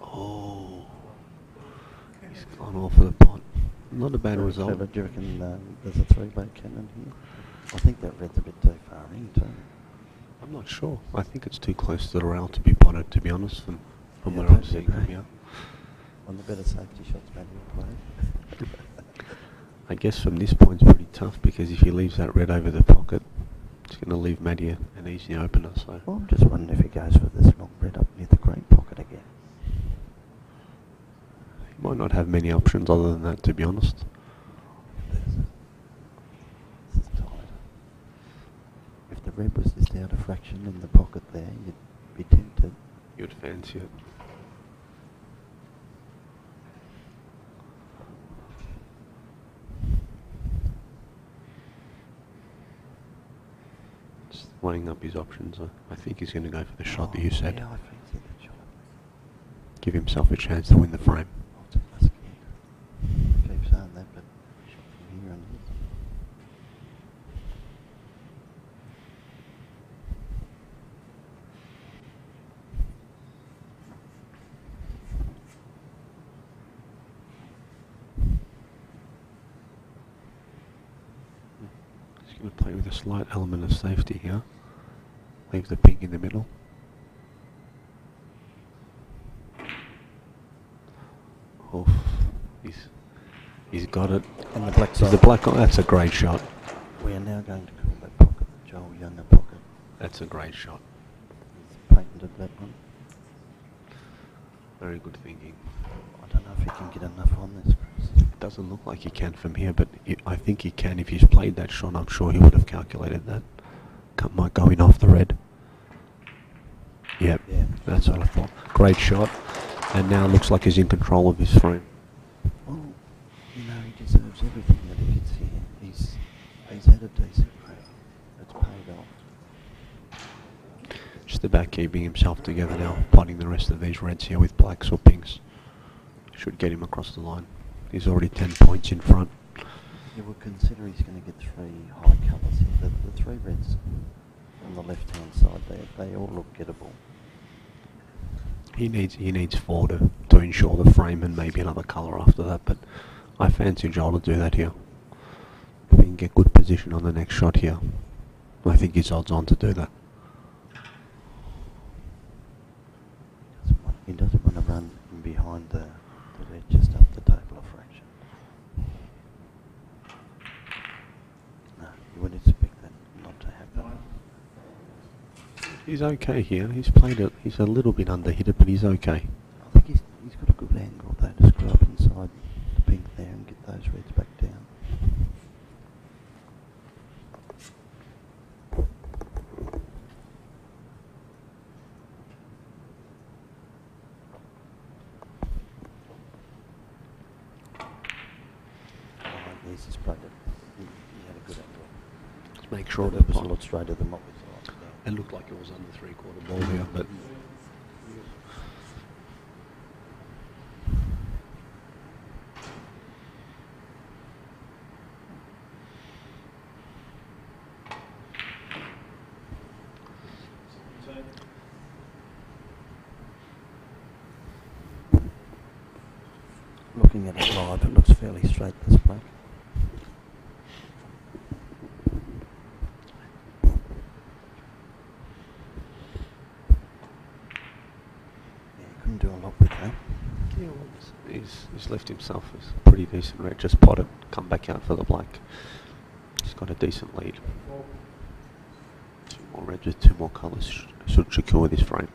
Oh, he's gone off of the pot. Not a bad result. Trevor, do you reckon there's a 3-bow cannon here? I think that red's a bit too far in too. I'm not sure. I think it's too close to the rail to be potted, to be honest, from where I'm seeing from here. On the better safety shots Matty will play. I guess from this point it's pretty tough, because if he leaves that red over the pocket, it's going to leave Matty an easy opener. So Well, I'm just wondering if he goes for this long red up near the green pocket again. he might not have many options other than that, to be honest. This is tight. If the red was just out a fraction in the pocket there, you'd be tempted. You'd fancy it. Just weighing up his options. I think he's going to go for the shot that you said. Yeah, I fancy that shot. Give himself a chance to win the frame. It's a musky. Keep saying that, but shot from here and here. He's going to play with a slight element of safety here. Leave the pink in the middle. Oof. He's got it. And the black Is the side. black on? That's a great shot. We are now going to call that pocket the Johl Younger pocket. That's a great shot. He's patented that one. Very good thinking. I don't know if he can get enough on this, Chris. It doesn't look like he can from here, but I think he can. If he's played that shot, I'm sure he would have calculated that. Might go in off the red. Yep, Yeah. that's what I thought. Great shot. And now looks like he's in control of his frame. Well, you know, he deserves everything that he gets here. He's had a decent run. It's paid off. Just about keeping himself together now, potting the rest of these reds here with blacks or pinks. Should get him across the line. He's already 10 points in front. You would consider he's going to get 3 high colours here. The 3 reds on the left-hand side there, they all look gettable. He needs 4 to ensure the frame and maybe another colour after that, but I fancy Johl to do that here. If he can get good position on the next shot here, I think he's odds on to do that. He doesn't want to run in behind the red just up the table a fraction. No, you would expect that not to happen. He's okay here. He's played it. He's a little bit under-hit, but he's okay. I think he's got a good angle though to screw up inside the pink there and get those reds back down. He's just played it. He had a good angle. Just make sure That was a pot. lot straighter than what we thought. It looked like it was under 3/4 ball here, but Looking at it live, it looks fairly straight, this black. Yeah, couldn't do a lot with that. yeah, well, he's left himself a pretty decent red. Just pot it, come back out for the black. He's got a decent lead. 2 or red with 2 more colours should secure this frame.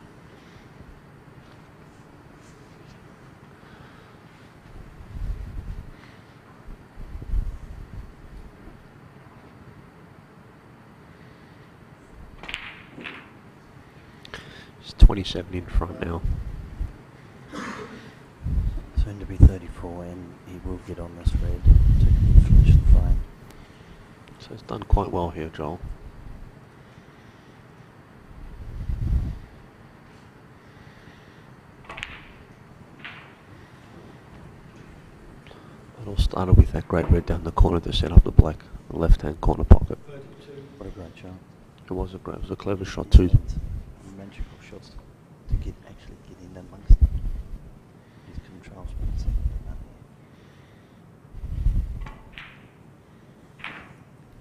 It's 27 in front now. Soon to be 34, and he will get on this red to finish the frame. So it's done quite well here, Joel. It all started with that great red down the corner to set up the black, the left-hand corner pocket. 32. What a great shot. It was a clever shot too. Magical shots to actually get in amongst them. His controls.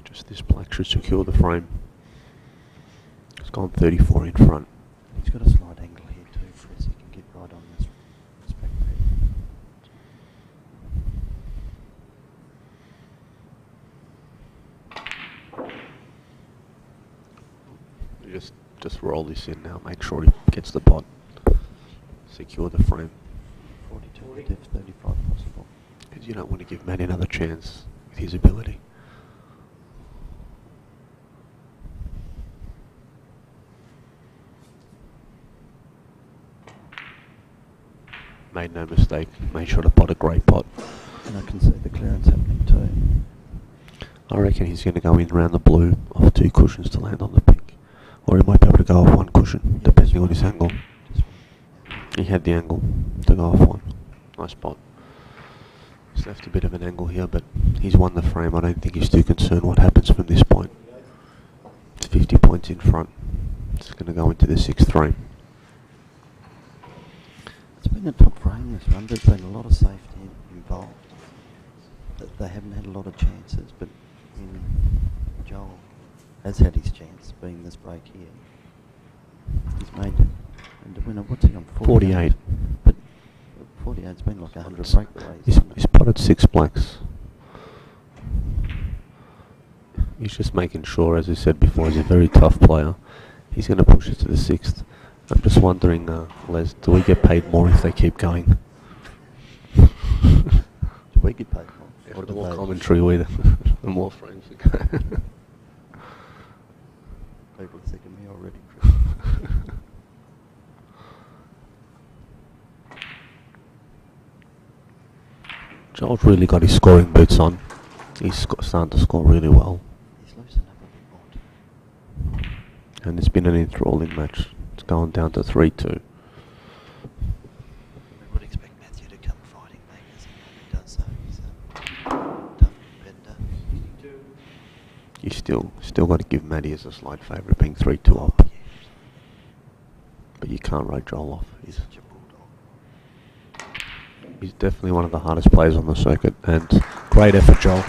Just this black should secure the frame. It's gone 34 in front. He's got a slight angle here too, Chris. He can get right on this back You just roll this in now. Make sure he gets the pot. Secure the frame. 42 diff, 35 possible. Because you don't want to give Matty another chance with his ability. Made no mistake. Made sure to pot a great pot. And I can see the clearance happening too. I reckon he's going to go in around the blue off 2 cushions to land on the pink. Or he might be able to go off 1 cushion, depending on his angle. He had the angle to go off 1. Nice spot. He's left a bit of an angle here, but he's won the frame. I don't think he's too concerned what happens from this point. It's 50 points in front. It's going to go into the 6th frame. It's been a top frame this one. There's been a lot of safety involved. They haven't had a lot of chances, but Johl has had his chance being this break here. He's made it. And the winner, what's he on? 48. But 48's been like 100 breakaways. He's potted 6 blacks. He's just making sure, as I said before, he's a very tough player. He's going to push it to the 6th. I'm just wondering, Les, do we get paid more if they keep going? Do we get paid more? Yeah, the more commentary we the more frames we go. People are sick of me already, Chris. Joel's really got his scoring boots on. He's starting to score really well. He's loosened up a bit more. And it's been an enthralling match. It's gone down to 3-2. We would expect Matthew to come fighting back as he does so. He's a tough competitor. You still got to give Matty as a slight favourite, being 3-2 up. Yeah. But you can't write Joel off. He's such a bulldog. He's definitely one of the hardest players on the circuit, and great effort, Joel.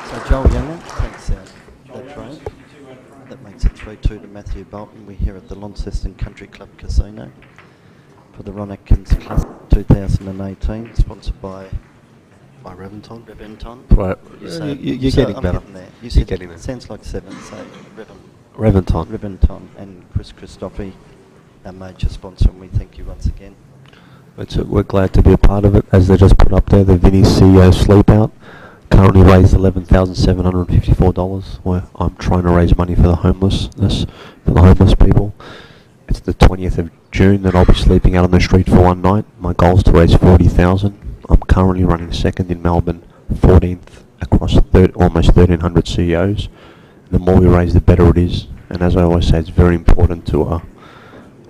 So Johl Younger takes that frame. That makes it 3-2 to Matthew Bolton. We're here at the Launceston Country Club Casino for the Ron Atkins Classic 2018, sponsored by Reventon. Reventon. Right. So You're getting I'm better. getting there. You You're said getting there. sounds like 7, so Reventon. Reventon and Chris Christophe, our major sponsor, and we thank you once again. We're glad to be a part of it. As they just put up there, the Vinnie's CEO Sleep Out currently raised $11,754. Where I'm trying to raise money for the homeless people. It's the 20th of June that I'll be sleeping out on the street for one night. My goal is to raise 40,000. I'm currently running second in Melbourne, 14th across almost 1,300 CEOs. The more we raise, the better it is. And as I always say, it's very important to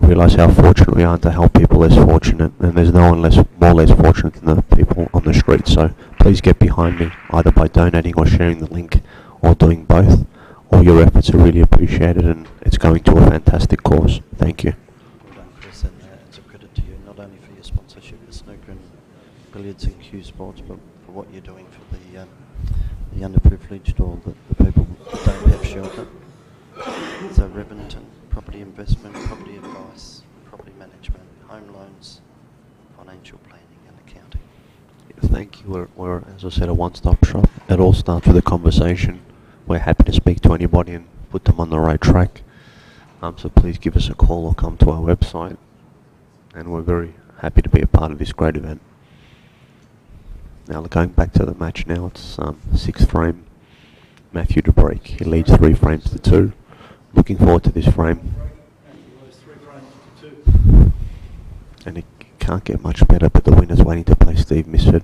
realise how fortunate we are to help people less fortunate, and there's no one more or less fortunate than the people on the street. So please get behind me, either by donating or sharing the link, or doing both. All your efforts are really appreciated, and it's going to a fantastic cause. Thank you. Well done, Chris, and it's a credit to you, not only for your sponsorship of snooker and billiards and Q Sports, but for what you're doing for the underprivileged or the people that don't have shelter. So Reventon, property investment, property advice, property management, home loans, financial planning and accounting. Thank you. We're, as I said, a one-stop shop. It all starts with a conversation. We're happy to speak to anybody and put them on the right track. So please give us a call or come to our website, and we're very happy to be a part of this great event. Now going back to the match now, it's 6th frame, Matthew to break. He leads 3 frames to 2. Looking forward to this frame. And it can't get much better, but the winner's waiting to play Steve Misford.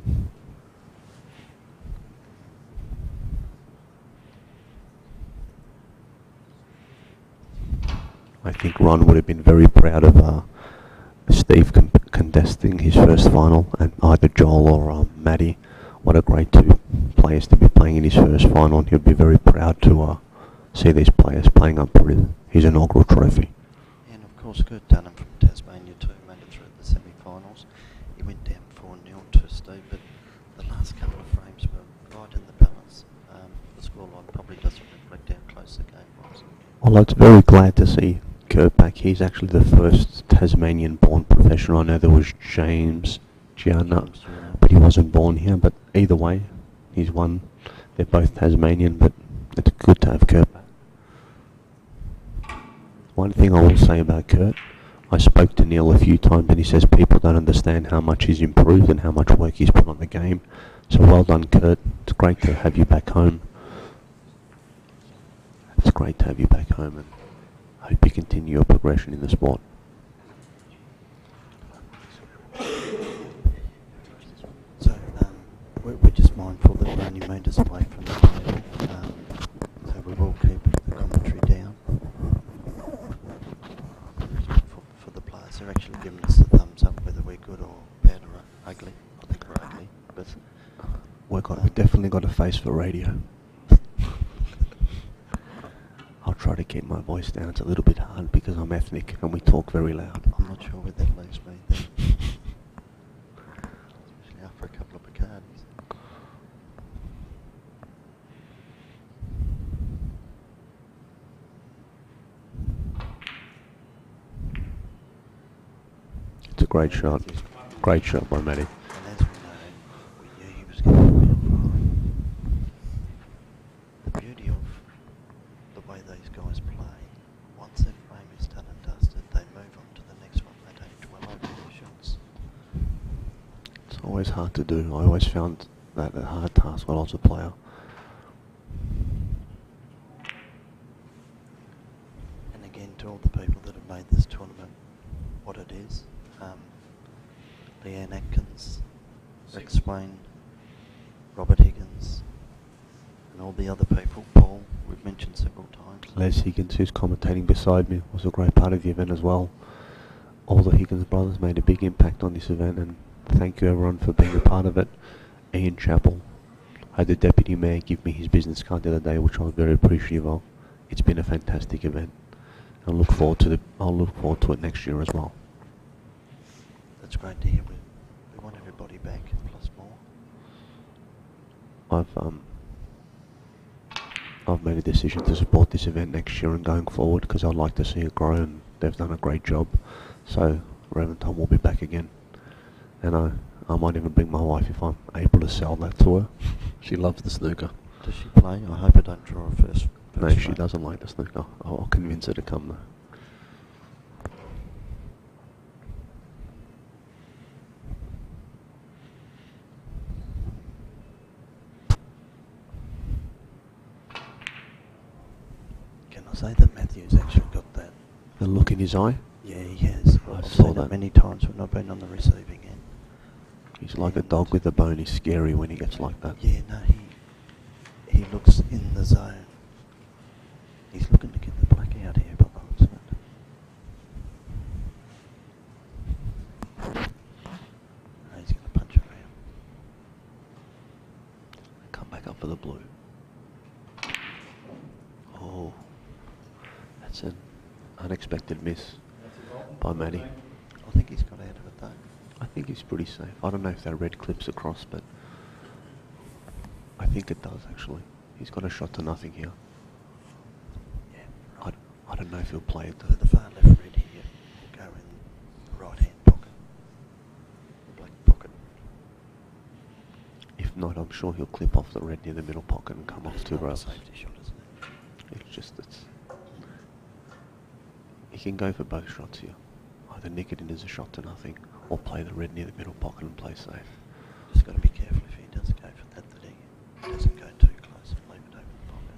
I think Ron would have been very proud of Steve contesting his first final, and either Johl or Matty. What a great 2 players to be playing in his first final, and he'll be very proud to see these players playing up for his inaugural trophy. And of course, Kurt Dunham from Tasmania too made it through the semi-finals. He went down 4-0 to Steve, but the last couple of frames were right in the balance. The scoreline probably doesn't reflect how close the game was. Well, it's very glad to see Kurt back. He's actually the first Tasmanian-born professional. I know there was James Gianna, but he wasn't born here. But either way, he's won. They're both Tasmanian, but it's good to have Kurt back. One thing I will say about Kurt, I spoke to Neil a few times and he says people don't understand how much he's improved and how much work he's put on the game. So well done, Kurt. It's great to have you back home. It's great to have you back home, and I hope you continue your progression in the sport. So we're just mindful that we're only meters away from the table, so we will keep the commentary down. For the players, they're actually giving us the thumbs up whether we're good or bad or ugly. I think we're ugly, but We've definitely got a face for radio. I'll try to keep my voice down. It's a little bit hard because I'm ethnic and we talk very loud. I'm not sure where that leaves me then. Especially after a couple of Bacardis. It's a great shot. Great shot by Matty. And as we know, we knew he was going to be fine. The beauty of the way these guys play, once their frame is done and dusted, they move on to the next one. They don't dwell over their shots. It's always hard to do. I always found that a hard task when I was a player. And again, to all the people that have made this tournament what it is, Leanne Atkins, Rex Swain, Robert Higgins, and all the other people, Paul, we've mentioned several times. Les Higgins, who's commentating beside me, was a great part of the event as well. All the Higgins brothers made a big impact on this event, and thank you everyone for being a part of it. Ian Chappell, I had the Deputy Mayor give me his business card the other day, which I was very appreciative of. It's been a fantastic event. I'll look forward to it next year as well. That's great to hear. We want everybody back, plus more. I've made a decision to support this event next year and going forward because I'd like to see it grow, and they've done a great job. So Reventon will be back again, and I might even bring my wife if I'm able to sell that to her. She loves the snooker. Does she play? I hope I don't draw her first. No, she doesn't like the snooker. I'll convince her to come though. Can I say that Matthew's actually got that? The look in his eye? Yeah, he has. I I've saw seen that it many times when I've been on the receiving end. He's like a dog with a bone. He's scary when he gets like that. Yeah, no, he looks in the zone. He's looking to get the black out here, by the looks of it. No, he's going to punch around. Come back up for the blue. Oh, that's an unexpected miss by Matty. I think he's got out of it though. I think he's pretty safe. I don't know if that red clips across, but I think it does actually. He's got a shot to nothing here. Yeah, right. I don't know if he'll play it So though. the far left red here will go in the right hand pocket. The black pocket. If not, I'm sure he'll clip off the red near the middle pocket and come off to It's not a rails. safety shot, isn't it? It's just, You can go for both shots here. Either nick it in as a shot to nothing, or play the red near the middle pocket and play safe. Just got to be careful if he does go for that he doesn't go too close and leave it over the pocket.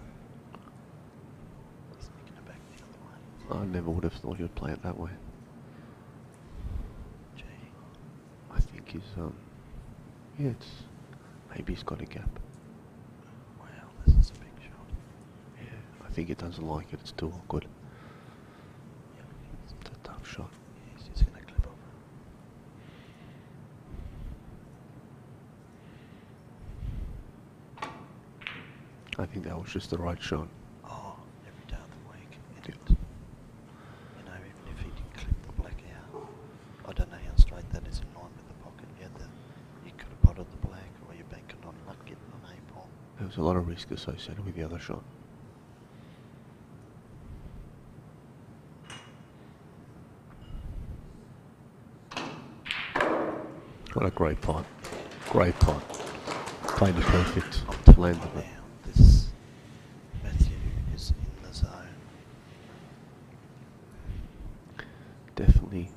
He's nicking it back the other way. I never would have thought he would play it that way. Gee. I think he's, yeah, maybe he's got a gap. Wow, this is a big shot. Yeah, I think he doesn't like it, it's too awkward. Yeah. It's a tough shot. He's just going to clip over. I think that was just the right shot. Oh, every day of the week. Yeah. You know, even if he didn't clip the black out, I don't know how straight that is in line with the pocket. You could have potted the black, or you're banking on luck getting an 8 ball. There was a lot of risk associated with the other shot. What a great pot. Great pot. Played it perfect. Landed it. This Matthew is in the zone. Definitely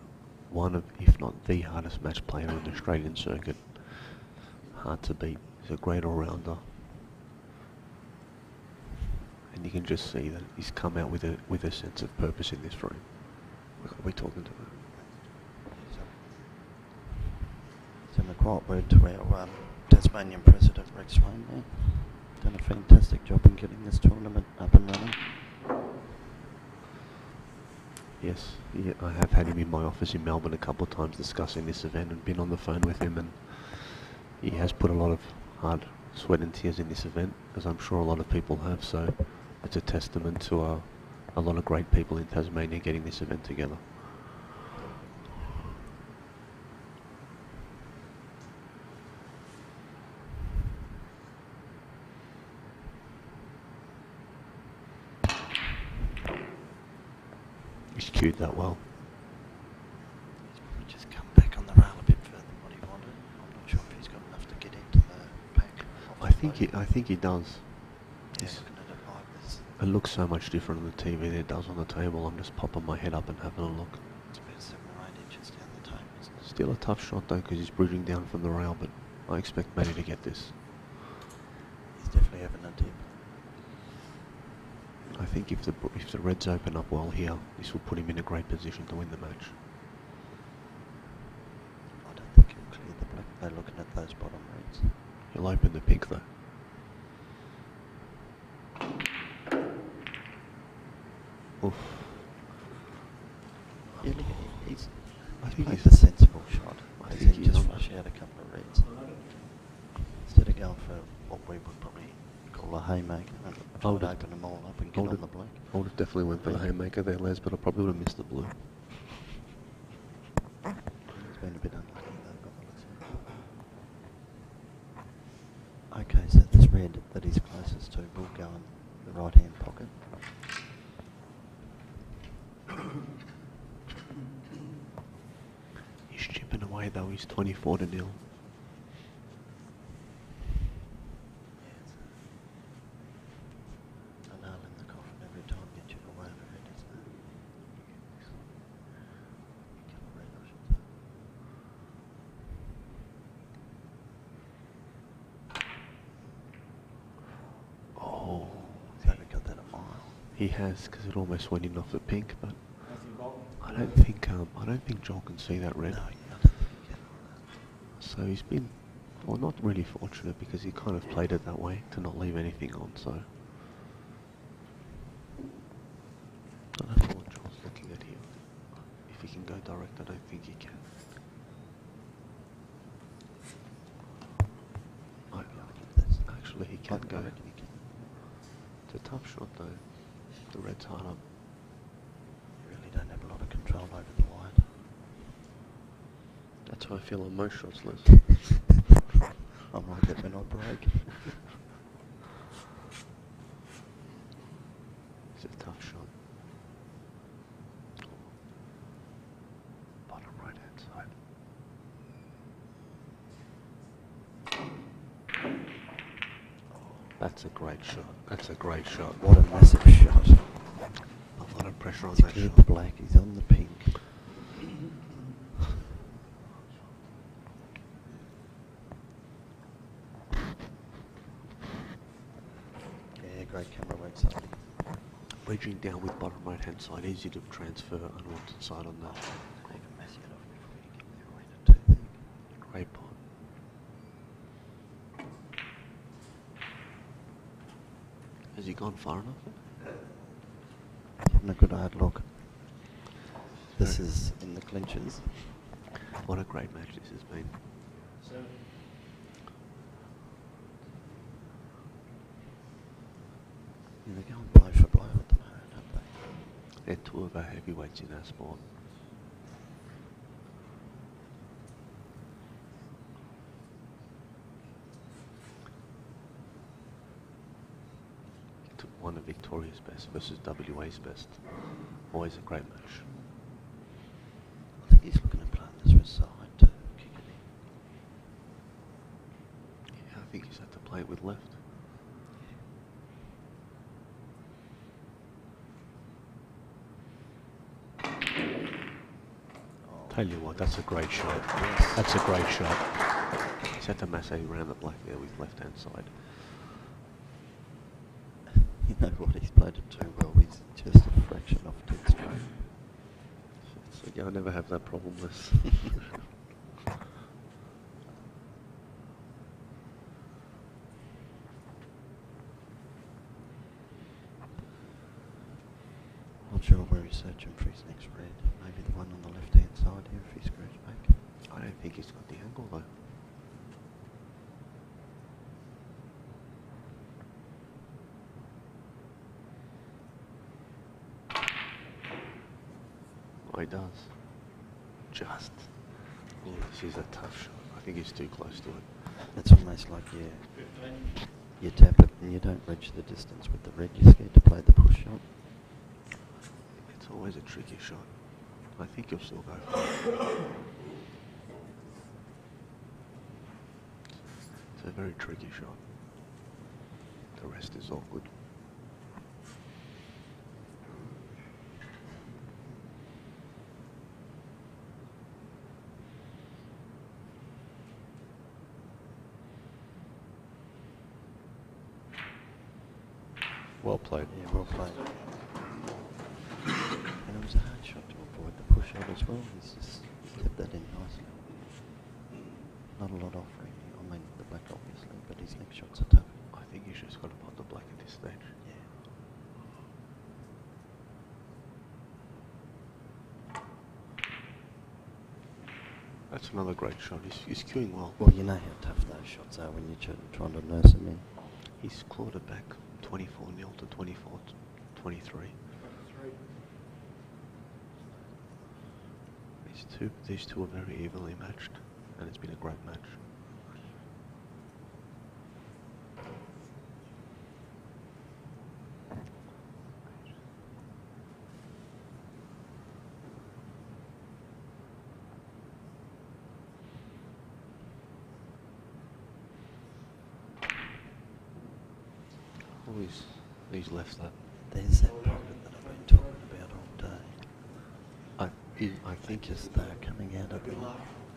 one of, if not the hardest match player in the Australian circuit. Hard to beat. He's a great all-rounder. And you can just see that he's come out with a sense of purpose in this frame. We're talking to him. Send a quiet word to our Tasmanian President Rex Swain there. Done a fantastic job in getting this tournament up and running. Yes, yeah, I have had him in my office in Melbourne a couple of times discussing this event and been on the phone with him, and he has put a lot of hard sweat and tears in this event, as I'm sure a lot of people have, so it's a testament to a lot of great people in Tasmania getting this event together. He's cued that well. He's probably just come back on the rail a bit further than what he wanted. I'm not sure if he's got enough to get into the pack. I think he does. Yeah, Yes. looking at it like this. It looks so much different on the TV than it does on the table. I'm just popping my head up and having a look. It's about 7 or 8 inches down the table, isn't it? Still a tough shot though, because he's bridging down from the rail, but I expect Matty to get this. He's definitely having a dip. I think if the Reds open up well here, this will put him in a great position to win the match. I don't think he'll clear the black though, looking at those bottom reds. He'll open the pink though. Oof. Yeah, look at him. He's I think played he's the sensible shot. I As think in he's just on- flush out a couple of reds. Instead of going for what we would probably call a haymaker, I would open them all up and get on the black. I would have definitely went for the haymaker there, Les, but I probably would have missed the blue. He's been a bit unlucky though, by the looks of it. Okay, so this red that he's closest to will go in the right hand pocket. He's chipping away though, he's 24 to 0. Yeah, it's a nail in the coffin every time you chip away at a red, isn't it? Colour red, I should say. Oh, He's only got that a mile. he has, because it almost went in off the pink, but Matthew Bolton. I don't think Johl can see that red. No, I don't think he can on that. So he's been, well, not really fortunate because he kind of played it that way to not leave anything on, so. I don't know what Johl's looking at here. If he can go direct, I don't think he can. Actually, he can go. I reckon he can. It's a tough shot though. The red's hard up. You really don't have a lot of control over the wide. That's how I feel on most shots, Les. I'm like that when I break. It's a tough shot. Bottom right hand side. That's a great shot. That's a great shot. What a massive shot. A lot of pressure on He's that cleared shot. the black, he's on the pink. Yeah, great camera work, somebody. Bridging down with bottom right hand side, easy to transfer unwanted side on that. Make a mess out of it before you get there, way to 2 thing. Great pot. Has he gone far enough? Having a good hard look. This is in the clinches. What a great match this has been. Yeah, they're going blow for blow at the moment, aren't they? They're two of our heavyweights in our sport. Took one of Victoria's best versus WA's best. Always a great match. I think he's looking at playing this with side to kick it in. Yeah, I think he's had to play it with left. Tell you what, that's a great shot. Yes. That's a great shot. He's had to massage around the black there with left hand side. You know what, he's played it too well, he's just a fraction off 10 straight. So you'll never have that problem with. Not sure where he's searching for his next red. Maybe the one on the left hand side here if he screws back. I don't think he's got the angle though. Oh, he does. Just. Oh, this is a tough shot. I think he's too close to it. It's almost like you tap it and you don't reach the distance with the red, you're scared to play the push shot. It's always a tricky shot. I think you'll still go for it. It's a very tricky shot. The rest is all good. Well played. Yeah, well played. And it was a hard shot to avoid the push shot as well. He's just kept that in nicely. Not a lot offering. I mean, the black obviously, but his next shots are tough. I think he's just got to pot the black at this stage. Yeah. That's another great shot. He's queuing well. Well, you know how tough those shots are when you're trying to nurse them in. He's clawed it back 24-0 to 24-23. These two are very evenly matched, and it's been a great match. Oh, he's left that. There's that pocket that I've been talking about all day. I think Just they're coming out of it.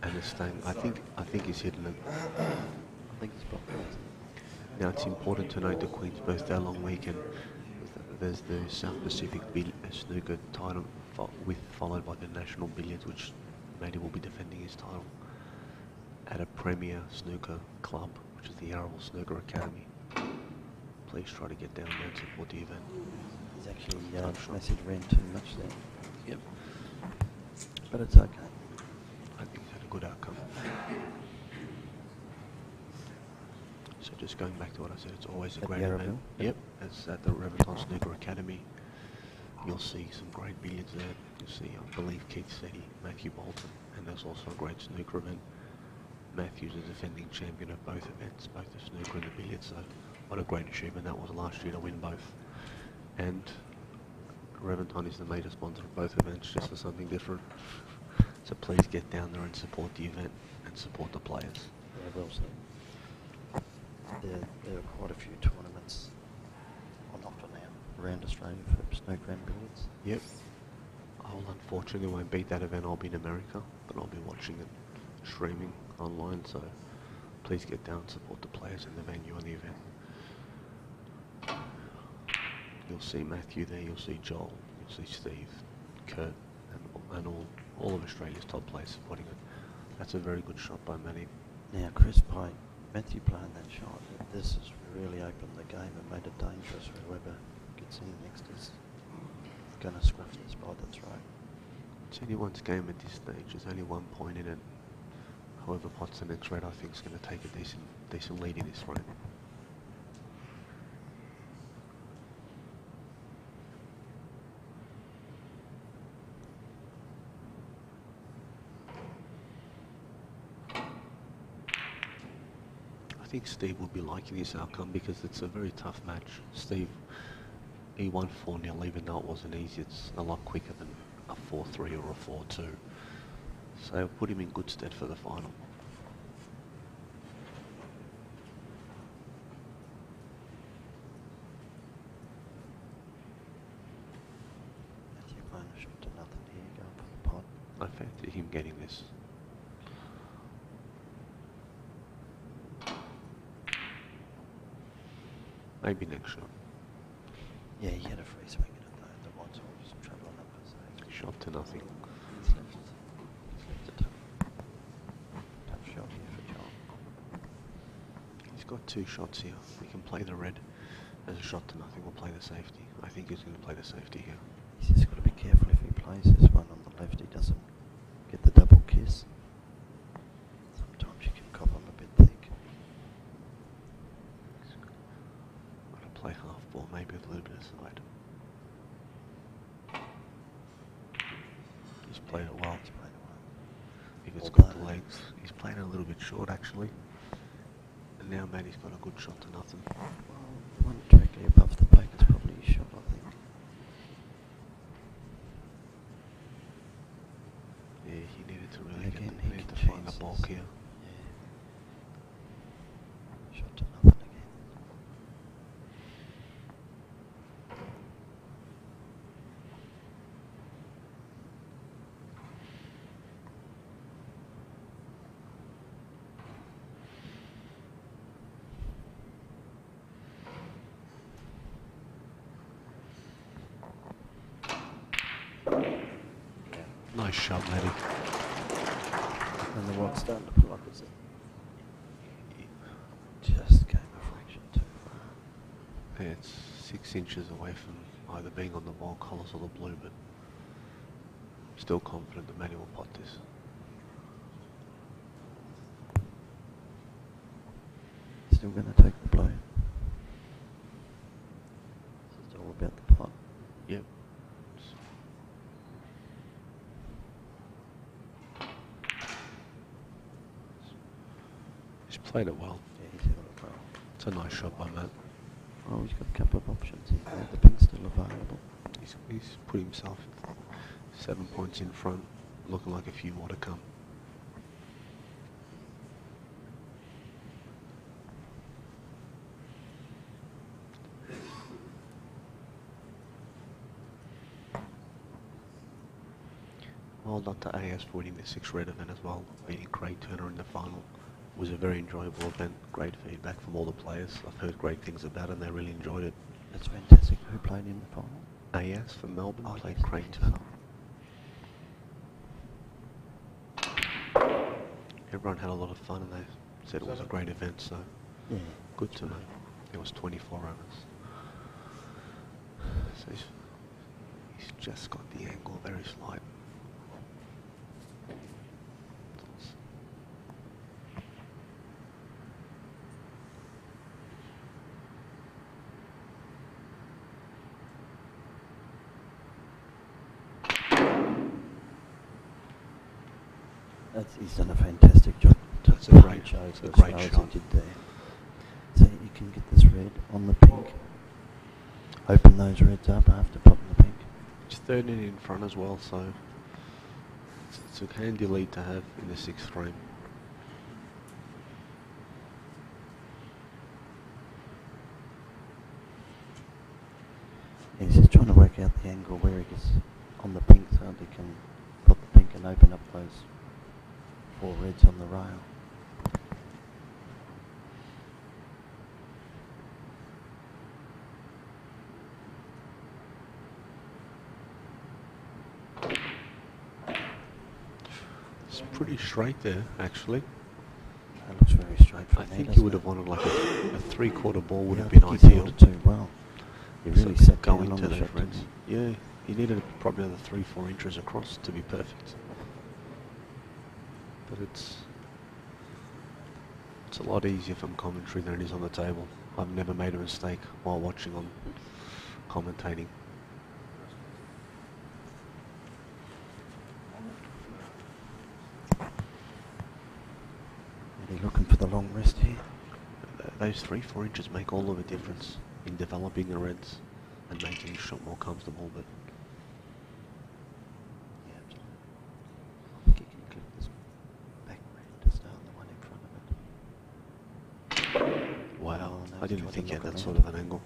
and it's staying. I think he's hitting it. I think it's probably. Now it's important to note the Queen's birthday long weekend. There's the South Pacific Snooker title followed by the National Billiards, which Matty will be defending his title at a premier snooker club, which is the Yarraville Snooker Academy. Please try to get down there and support the event. He's actually Tough shot. messaged around too much there. Yep. But it's okay. I think he's had a good outcome. So just going back to what I said, it's always a At great Yarraville? event. Yep, it's at the Reventon Snooker Academy. You'll see some great billiards there. You'll see, I believe, Keith Setti, Matthew Bolton, and there's also a great snooker event. Matthew's a defending champion of both events, both the snooker and the billiards, so what a great achievement that was last year to win both. And Reventon is the major sponsor of both events, just for something different. So please get down there and support the event and support the players. Yeah, well said. There are quite a few tournaments on offer now around Australia. Australia for snooker and billiards. Yep. I'll unfortunately won't beat that event. I'll be in America, but I'll be watching it streaming online, so please get down and support the players in the venue and the event. You'll see Matthew there, you'll see Johl, you'll see Steve, Kurt, and all of Australia's top players supporting it. That's a very good shot by Matty. Now, Chris, by Matthew playing that shot, this has really opened the game and made it dangerous for whoever gets in next is going to scruff this by the throat. It's anyone's game at this stage. There's only 1 point in it. Whoever pots the next red, I think, is going to take a decent lead in this frame. I think Steve would be liking this outcome because it's a very tough match. Steve, he won 4-0 even though it wasn't easy. It's a lot quicker than a 4-3 or a 4-2. So put him in good stead for the final. Matthew playing a shot to nothing here, going for the pot. I fancy him getting this. Maybe next shot. Yeah, he had a free swing in it though. The whites were just travelling up for save. Shot to nothing. He's left a tough shot here for Johl. He's got 2 shots here. We can play the red as a shot to nothing. We'll play the safety. I think he's going to play the safety here. He's just got to be careful if he plays this one on the left. He doesn't get the double kiss. Sometimes you can cop him a bit thick. Play half ball, maybe with a little bit of side. He's played it well. He's played it well. If it's Well got the done. legs, he's playing it a little bit short actually. And now Matty's got a good shot to nothing. Well, the one directly above the back is probably his shot, I think. Yeah, he needed to And really again, get he needed to can find the chance bulk this. here. Yeah. Shot to nothing again. Nice shot, Matty. And the white's starting to pull up, is it? Just came a fraction too far. Yeah, it's 6 inches away from either being on the ball colours or the blue, but still confident that Matty will pot this. Still going to take the blow. This is all about the pot. Yep. He's played it well. Yeah, he's held it well. It's a nice shot by Matt. Oh, he's got a couple of options here. The pin's still available. He's put himself 7 points in front, looking like a few more to come. Well done to AS for winning the 6 red event as well, beating Craig Turner in the final. It was a very enjoyable event, great feedback from all the players. I've heard great things about it and they really enjoyed it. That's fantastic. Who played in the final? AS for Melbourne played yes, Craig yes. Turner. Everyone had a lot of fun and they said it was a great event, so Yeah. good to know. There was 24 runners. So he's just got the angle very slight. He's done a fantastic job. That's a great show it's a as great far as shot. he did there. So you can get this red on the pink. Open those reds up after popping the pink. It's 13 in front as well, so it's a handy lead to have in the 6th frame. He's just trying to work out the angle where he gets on the pink side. He can put the pink and open up those 4 reds on the rail. It's pretty straight there, actually. That looks very straight from I there, think you doesn't would have it? wanted like a 3/4 ball would Yeah, have I been think he ideal. fielded too well. He really So set going down on to the those shot, didn't reds. he? Yeah, he needed probably another 3-4 inches across to be perfect. But it's a lot easier from commentary than it is on the table. I've never made a mistake while watching on commentating. Are you looking for the long rest here? Those 3-4 inches make all of the difference in developing the reds and making the shot more comfortable. But Yeah, absolutely. I think you can clip this back red to stay on the one in front of it. wow, Oh, no, I didn't tried to think he had knock that it sort around. of an angle.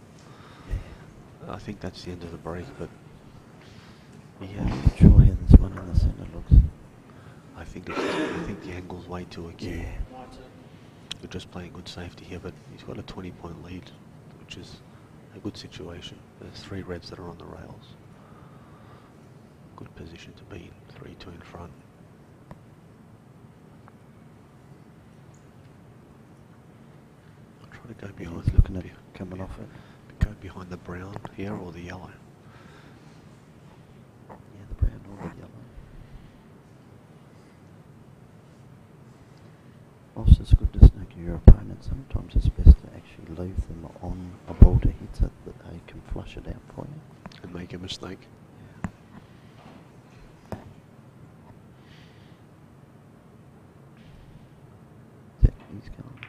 Yeah. I think that's the end of the break, but Yeah, I'm not sure how this one in the centre looks. I think the angle's way too acute. Yeah. We're just playing good safety here, but he's got a 20-point lead, which is a good situation. There's 3 reds that are on the rails. Good position to be in, 3-2 in front. I'll try to go Yeah, behind. he's looking at coming off it. Go behind the brown here or the yellow. Yeah, the brown or the yellow. Whilst it's good to snooker your opponent, sometimes it's best to actually leave them on a ball to hit so that they can flush it out for you. And make a mistake. Yeah, he's going.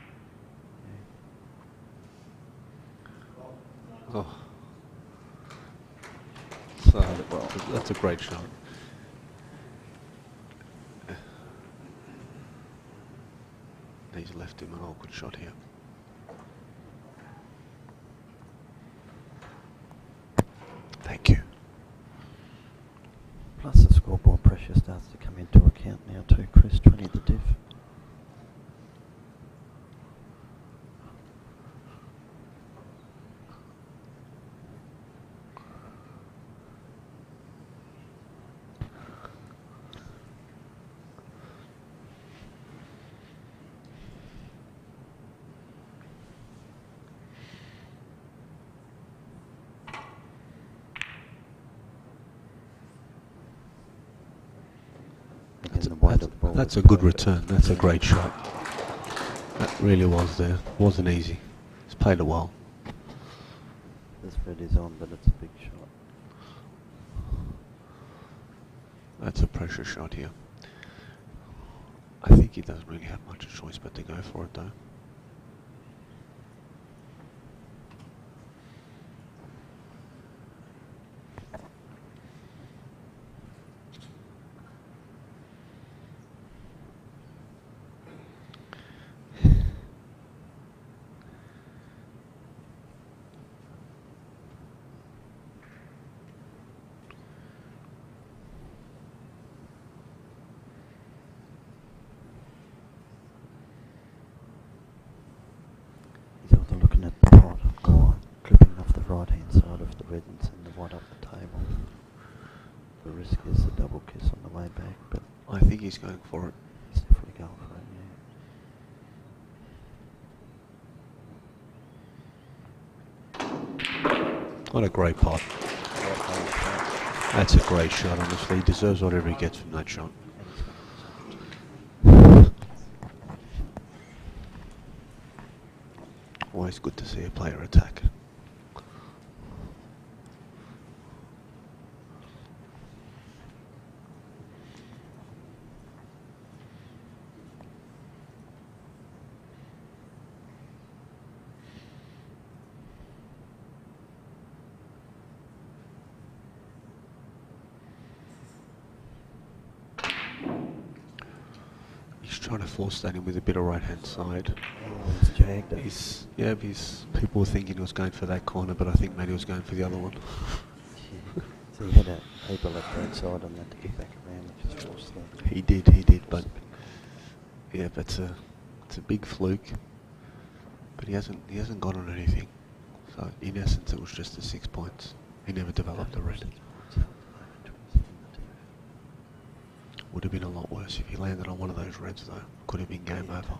Yeah. Oh. So, that's a great shot. He's left him an awkward shot here. Thank you. Plus the scoreboard pressure starts to come into account now too, Chris. 20 the diff. That's a good return. That's a great shot. That really was there. Wasn't easy. He's played it well. This red is on, but it's a big shot. That's a pressure shot here. I think he doesn't really have much choice but to go for it though. He's either looking at the pot or clipping off the right hand side of the red and send the white off the table. The risk is the double kiss on the way back, but I think he's going for it. he's definitely going for it, yeah. What a great pot. That's a great shot, honestly. He deserves whatever he gets from that shot. Always good to see a player attack. He's trying to force that in with a bit of right hand side. Oh, he's jagged it. People were thinking he was going for that corner, but I think maybe he was going for the other one. He had a heap of left-hand side on that to get back around, which is forced there. He did, but yeah, it's a big fluke. But he hasn't got on anything. So in essence, it was just the 6 points. He never developed the red. Would have been a lot worse if he landed on one of those reds though. Could have been game over.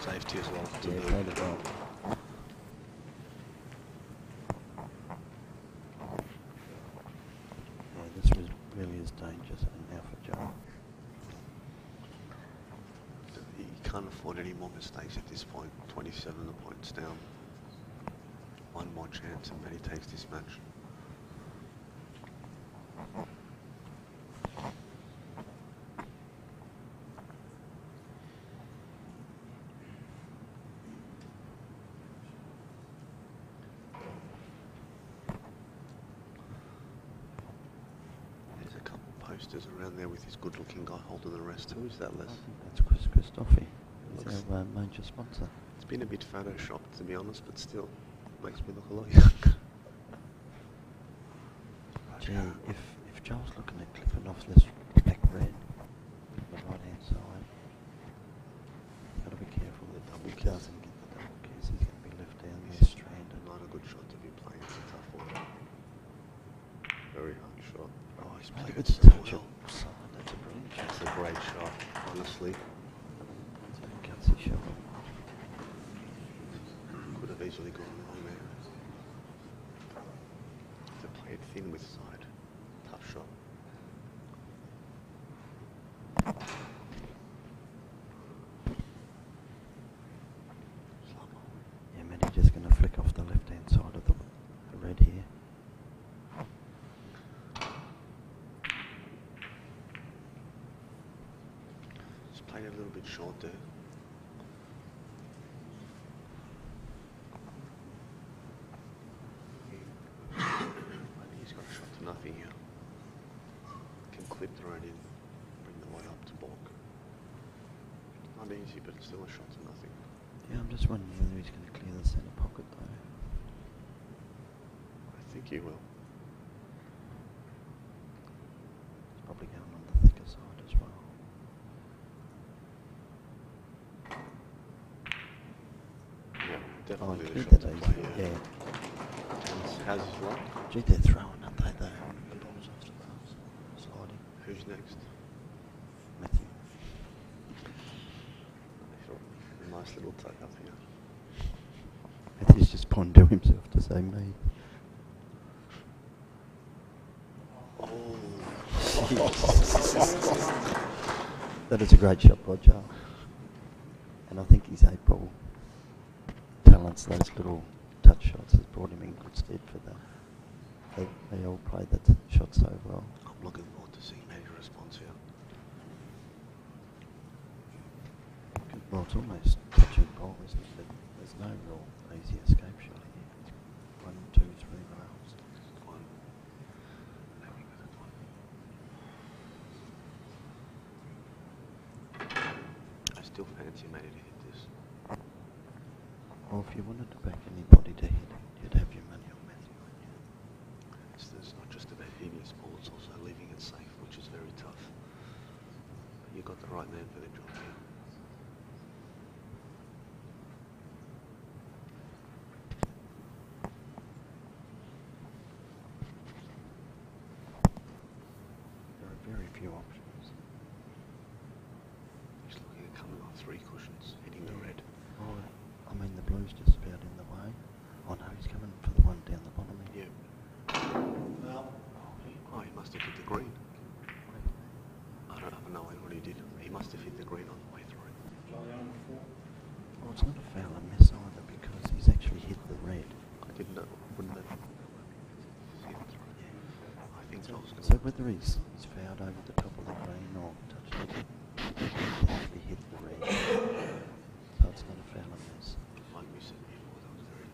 Safety as well. Yeah, played it well. Yeah, this was really is dangerous and now for Johl. He can't afford any more mistakes at this point. 27 points down. One more chance and then he takes this match. Posters around there with his good-looking guy holding the rest. Who is that, Les? I think that's Chris Christophe. He's our major sponsor. It's been a bit photoshopped, to be honest, but still makes me look a lot younger. Gee, if Joel's looking at clipping off this black red on the right-hand side, you've got to be careful that he doesn't get the double keys. He's going to be left down there stranded. Not a good shot to be playing. It's a tough one. Very hard shot. Oh, he's played it so well. That's a brilliant shot. That's a great shot, honestly. That's a gutsy shot. Could have easily gone wrong there. To play it thin with side. Tough shot. Yeah, Matty just going to flick off the left-hand side of the red here. Just played it a little bit short there. I think he's got a shot to nothing here. Can clip the right in, bring the white up to balk. Not easy, but it's still a shot to nothing. Yeah, I'm just wondering whether he's going to clear the centre pocket though. I think he will. He's probably going on the thicker side as well. Yeah, Oh, definitely he the cleared shot that to play, easy. Yeah. How's his luck? Gee, they're throwing, aren't they, though? The ball's off the rails. Sliding. Who's next? Matthew. A nice little tuck up here. Matthew's just pointing to himself to say me. Oh. That is a great shot by Johl. And I think his 8-ball talents, those little touch shots, has brought him in good stead for that. They all played that shot so well. I'm looking forward to seeing Matty's response here. Well, it's almost touch and ball, isn't it? But there's no real easy escape shot here. 1, 2, 3 rails. One. There we go, that one. I still fancy Matty to hit this. Well, if you wanted to back anybody to hit it, you'd have your money on Matthew, wouldn't you? It's not just about hitting his ball, it's also leaving it safe, which is very tough. But you got the right man for the job here. There are very few options. He's looking at coming off 3 cushions, hitting the red. Oh, I mean, the blue's just about in the way. Oh no, he's coming for the one down the bottom here. Yeah. Oh, he must have hit the green. I don't have no idea what he did. He must have hit the green on the way through. Well, it's not a foul and miss either because he's actually hit the red. I didn't know. Wouldn't have. I think Johl's going to. So whether he's fouled over the top of the green or touched it, he actually hit the red. So it's not a foul and miss. Like we said before, that was very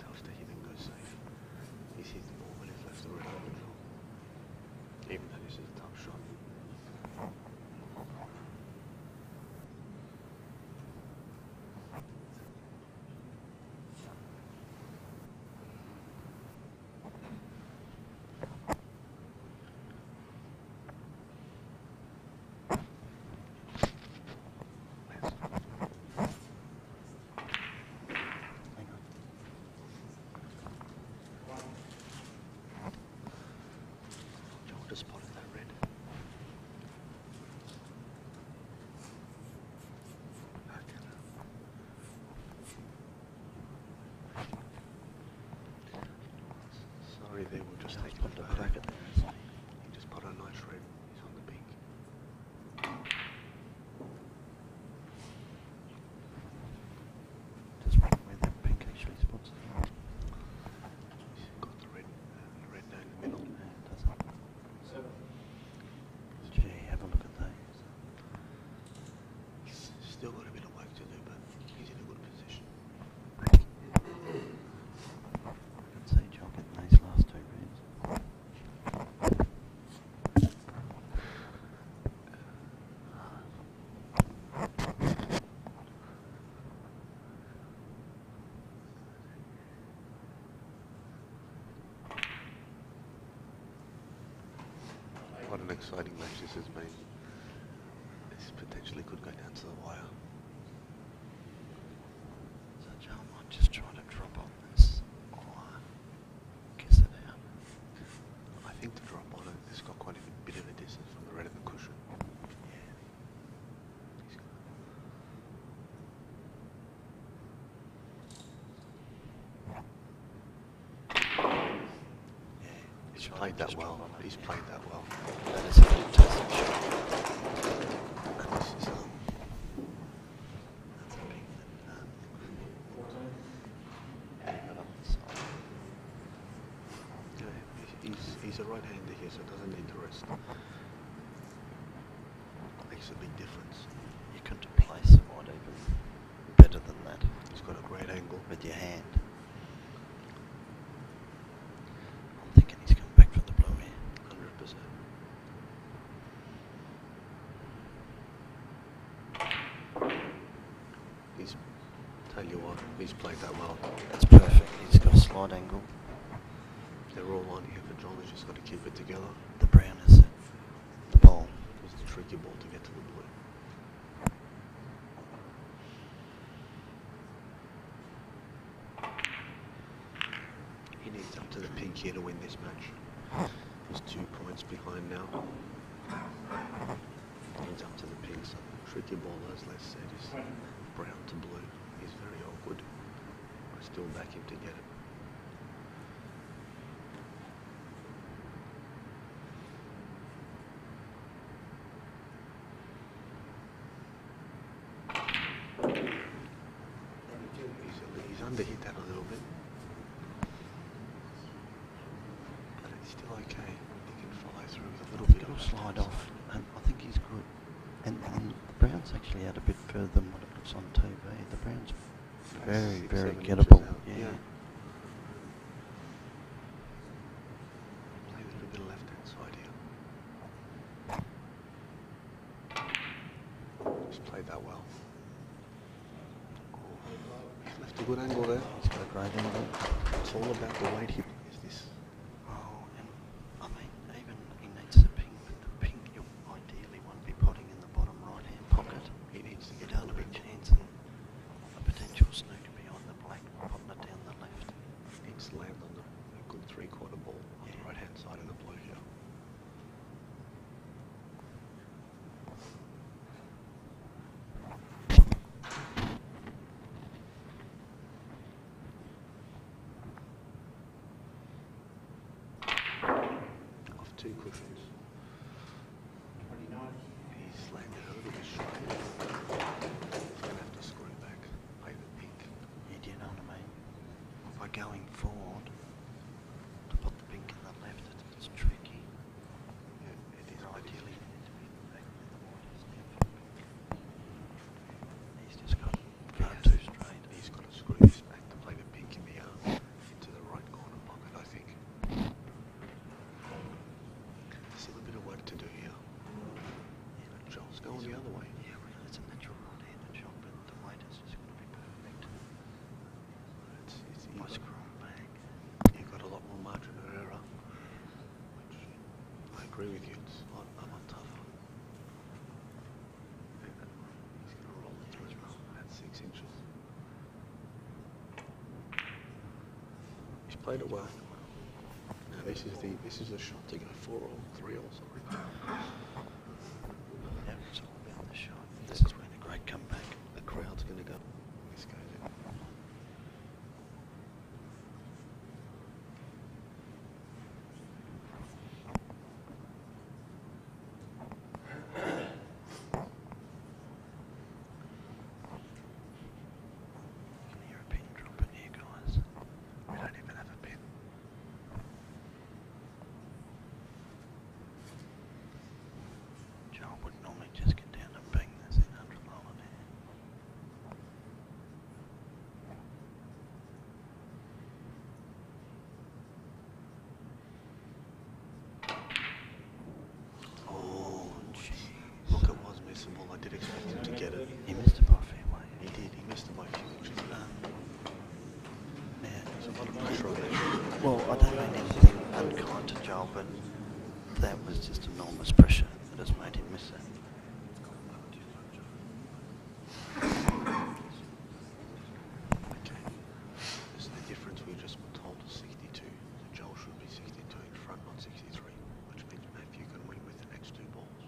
exciting match this has been. This potentially could go down to the wire. So Johl might just try to drop on this or kiss it out. I think the drop on it has got quite a bit of a distance from the red of the cushion. He's played that well. He's played that well. That is a fantastic shot. And this is That's a ping that got up the side. yeah, he's a right-hander here, so it doesn't need to rest. Makes a big difference. You couldn't place it wide even better than that He's got a great angle. with your hand. I'm thinking he's coming back for the blue here. 100%. He's, tell you what, he's played that well. That's perfect. He's got a slight angle. They're all on here for Johl. He's just got to keep it together. The brown is it. The ball. It's the tricky ball to get to the blue. He needs up to the pink here to win this match. He's 2 points behind now. Needs up to the pink, so tricky ball, as Les said, is brown to blue. He's very awkward. I still back him to get it. He's underhit that a little bit. But it's still okay. He can follow through with a little bit He'll of slide off, and I think he's good. And the brown's actually out a bit further than what it looks on TV. The brown's very, 6, very 7 gettable. inches out. Yeah. Play a little bit of left-hand side here. Just played that well. He's left a good angle there. He's got a great angle. It's all about the weight he plays this. Oh, and I mean, even he needs a ping, but the ping you ideally want to be potting in the bottom right-hand pocket. He needs to You get don't have a a big chance of a potential snooker behind the black, potting it down the left. needs to land on a good 3/4 ball on the right-hand side of the blue here. Off 2 cushions. 29. He's landed a little bit shy. He's going to have to screw back, play the pink. Yeah, do you know what I mean? By going forward to put the pink in the left, it's tricky. It is Ideally, you need to be back where the white is now. He's just got far too straight. He's got to screw this back to play the pink in the into the right corner pocket, I think. Still a bit of work to do here. Johl's going the other way. Yeah, well, it's a natural right-handed shot, but the weight has just got to be perfect. By screwing back. You've got a lot more margin of error, which I agree with you. It's a lot tougher. He's going to roll it through at 6 inches. He's played it well. Now this is the shot to go 4 all, 3 all, sorry. Yeah, it's all about the shot. This has been a great comeback. The crowd's going to go. This goes in. You can hear a pin dropping here, guys. We don't even have a pin. that was just enormous pressure that has made him miss that. Okay. This is the difference we just told us 62. So Johl should be 62 in front, not 63, which means Matthew can win with the next two balls.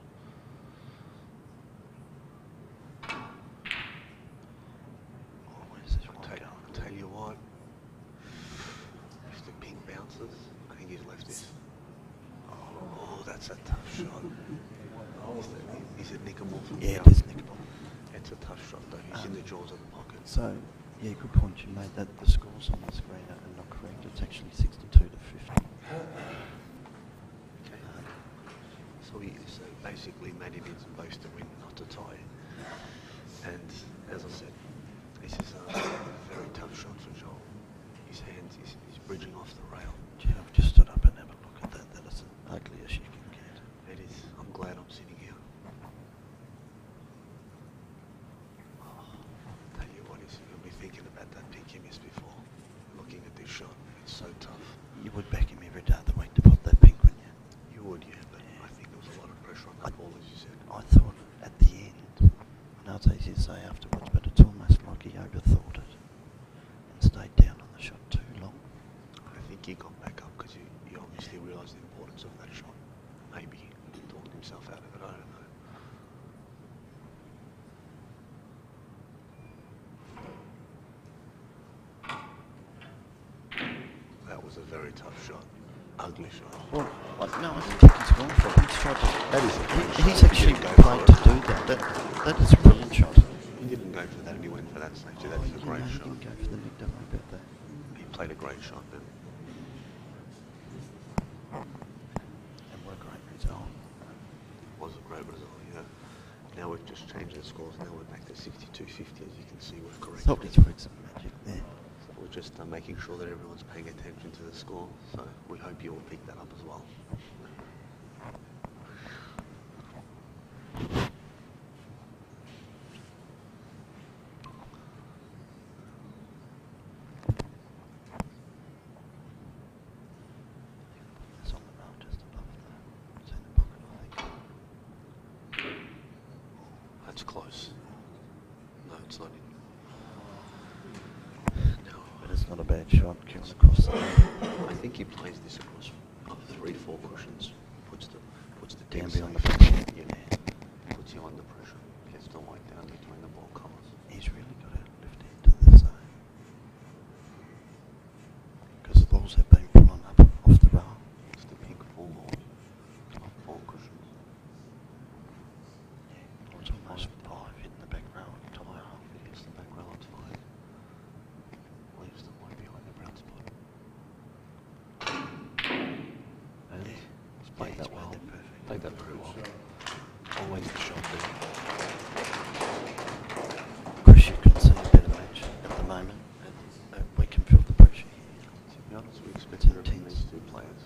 Oh, where's this one going? I'll tell you what, if the pink bounces, I think he's left this. Oh, that's a tough shot. Is it nickable from Yeah, the it is nickable. It's a tough shot though. He's in the jaws of the pocket. So, yeah, good point you made that the scores on the screen are not correct. It's actually 62 to 50. Okay. So basically Matty needs them both to win, not to tie. And as I said, this is a very tough shot for Johl. His hands, he's bridging off the rail. Gee, I've just stood up and had a look at that. That is as ugly as you can get. It is. I'm glad I'm sitting here. Tell you what, you'll be thinking about that pick he missed before. Looking at this shot, it's so tough. You would back him every day of the week to put that pink, wouldn't you? You would, yeah, but I think there was a lot of pressure on that ball, as you said. I thought at the end, I know it's easy to say afterwards, but it's almost like he overthought it and stayed down on the shot too long. I think he got back up because he obviously realised the importance of that shot. Maybe he talked himself out of it, I don't know. That was a very tough shot. Ugly shot. Well, no, I don't think he's gone for it. He's tried to. That is a great He's shot. actually He didn't go played for to it. do that. That is a brilliant shot. He didn't go for that and he went for that safety. That's a great He shot. didn't go for the nick, don't worry about that. He played a great shot then. And what a great result. Was a great result, yeah. Now we've just changed the scores. Now we're back to 62-50. As you can see, we've corrected. Thought he's worked some magic there. So we're just making sure that everyone's paying attention to the score. So we hope you all pick that up as well. It's on the road just above the centre pocket, I think. That's close. No, it's not in. No. But it's not a bad shot, going across the I think he plays this across 3-4 cushions. Puts the down deck beyond the safe. pressure. Yeah. Puts you under pressure. Gets the weight down between the ball colours. He's really got to lift it to the zone. Because the balls have been pulling up off the rail. It's the pink full ball. Not 4 cushions. Yeah, it's almost 5 hitting the back rail and tie up. If it hits the back rail, it's fine. Leaves the white behind the brown spot. And he's played that well. Played that very well. Always the shot there. Chris, you can see a better match at the moment. We can feel the pressure here. To be honest, we expected it from these two players.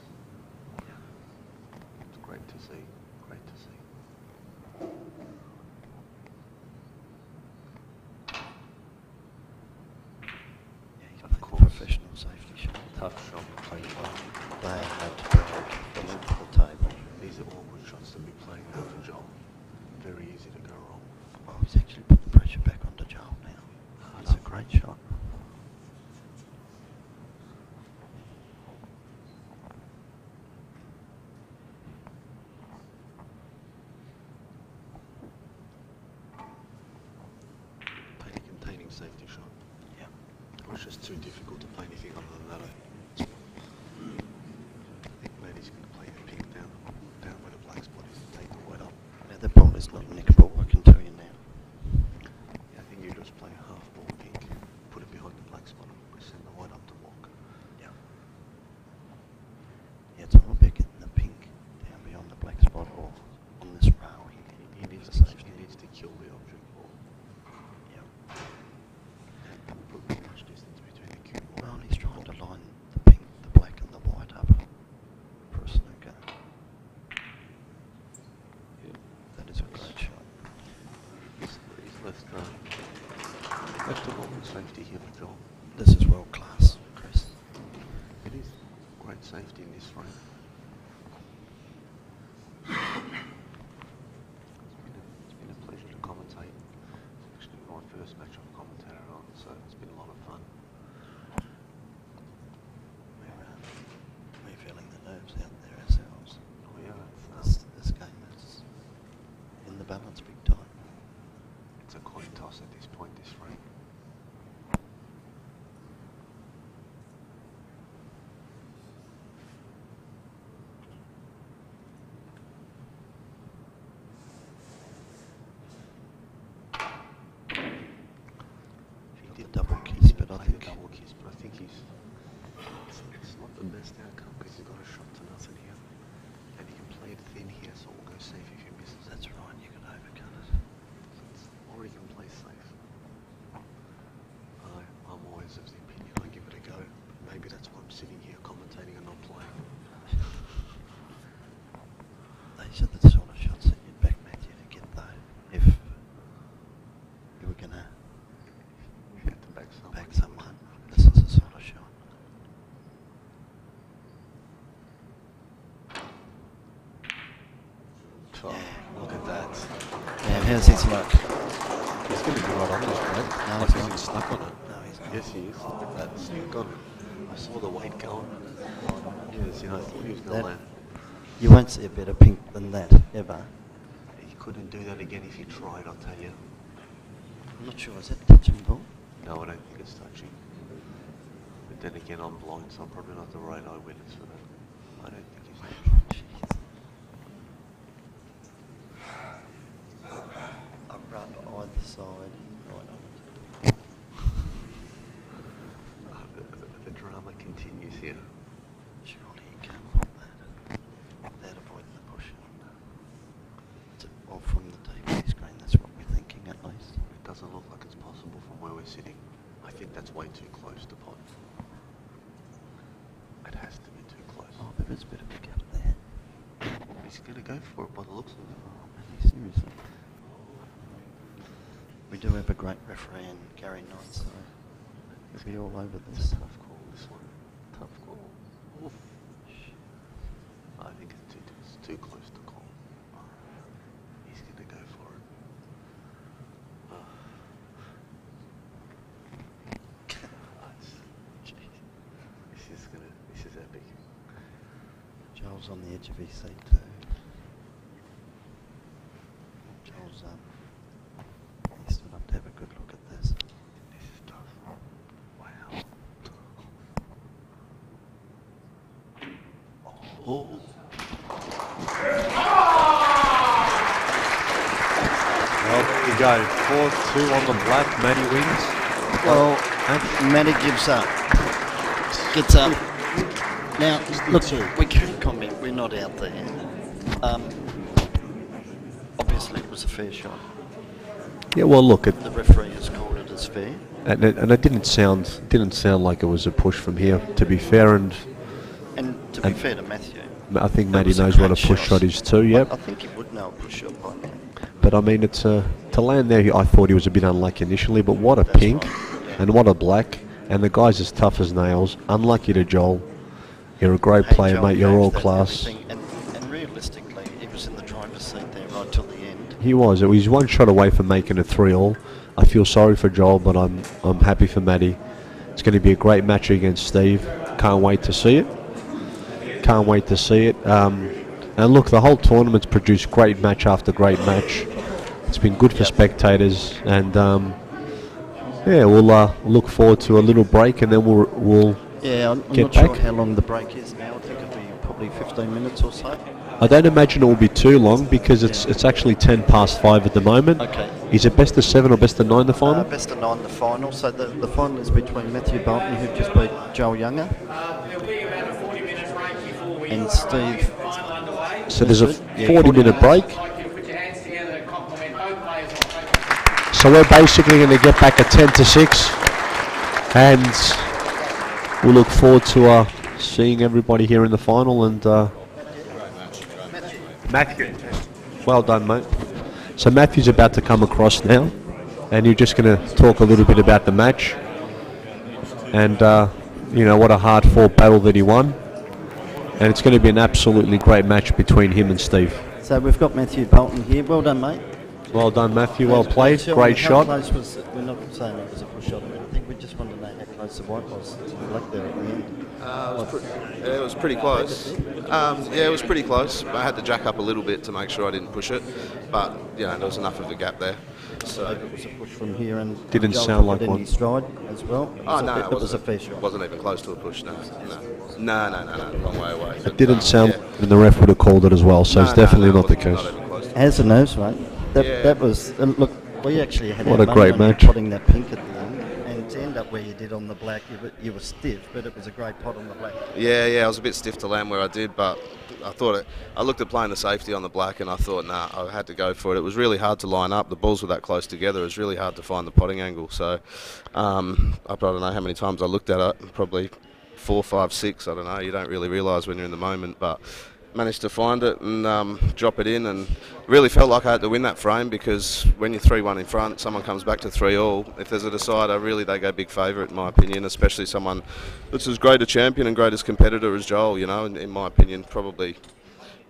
It's great to see. Great to see. Yeah, he's Of played a course. professional safety shot. Tough shot, played well. They had to drag the length of the table. These are awkward shots to be playing now for Johl. Very easy to go wrong. Oh, he's actually put the pressure back onto Johl now. It's a great shot. Played a containing safety shot. Yeah. It was just too difficult to play anything other than that. I think Matty's going to play the pink down where the black spot is and take the white up. Now that ball is not nickable, I can tell you now. Yeah, I think you just play a half ball pink, put it behind the black spot and send the white up to walk. Yeah. Yeah, it's all about getting the pink down beyond the black spot or on this rail here. He needs to kill the object ball. Yeah. And put too much distance between the cue ball. Well, he's trying to line the pink, the black and the white up for a snooker. Yeah. That is a great shot. He's left a Bolton safety here for Johl. This is world class, Chris. It is great safety in this frame. the best outcome because he's got a shot to nothing here. And he can play it thin here, so we'll go safe if he misses. That's right, you can overcut it. Or he can play safe. I'm always of the opinion I give it a go. Maybe that's why I'm sitting here commentating and not playing. These are the sort of shots that you'd back Matthew to get though, if you were going to You have to back someone. This is the sort of shot. Oh, look at that. Yeah, how's his luck? He's going to be right on this, right? No, Like he's he's not. stuck on it. No, he's not. Yes, he is. Look at that. Stuck on it. I saw the weight going. Yes, I thought he was going to land. You won't see a better pink than that, ever. He couldn't do that again if he tried, I'll tell you. I'm not sure, is that touch and ball? No, I don't think it's touching. But then again, I'm blind, so I'm probably not the right eyewitness for that. I don't think he's touching. I'll run either side. Right on it. The drama continues here. Surely you can't hold that. Without avoiding the push. Or from the TV screen, that's what we're thinking at least. It doesn't look like it's possible from where we're sitting. I think that's way too close to pot. It has to be too close. Oh, there is a bit of a gap there. He's going to go for it by the looks of it. Oh, man, seriously. We do have a great referee in Gary Knight, so he'll be all over It's this. a tough call, this one. Tough call. Oof. I think it's too close to call. He's going to go for it. This is epic. Joel's on the edge of his seat too. Joel's he stood up to have a good look at this. This is tough. Wow. Oh. Well, there you go. 4-2 on the black. Matty wins. Well, Matty gives up. Gets up. Now, look, we can't comment. We're not out there. Obviously, it was a fair shot. Yeah, well, look, The referee has called it as fair. and it didn't sound like it was a push from here. To be fair, and To be fair to Matthew, I think that Matty was a knows what a great push shot is too. Yep. I think he would know a push shot by now. But I mean, it's to land there. I thought he was a bit unlucky initially, but what a That's pink, right, yeah. and what a black, and the guy's as tough as nails. Unlucky to Joel. You're a great Hey, player, Joel mate. You're gave all that class. everything, and realistically, he was in the driver's seat there right till the end. He was. It was one shot away from making it 3-all. I feel sorry for Joel, but I'm happy for Matty. It's going to be a great match against Steve. Can't wait to see it. Can't wait to see it. And look, the whole tournament's produced great match after great match. It's been good for spectators, and yeah, we'll look forward to a little break, and then we'll Yeah, I'm get not sure back. how long the break is now. I think it'll be probably 15 minutes or so. I don't imagine it will be too long because it's actually 5:10 at the moment. Okay. Is it best of 7 or best of 9 the final? Best of 9 the final. So the final is between Matthew Bolton, who just beat Joel Younger, There'll be about a 40-minute break before we and Steve. final underway. So there's a Yeah, 40-minute break. I'd like you to put your hands together and compliment both players on both. So we're basically going to get back at 10-6, and we'll look forward to seeing everybody here in the final. And Matthew, well done, mate. So Matthew's about to come across now, and you're just going to talk a little bit about the match, and you know what a hard-fought battle that he won, and it's going to be an absolutely great match between him and Steve. So we've got Matthew Bolton here. Well done, mate. Well done, Matthew. Well played. How Great shot. close was it? We're not saying it was a push shot. I think we just want to know how close the white was to the black there at the end. It was pretty close. Yeah, it was pretty close. I had to jack up a little bit to make sure I didn't push it, but there was enough of a gap there. So it was a push from here, and Didn't Joel sound took like it in one. his stride as well. Oh no, it was a fair shot. Wasn't even close to a push. No, wrong way away. It didn't sound, and the ref would have called it as well. So it's definitely not the case. Not even close. Has the nerves, mate. Yeah. That was look. We actually had What our a money great on match. potting that pink at the end, and to end up where you did on the black. You were stiff, but it was a great pot on the black. Yeah, I was a bit stiff to land where I did, but I looked at playing the safety on the black and I thought, nah, I had to go for it. It was really hard to line up. The balls were that close together. It was really hard to find the potting angle. So I don't know how many times I looked at it, probably 4, 5, 6, I don't know. You don't really realise when you're in the moment, but managed to find it and drop it in, and really felt like I had to win that frame, because when you're 3-1 in front, someone comes back to 3-all. If there's a decider, really they go big favourite in my opinion, especially someone that's as great a champion and great as competitor as Johl, you know, in my opinion, probably,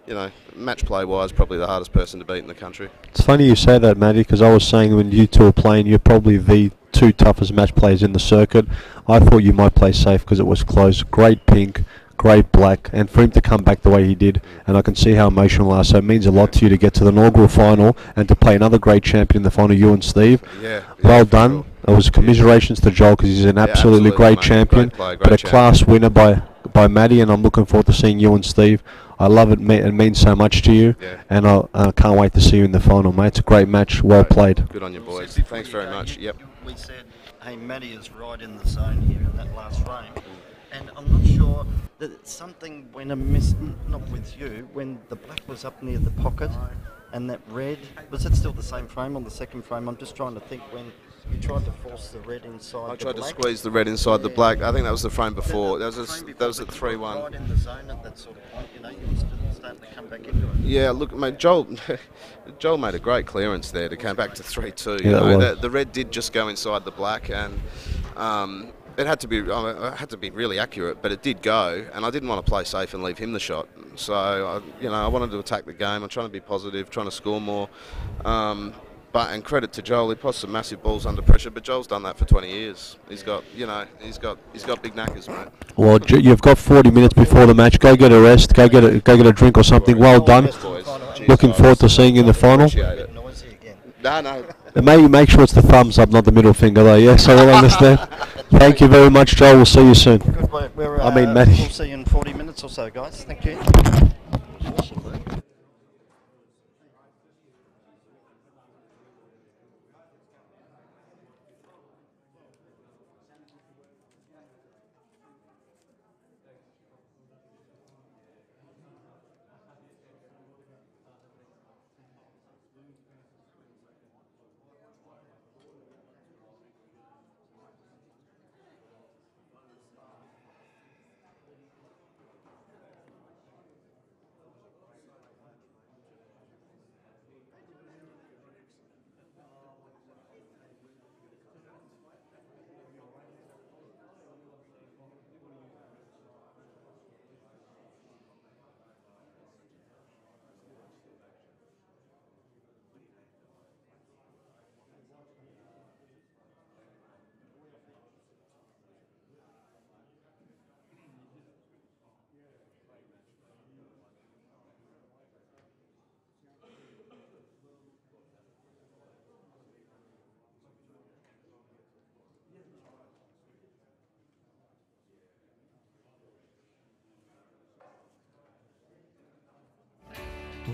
you know, match play wise, probably the hardest person to beat in the country. It's funny you say that, Matty, because I was saying when you two were playing, you're probably the 2 toughest match players in the circuit. I thought you might play safe because it was close. Great pink, great black, and for him to come back the way he did, and I can see how emotional you are, so it means a lot to you to get to the inaugural final and to play another great champion in the final, you and Steve. Well done. It was commiserations to Johl, because he's an absolutely great champion, but a class winner by Matty, and I'm looking forward to seeing you and Steve. I love it, it means so much to you, and I can't wait to see you in the final, mate. It's a great match, well played. Good on you, boys. Thanks very much. Yep. We said, hey, Matty is right in the zone here in that last frame, and I'm not sure that something went amiss, not with you, when the black was up near the pocket and that red, was it still the same frame on the second frame? I'm just trying to think when you tried to force the red inside. I tried to squeeze the red inside the black. I think that was the frame before. That was at 3-1. Right in the zone at that sort of point, you know, you were still starting to come back into it. Yeah, look, mate, Johl made a great clearance there to come back to 3-2. Yeah, the red did just go inside the black, and it had to be really accurate, but it did go, and I didn't want to play safe and leave him the shot. So I wanted to attack the game. I'm trying to be positive, trying to score more. And credit to Johl, he posted some massive balls under pressure, but Johl's done that for 20 years. He's got big knackers, mate. Well, you've got 40 minutes before the match. Go get a rest. Go get a drink or something. Well done. Looking forward to seeing you in the final. No. Make sure it's the thumbs up, not the middle finger, though. Yeah, so we'll understand. Thank you very much, Johl. We'll see you soon. Matty. We'll see you in 40 minutes or so, guys. Thank you.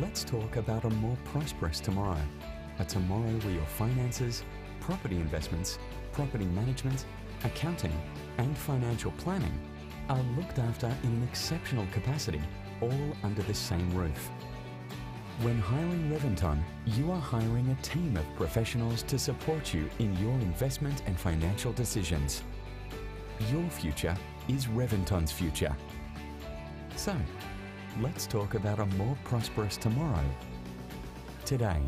Let's talk about a more prosperous tomorrow. A tomorrow where your finances, property investments, property management, accounting, and financial planning are looked after in an exceptional capacity, all under the same roof. When hiring Reventon, you are hiring a team of professionals to support you in your investment and financial decisions. Your future is Reventon's future. So, let's talk about a more prosperous tomorrow today.